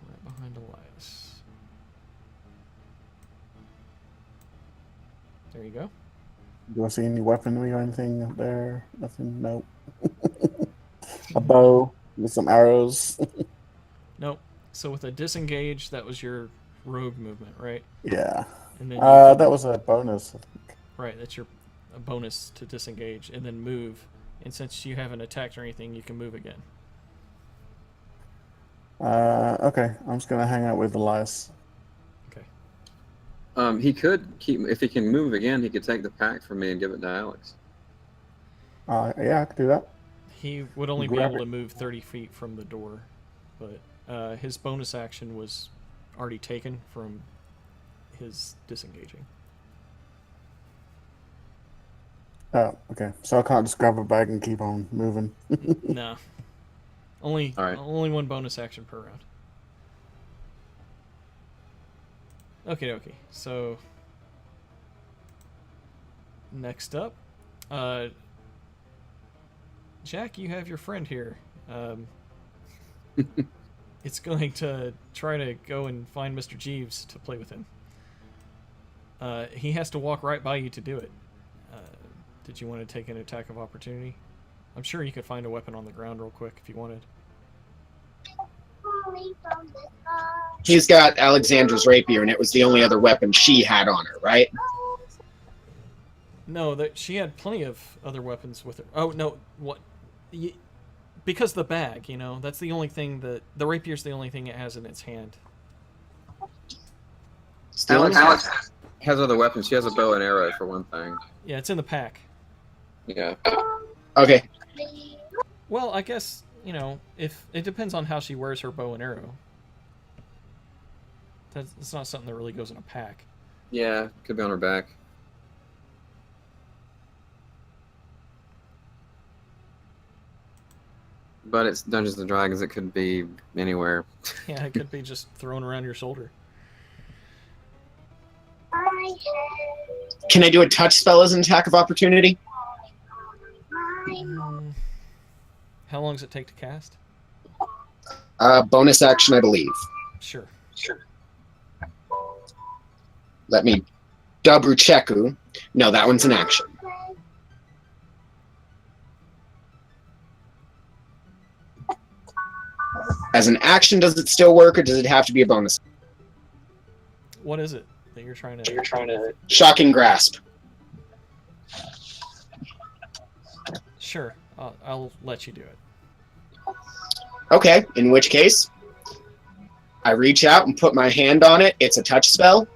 Right behind Elias. There you go. Do I see any weaponry or anything up there? Nothing? Nope. A bow with some arrows. Nope. So with a disengage, that was your rogue movement, right? Yeah. And then That was a bonus. right, that's your a bonus to disengage, and then move. And since you haven't attacked or anything, you can move again. Okay. I'm just gonna hang out with Elias. Okay. He could keep, if he can move again, he could take the pack from me and give it to Alex. Yeah, I could do that. He would only be Grab able it. to move 30 feet from the door, but his bonus action was already taken from his disengaging. Oh, okay. So I can't just grab a bag and keep on moving. No. Only All right. only one bonus action per round. Okay. So next up, Jack, you have your friend here. It's going to try to go and find Mr. Jeeves to play with him. He has to walk right by you to do it. Did you want to take an attack of opportunity? I'm sure you could find a weapon on the ground real quick if you wanted. He's got Alexandra's rapier, and it was the only other weapon she had on her, right? No, that she had plenty of other weapons with her. Oh no, what? Because the bag, that's the only thing that the rapier's the only thing it has in its hand. Alex has other weapons. She has a bow and arrow for one thing. Yeah, it's in the pack. Yeah. Okay. Well, I guess if it depends on how she wears her bow and arrow. It's not something that really goes in a pack. Yeah, could be on her back. But it's Dungeons and Dragons. It could be anywhere. Yeah, it could be just thrown around your shoulder. Can I do a touch spell as an attack of opportunity? How long does it take to cast? Bonus action, I believe. Sure. Let me double check. No, that one's an action. As an action, does it still work, or does it have to be a bonus? What is it that you're trying to... Shocking grasp. Sure, I'll let you do it. Okay, in which case, I reach out and put my hand on it. It's a touch spell.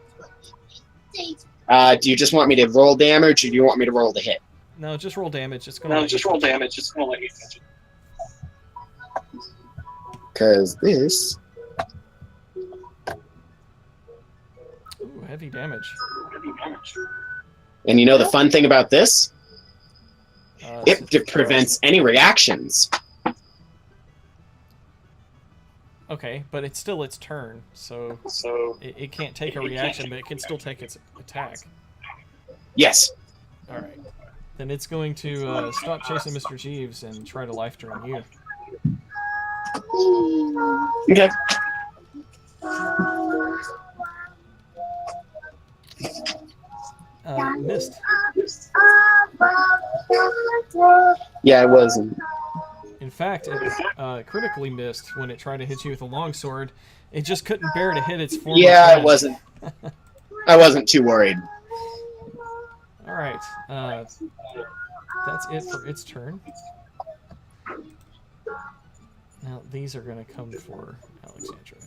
Do you just want me to roll damage, or do you want me to roll the hit? No, just roll damage. It's gonna let you touch it. Because this... Ooh, heavy damage. And you know the fun thing about this? It So- prevents any reactions. Okay, but it's still its turn, so it can't take a reaction, but it can still take its attack. Yes. Alright. Then it's going to stop chasing Mr. Jeeves and try to life drain you. Okay. Missed. Yeah, it wasn't. In fact, it critically missed when it tried to hit you with a longsword. It just couldn't bear to hit its former Yeah, friend. it wasn't. I wasn't too worried. Alright. That's it for its turn. Now, these are going to come for Alexandra.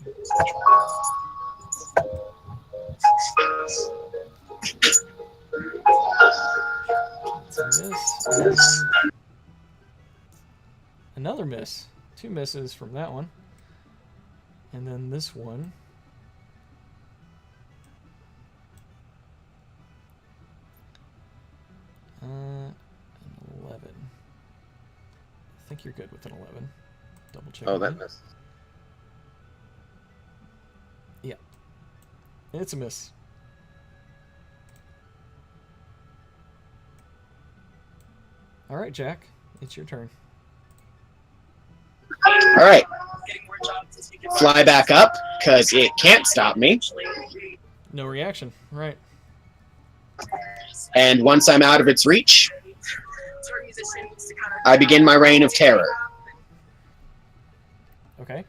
That's a miss. And another miss. 2 misses from that one. And then this one. An 11. I think you're good with an 11. Double check. Oh, that again. missed. Yeah. It's a miss. Alright, Jack. It's your turn. All right. Fly back up, because it can't stop me. No reaction. Right. And once I'm out of its reach, I begin my reign of terror. Okay.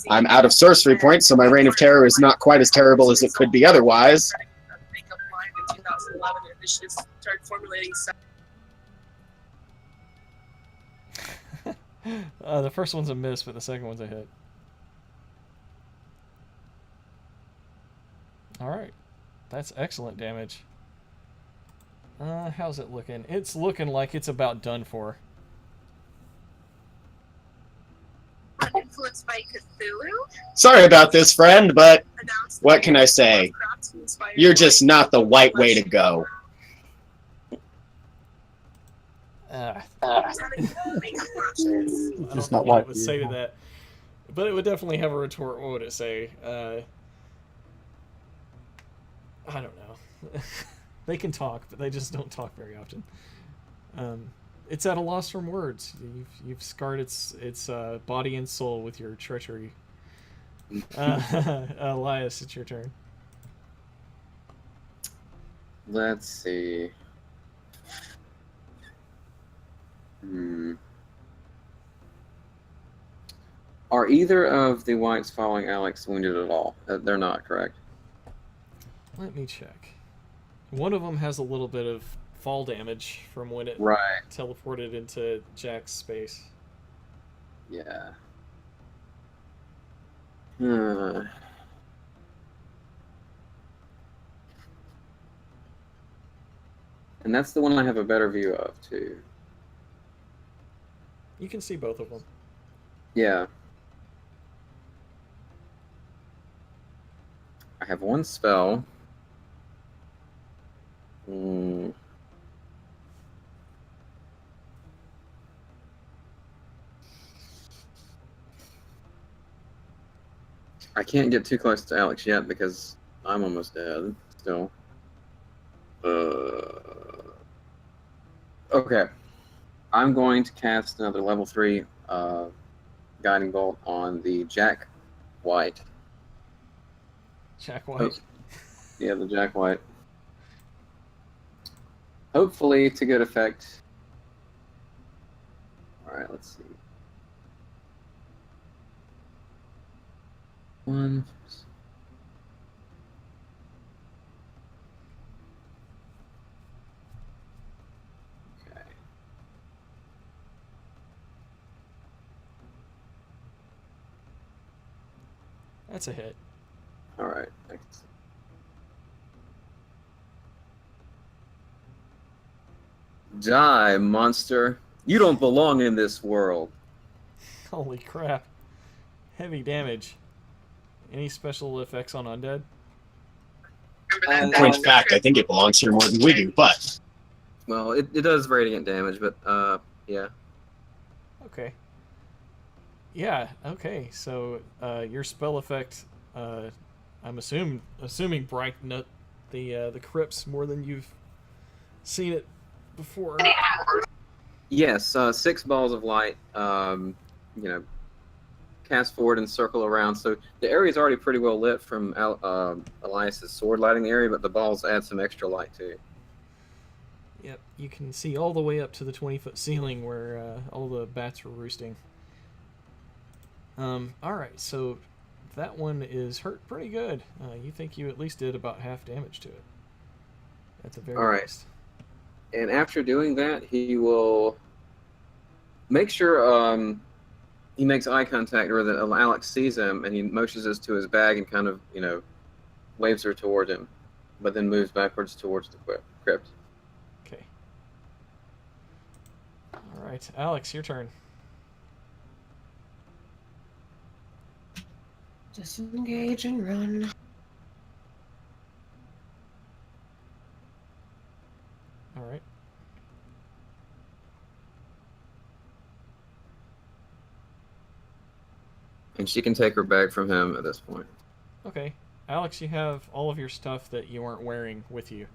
I'm out of sorcery points, so my reign of terror is not quite as terrible as it could be otherwise. The first one's a miss, but the second one's a hit. Alright. That's excellent damage. How's it looking? It's looking like it's about done for. Influenced by Cthulhu? Sorry about this, friend, but what can I say? You're just not the white way to go. I It's don't not know what white. it would say to that. But it would definitely have a retort. What would it say? I don't know. They can talk, but they just don't talk very often. It's at a loss from words. You've scarred its body and soul with your treachery. Elias, it's your turn. Let's see. Are either of the wights following Alex wounded at all? They're not, correct? Let me check. One of them has a little bit of fall damage from when it Right. teleported into Jack's space. Yeah. And that's the one I have a better view of, too. You can see both of them. Yeah. I have one spell. I can't get too close to Alex yet because I'm almost dead still. Okay. I'm going to cast another level 3 guiding bolt on the Jack White. Jack White. Yeah, the Jack White. Hopefully to good effect. Alright, let's see. One. Okay. That's a hit. All right. Thanks. Die, monster. You don't belong in this world. Holy crap. Heavy damage. Any special effects on undead? Point of fact, I think it belongs here more than we do, but Well, it does radiant damage, but yeah. Okay. Yeah, okay. So your spell effect, I'm assuming brighten up the crypts more than you've seen it before. Yes, 6 balls of light. You know, cast forward and circle around. So the area is already pretty well lit from Elias's sword lighting the area, but the balls add some extra light too. Yep, you can see all the way up to the 20-foot ceiling where all the bats were roosting. Alright, so that one is hurt pretty good. You think you at least did about half damage to it. That's a very All right. least. And after doing that, he will make sure he makes eye contact with it. Alex sees him, and he motions us to his bag and kind of, waves her toward him, but then moves backwards towards the crypt. Okay. Alright, Alex, your turn. Disengage and run. Alright. And she can take her bag from him at this point. Okay. Alex, you have all of your stuff that you weren't wearing with you.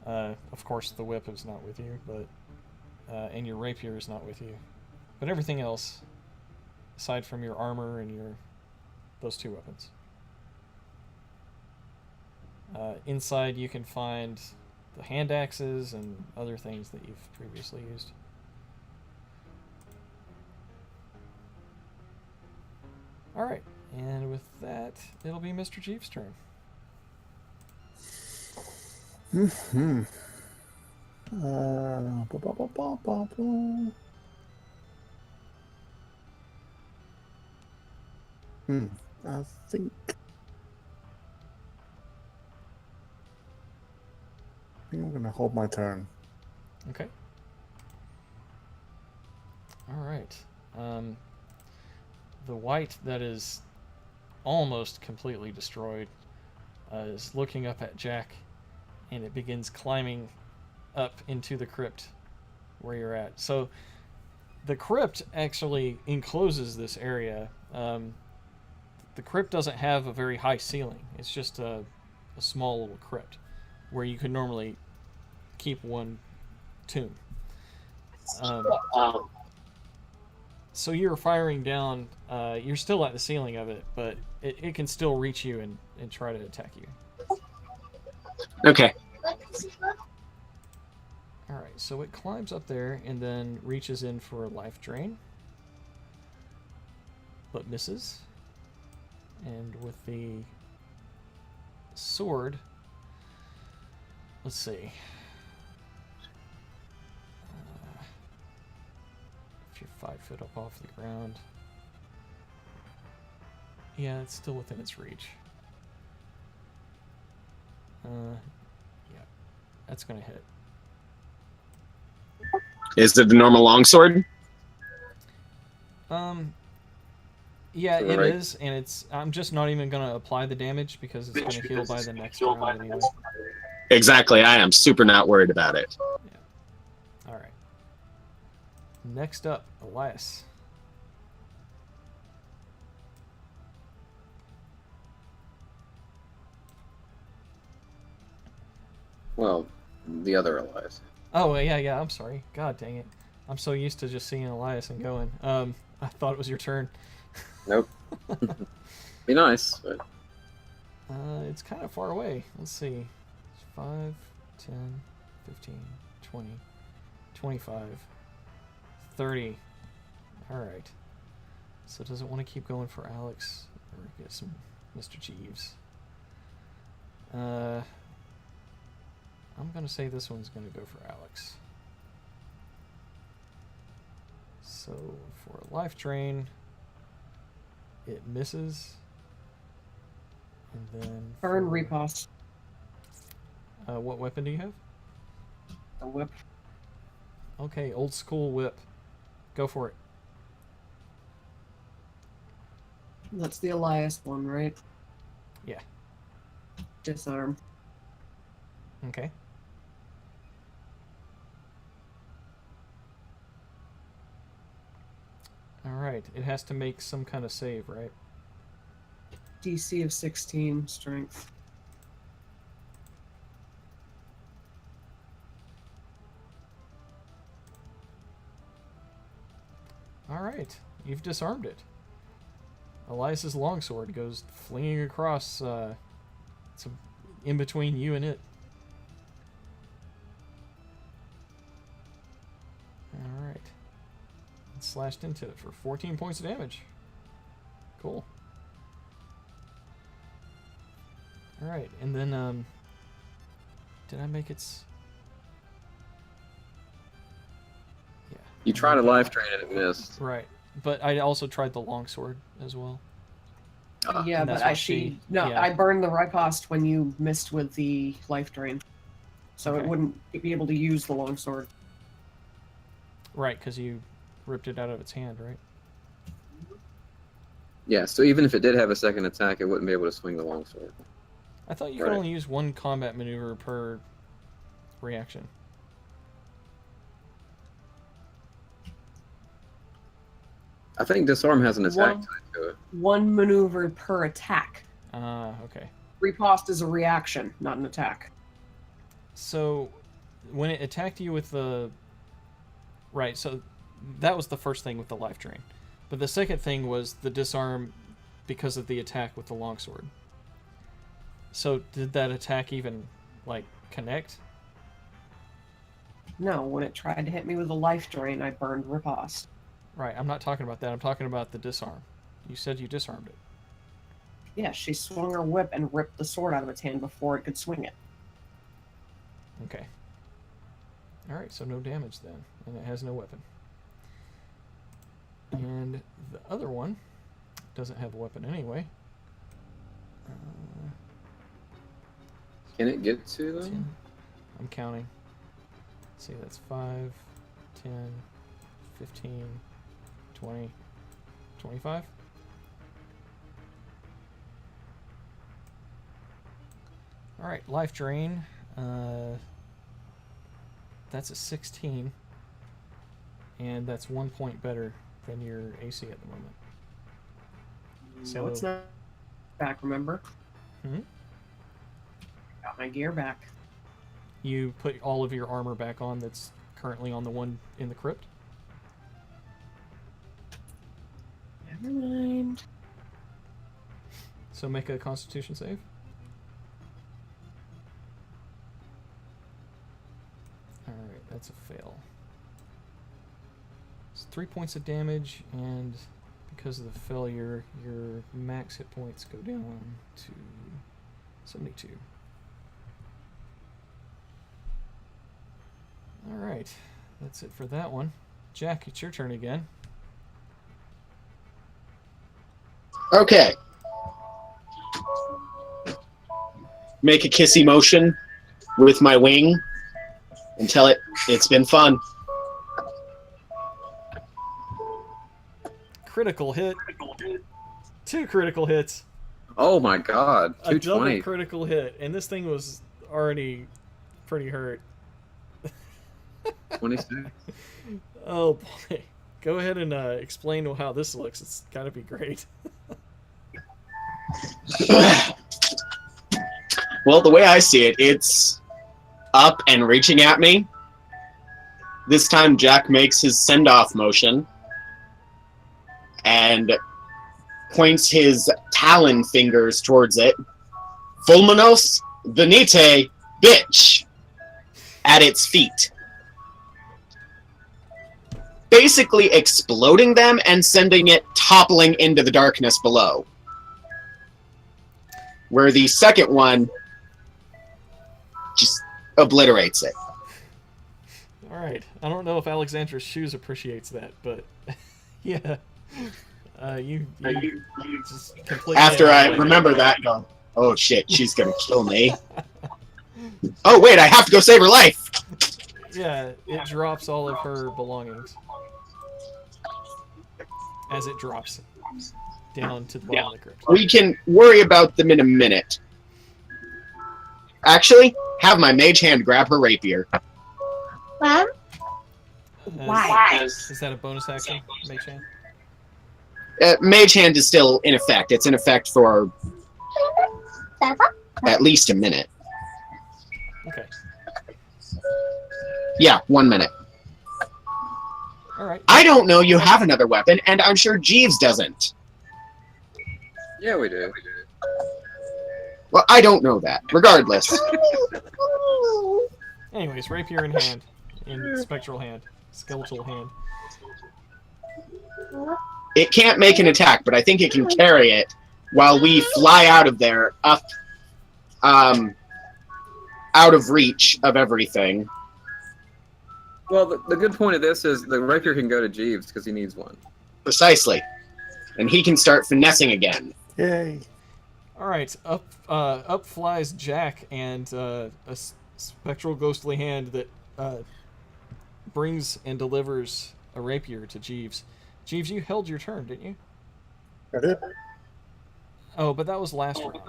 Of course, the whip is not with you, but and your rapier is not with you. But everything else, aside from your armor and those 2 weapons. Inside, you can find the hand axes and other things that you've previously used. Alright, and with that, it'll be Mr. Chief's turn. Mm-hmm. I think I'm gonna hold my turn. Okay. Alright. The wight that is almost completely destroyed is looking up at Jack, and it begins climbing up into the crypt where you're at. So the crypt actually encloses this area. The crypt doesn't have a very high ceiling. It's just a small little crypt where you could normally keep one tomb. So you're firing down, you're still at the ceiling of it, but it can still reach you and try to attack you. okay. Alright, so it climbs up there and then reaches in for a life drain, but misses. And with the sword, let's see. If you're 5 foot up off the ground. Yeah, it's still within its reach. Yeah, that's gonna hit. Is it the normal longsword? Yeah, it Right. is, and I'm just not even gonna apply the damage because it's gonna heal by the next round anyway. Exactly. I am super not worried about it. Yeah. Alright. Next up, Elias. Well, the other Elias. Oh, yeah, I'm sorry. God dang it. I'm so used to just seeing Elias and going. I thought it was your turn. Nope. Be nice, but It's kind of far away. Let's see. It's 5, 10, 15, 20, 25, 30. Alright. So does it want to keep going for Alex? Or get some Mr. Jeeves? I'm going to say this one's going to go for Alex. So for a life drain, it misses, And then Burn for- riposte. What weapon do you have? The whip. Okay, old school whip. Go for it. That's the Elias one, right? Yeah. Disarm. Okay. Alright, it has to make some kind of save, right? DC of 16 strength. Alright, you've disarmed it. Elias's longsword goes flinging across, in between you and it. Alright. It slashed into it for 14 points of damage. Cool. Alright, and then, did I make its... Yeah. You tried a life drain and it missed. Right. But I also tried the longsword as well. Yeah, and that's but what she- no, yeah. I burned the riposte when you missed with the life drain, so Okay. it wouldn't be able to use the longsword. Right, because you ripped it out of its hand, right? Yeah, so even if it did have a second attack, it wouldn't be able to swing the longsword. I thought you could Right. only use one combat maneuver per reaction. I think disarm has an attack One- tied to it. One maneuver per attack. Okay. Riposte is a reaction, not an attack. So, when it attacked you with the... Right, so that was the first thing with the life drain. But the second thing was the disarm because of the attack with the longsword. So, did that attack even, like, connect? No, when it tried to hit me with a life drain, I burned riposte. Right, I'm not talking about that. I'm talking about the disarm. You said you disarmed it. Yeah, she swung her whip and ripped the sword out of its hand before it could swing it. Okay. Alright, so no damage then. And it has no weapon. And the other one doesn't have a weapon anyway. Can it get to them? 10. I'm counting. Let's see, that's 5, 10, 15, 20, 25. Alright, life drain. That's a 16. And that's 1 point better than your AC at the moment. So it's not back, remember? Hmm? Got my gear back. You put all of your armor back on that's currently on the one in the crypt? Never mind. So make a constitution save. Alright, that's a fail. It's 3 points of damage, and because of the failure, your max hit points go down to 72. Alright, that's it for that one. Jack, it's your turn again. Okay. Make a kissy motion with my wing and tell it it's been fun. Critical hit. 2 critical hits. Oh my god, A double 220. critical hit, and this thing was already pretty hurt. 26. Oh boy. Go ahead and explain how this looks. It's gotta be great. Well, the way I see it, it's up and reaching at me. This time Jack makes his send-off motion and points his talon fingers towards it. Fulminos venite, bitch! At its feet. Basically exploding them and sending it toppling into the darkness below. Where the second one just obliterates it. Alright. I don't know if Alexandra's shoes appreciates that, but yeah. You just completely After I annihilated remember it. that, go, Oh shit, she's gonna kill me. Oh wait, I have to go save her life! Yeah, it drops all of her belongings. As it drops down to the bottom of the crypt. We can worry about them in a minute. Actually, have my mage hand grab her rapier. Mom? Why? Is that a bonus action, Mage Hand? Mage hand is still in effect. It's in effect for Papa? at least a minute. Okay. Yeah, 1 minute. Alright. I don't know you have another weapon, and I'm sure Jeeves doesn't. Yeah, we do. Well, I don't know that. Regardless. Anyways, rapier in hand. In spectral hand. Skeletal hand. It can't make an attack, but I think it can carry it while we fly out of there, up, out of reach of everything. Well, the good point of this is the rapier can go to Jeeves because he needs one. Precisely. And he can start finessing again. Yay. Alright, up flies Jack and spectral ghostly hand that brings and delivers a rapier to Jeeves. Jeeves, you held your turn, didn't you? I did. Oh, but that was last round.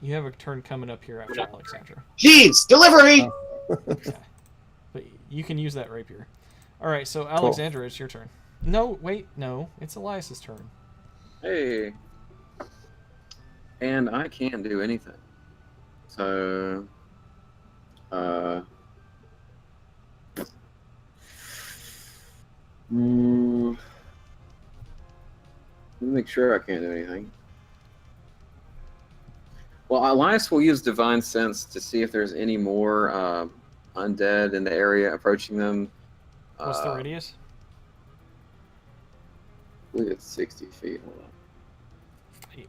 You have a turn coming up here after Alexandra. Jeeves, delivery! Okay. But you can use that rapier. Alright, so Alexandra, it's your turn. No, wait, no. It's Elias's turn. Hey. And I can't do anything. So, let me make sure I can't do anything. Well, Elias will use Divine Sense to see if there's any more undead in the area approaching them. What's the radius? I believe it's 60 feet. Hold on.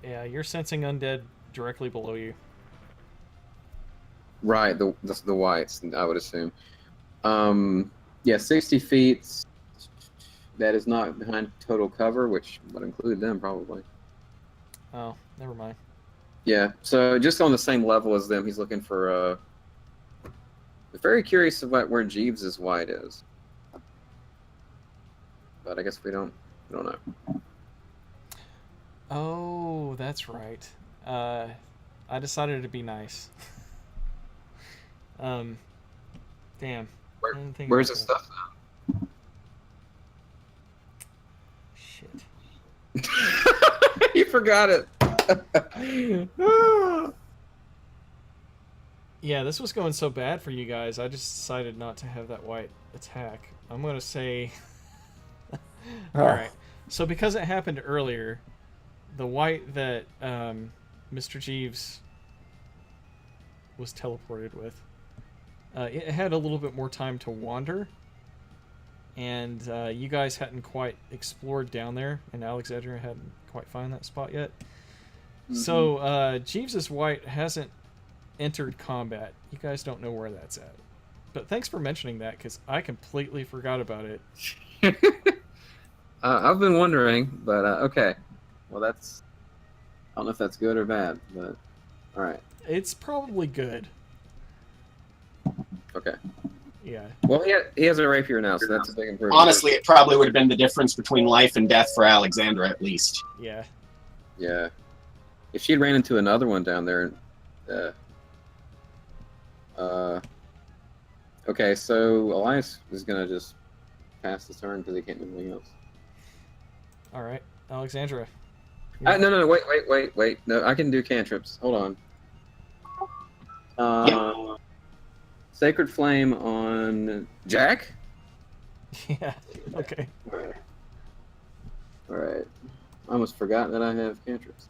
Yeah, you're sensing undead directly below you. Right, the wights, I would assume. Yeah, 60 feet. That is not behind total cover, which would include them probably. Oh, never mind. Yeah, so just on the same level as them, he's looking for. Very curious about where Jeeves' wight is, but I guess we don't know. Oh, that's right. I decided to be nice. Damn. I didn't think Where's about his that. stuff Shit. now? You forgot it. Yeah, this was going so bad for you guys. I just decided not to have that wight attack. I'm gonna say. All right. So because it happened earlier, the wight that Mr. Jeeves was teleported with, it had a little bit more time to wander, and you guys hadn't quite explored down there, and Alexandra hadn't quite found that spot yet. Mm-hmm. So Jeeves's wight hasn't entered combat. You guys don't know where that's at. But thanks for mentioning that, because I completely forgot about it. I've been wondering, but okay. Well, that's... I don't know if that's good or bad, but... Alright. It's probably good. Okay. Yeah. Well, he has a rapier now, so that's a big improvement. Honestly, it probably would have been the difference between life and death for Alexandra, at least. Yeah. Yeah. If she'd ran into another one down there... okay, so Elias is gonna just pass the turn because he can't do anything else. Alright. Alexandra. No, wait. No, I can do cantrips. Hold on. Sacred Flame on Jack? Yeah, okay. Alright. I almost forgot that I have cantrips.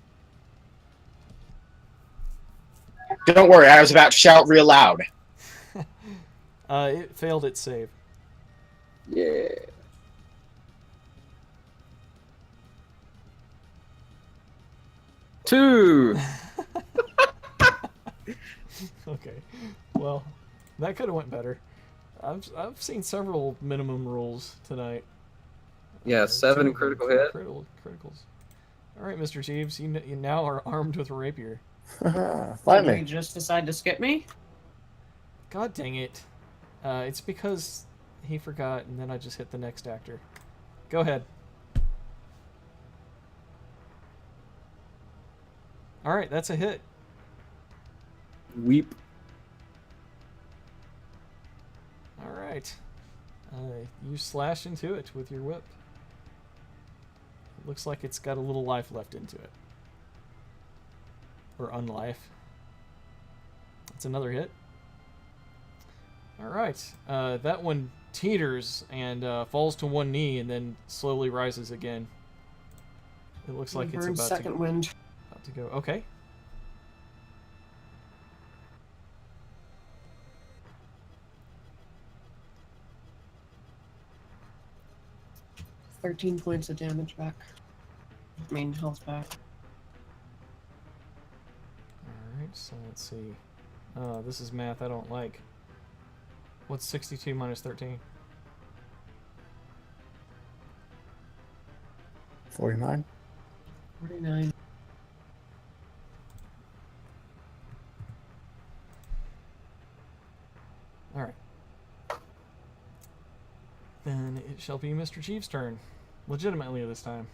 Don't worry, I was about to shout real loud. It failed its save. Yeah. Two! Okay. Well, that could have went better. I've seen several minimum rolls tonight. Yeah, 7 critical hit. Criticals. All right, Mr. Jeeves, you now are armed with a rapier. Did Finally. he just decide to skip me? God dang it. It's because he forgot, and then I just hit the next actor. Go ahead. All right, that's a hit. Weep. All right. You slash into it with your whip. It looks like it's got a little life left into it. Or unlife. That's another hit. All right. That one teeters and falls to one knee and then slowly rises again. It looks like it's Burn about second wind. to go. Okay. 13 points of damage back. Health back. Alright, so let's see. This is math I don't like. What's 62 minus 13? 49. 49. Alright. Then it shall be Mr. Chief's turn. Legitimately this time.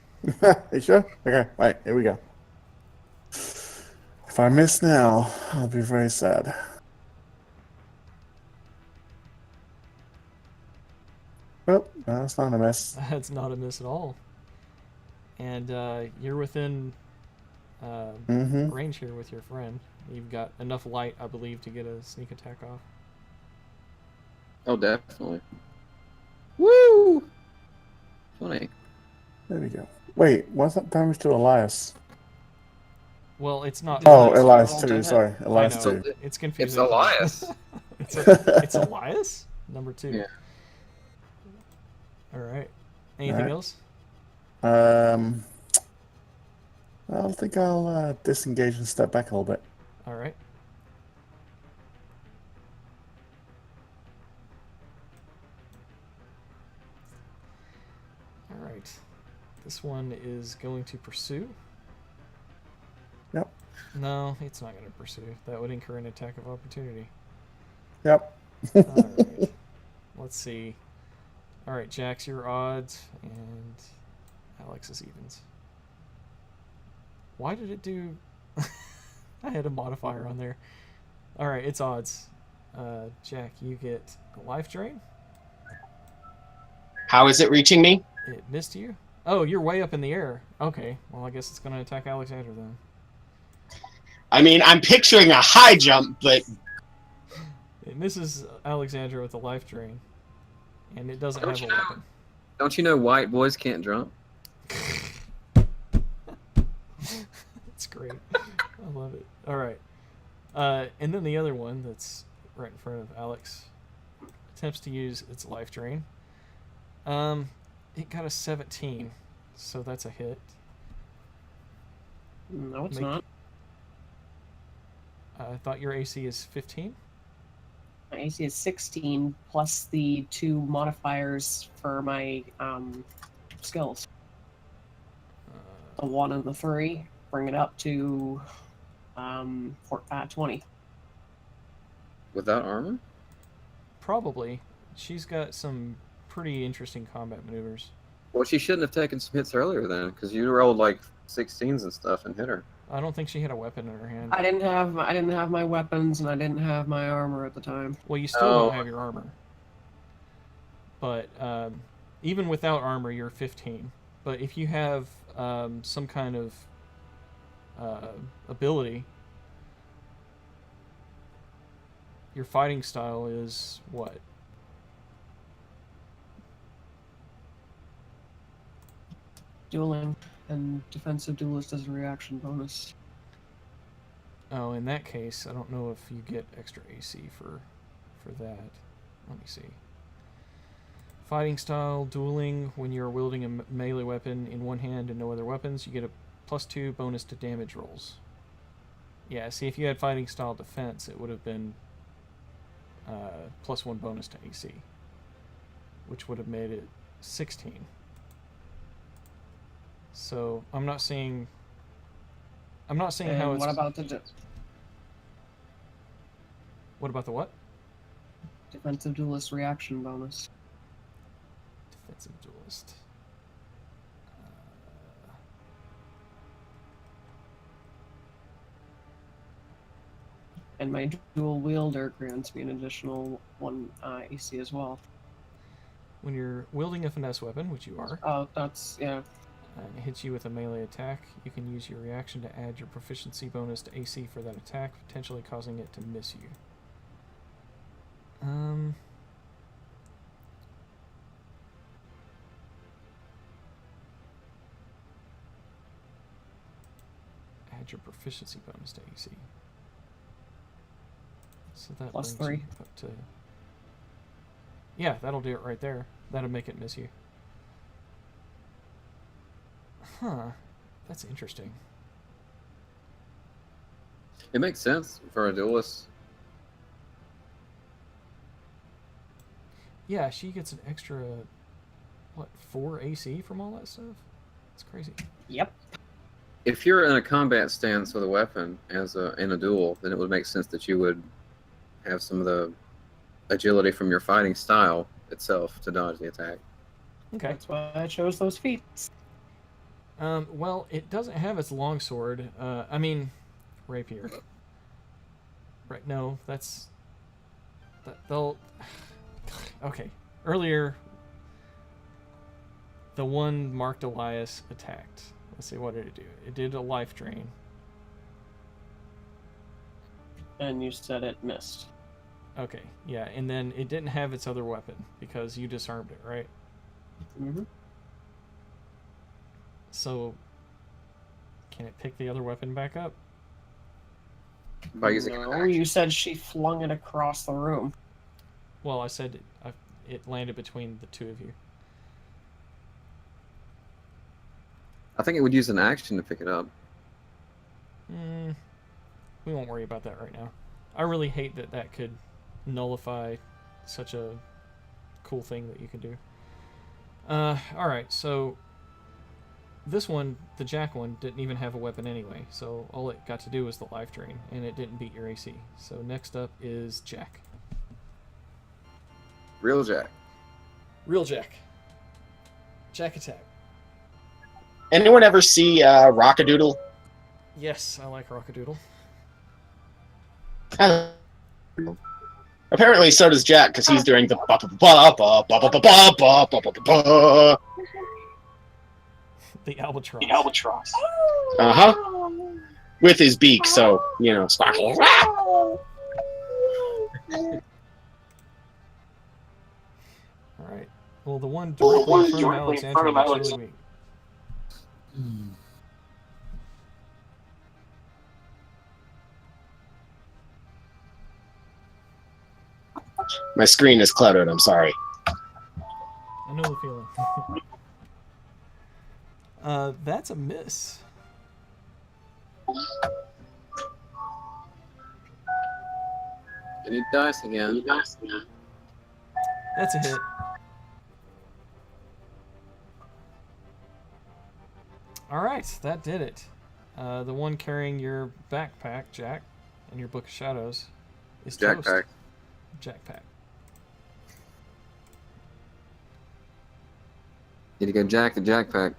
You sure? Okay, right, here we go. If I miss now, I'll be very sad. Oh, no, that's not a miss. That's not a miss at all. And you're within range here with your friend. You've got enough light, I believe, to get a sneak attack off. Oh, definitely. Woo! 20. There we go. Wait, what's that damage to Elias? Well, it's not. Oh, Elias. Elias 2, sorry. Elias I know. 2. It's confusing. It's Elias. it's Elias? Number 2. Yeah. Alright. Anything Alright. else? I think I'll disengage and step back a little bit. Alright. Alright. This one is going to pursue. Yep. No, it's not going to pursue. That would incur an attack of opportunity. Yep. Alright. Let's see. Alright, Jack's your odds, and Alex is evens. Why did it do... I had a modifier on there. Alright, it's odds. Jack, you get a life drain. How is it reaching me? It missed you. Oh, you're way up in the air. Okay, well, I guess it's going to attack Alexander then. I mean, I'm picturing a high jump, but It misses Alexander with a life drain. And it doesn't Don't have a you know- weapon. Don't you know white boys can't jump? That's great. I love it. Alright. And then the other one that's right in front of Alex attempts to use its life drain. It got a 17, so that's a hit. No, it's Make- not. I thought your AC is 15? My AC is 16 plus the 2 modifiers for my skills. The 1 and the 3 bring it up to 20. Without armor? Probably. She's got some pretty interesting combat maneuvers. Well, she shouldn't have taken some hits earlier then, because you rolled like 16s and stuff and hit her. I don't think she had a weapon in her hand. I didn't have my weapons and I didn't have my armor at the time. Well, you still don't have your armor. But even without armor, you're 15. But if you have some kind of ability, your fighting style is what? Dueling and defensive duelist as a reaction bonus. Oh, in that case, I don't know if you get extra AC for that. Let me see. Fighting style, dueling, when you're wielding a melee weapon in one hand and no other weapons, you get a +2 bonus to damage rolls. Yeah, see, if you had fighting style defense, it would have been +1 bonus to AC, which would have made it 16. So I'm not seeing how And it's. what about the What about the what? defensive duelist reaction bonus? Defensive duelist. And my dual wielder grants me an additional 1 AC as well. When you're wielding a finesse weapon, which you are, Oh, that's, yeah. and it hits you with a melee attack, you can use your reaction to add your proficiency bonus to AC for that attack, potentially causing it to miss you. Add your proficiency bonus to AC. So that Plus brings 3. you up to. Yeah, that'll do it right there. That'll make it miss you. Huh. That's interesting. It makes sense for a duelist. Yeah, she gets an extra, what, 4 AC from all that stuff? It's crazy. Yep. If you're in a combat stance with a weapon in a duel, then it would make sense that you would have some of the agility from your fighting style itself to dodge the attack. Okay. That's why I chose those feats. Well, it doesn't have its longsword. I mean, rapier. Right? No, that's. They'll. Okay. Earlier, the one marked Elias attacked. Let's see, what did it do? It did a life drain. And you said it missed. Okay, yeah, and then it didn't have its other weapon because you disarmed it, right? Mm-hmm. So, can it pick the other weapon back up? By using an No, action. you said she flung it across the room. Well, I said it landed between the two of you. I think it would use an action to pick it up. We won't worry about that right now. I really hate that that could nullify such a cool thing that you can do. Alright, so this one, the Jack one, didn't even have a weapon anyway, so all it got to do was the life drain, and it didn't beat your AC. So next up is Jack. Real Jack. Real Jack. Jack attack. Anyone ever see Rockadoodle? Yes, I like Rockadoodle. Apparently, so does Jack, because he's doing the ba ba ba ba ba ba ba ba ba ba ba. The albatross. Uh-huh. With his beak, so, you know, sparkle. Alright. Well, the one directly in front of Alexandra looks really weak. My screen is cluttered, I'm sorry. I know the feeling. That's a miss. I need dice again. That's a hit. Alright, that did it. The one carrying your backpack, Jack, and your Book of Shadows is toast. Jackpack. Jackpack. Need to go Jack the Jackpack.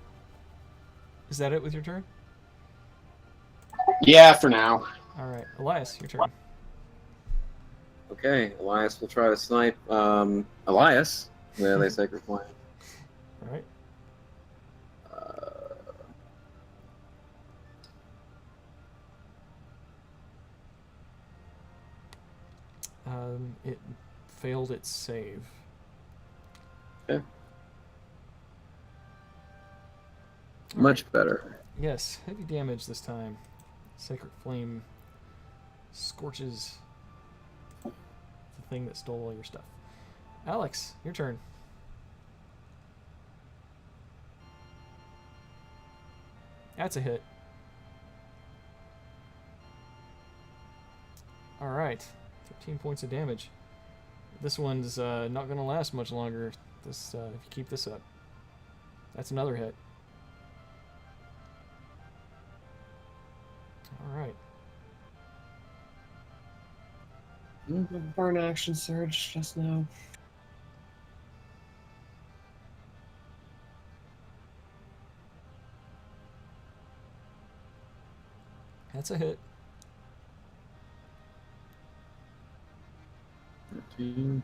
Is that it with your turn? Yeah, for now. Alright, Elias, your turn. Okay, Elias will try to snipe Elias with a Sacred Flame. Alright. It failed its save. Okay. Much better. Yes, heavy damage this time. Sacred Flame scorches the thing that stole all your stuff. Alex, your turn. That's a hit. Alright, 13 points of damage. This one's not going to last much longer if you keep this up. That's another hit. All right. Burn action surge just now. That's a hit. 13.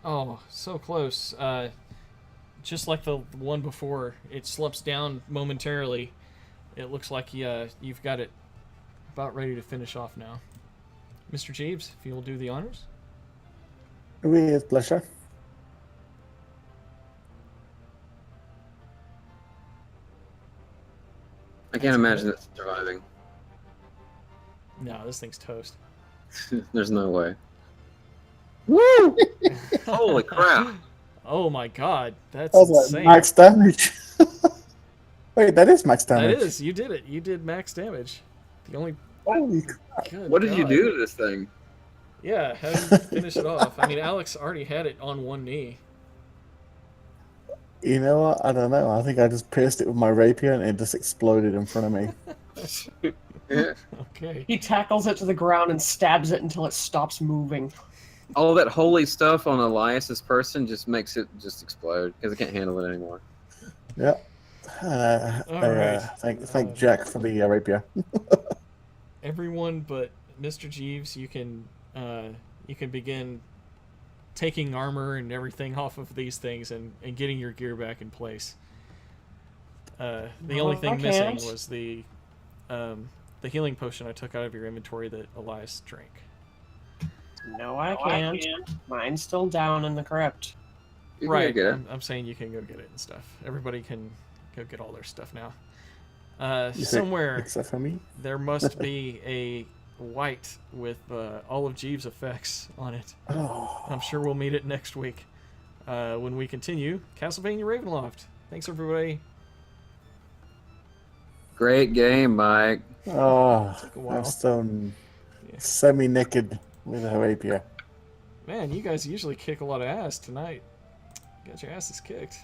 Oh, so close. Just like the one before, it slips down momentarily. It looks like you've got it about ready to finish off now. Mr. Jeeves, if you'll do the honors. With pleasure. I can't imagine it surviving. No, this thing's toast. There's no way. Woo! Holy crap! Oh my god, that's That was insane. like max damage. Wait, that is max damage. That is, you did it. You did max damage. The only. Holy crap. Good What did you God. do to this thing? Yeah, how did you finish it off? I mean, Alex already had it on one knee. You know what? I don't know. I think I just pierced it with my rapier and it just exploded in front of me. Okay. He tackles it to the ground and stabs it until it stops moving. All that holy stuff on Elias's person just makes it just explode because it can't handle it anymore. Yep. Alright. Thank Jack for the rapier. Everyone but Mr. Jeeves, you can begin taking armor and everything off of these things and getting your gear back in place. The only I thing missing can't. was the healing potion I took out of your inventory that Elias drank. No, I can't. Mine's still down in the crypt. You can Right, get it. I'm saying you can go get it and stuff. Everybody can go get all their stuff now. You say- Somewhere Except for me. there must be a wight with all of Jeeves' effects on it. Oh. I'm sure we'll meet it next week when we continue Castlevania Ravenloft. Thanks, everybody. Great game, Mike. Oh, Took a while. I'm still Yeah. semi-naked with a rapier. Man, you guys usually kick a lot of ass tonight. Got your asses kicked.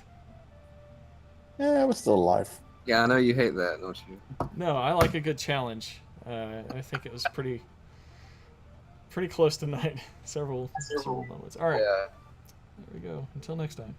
Yeah, we're still alive. Yeah, I know you hate that, don't you? No, I like a good challenge. I think it was pretty close tonight. Several moments. All right, Yeah. there we go. Until next time.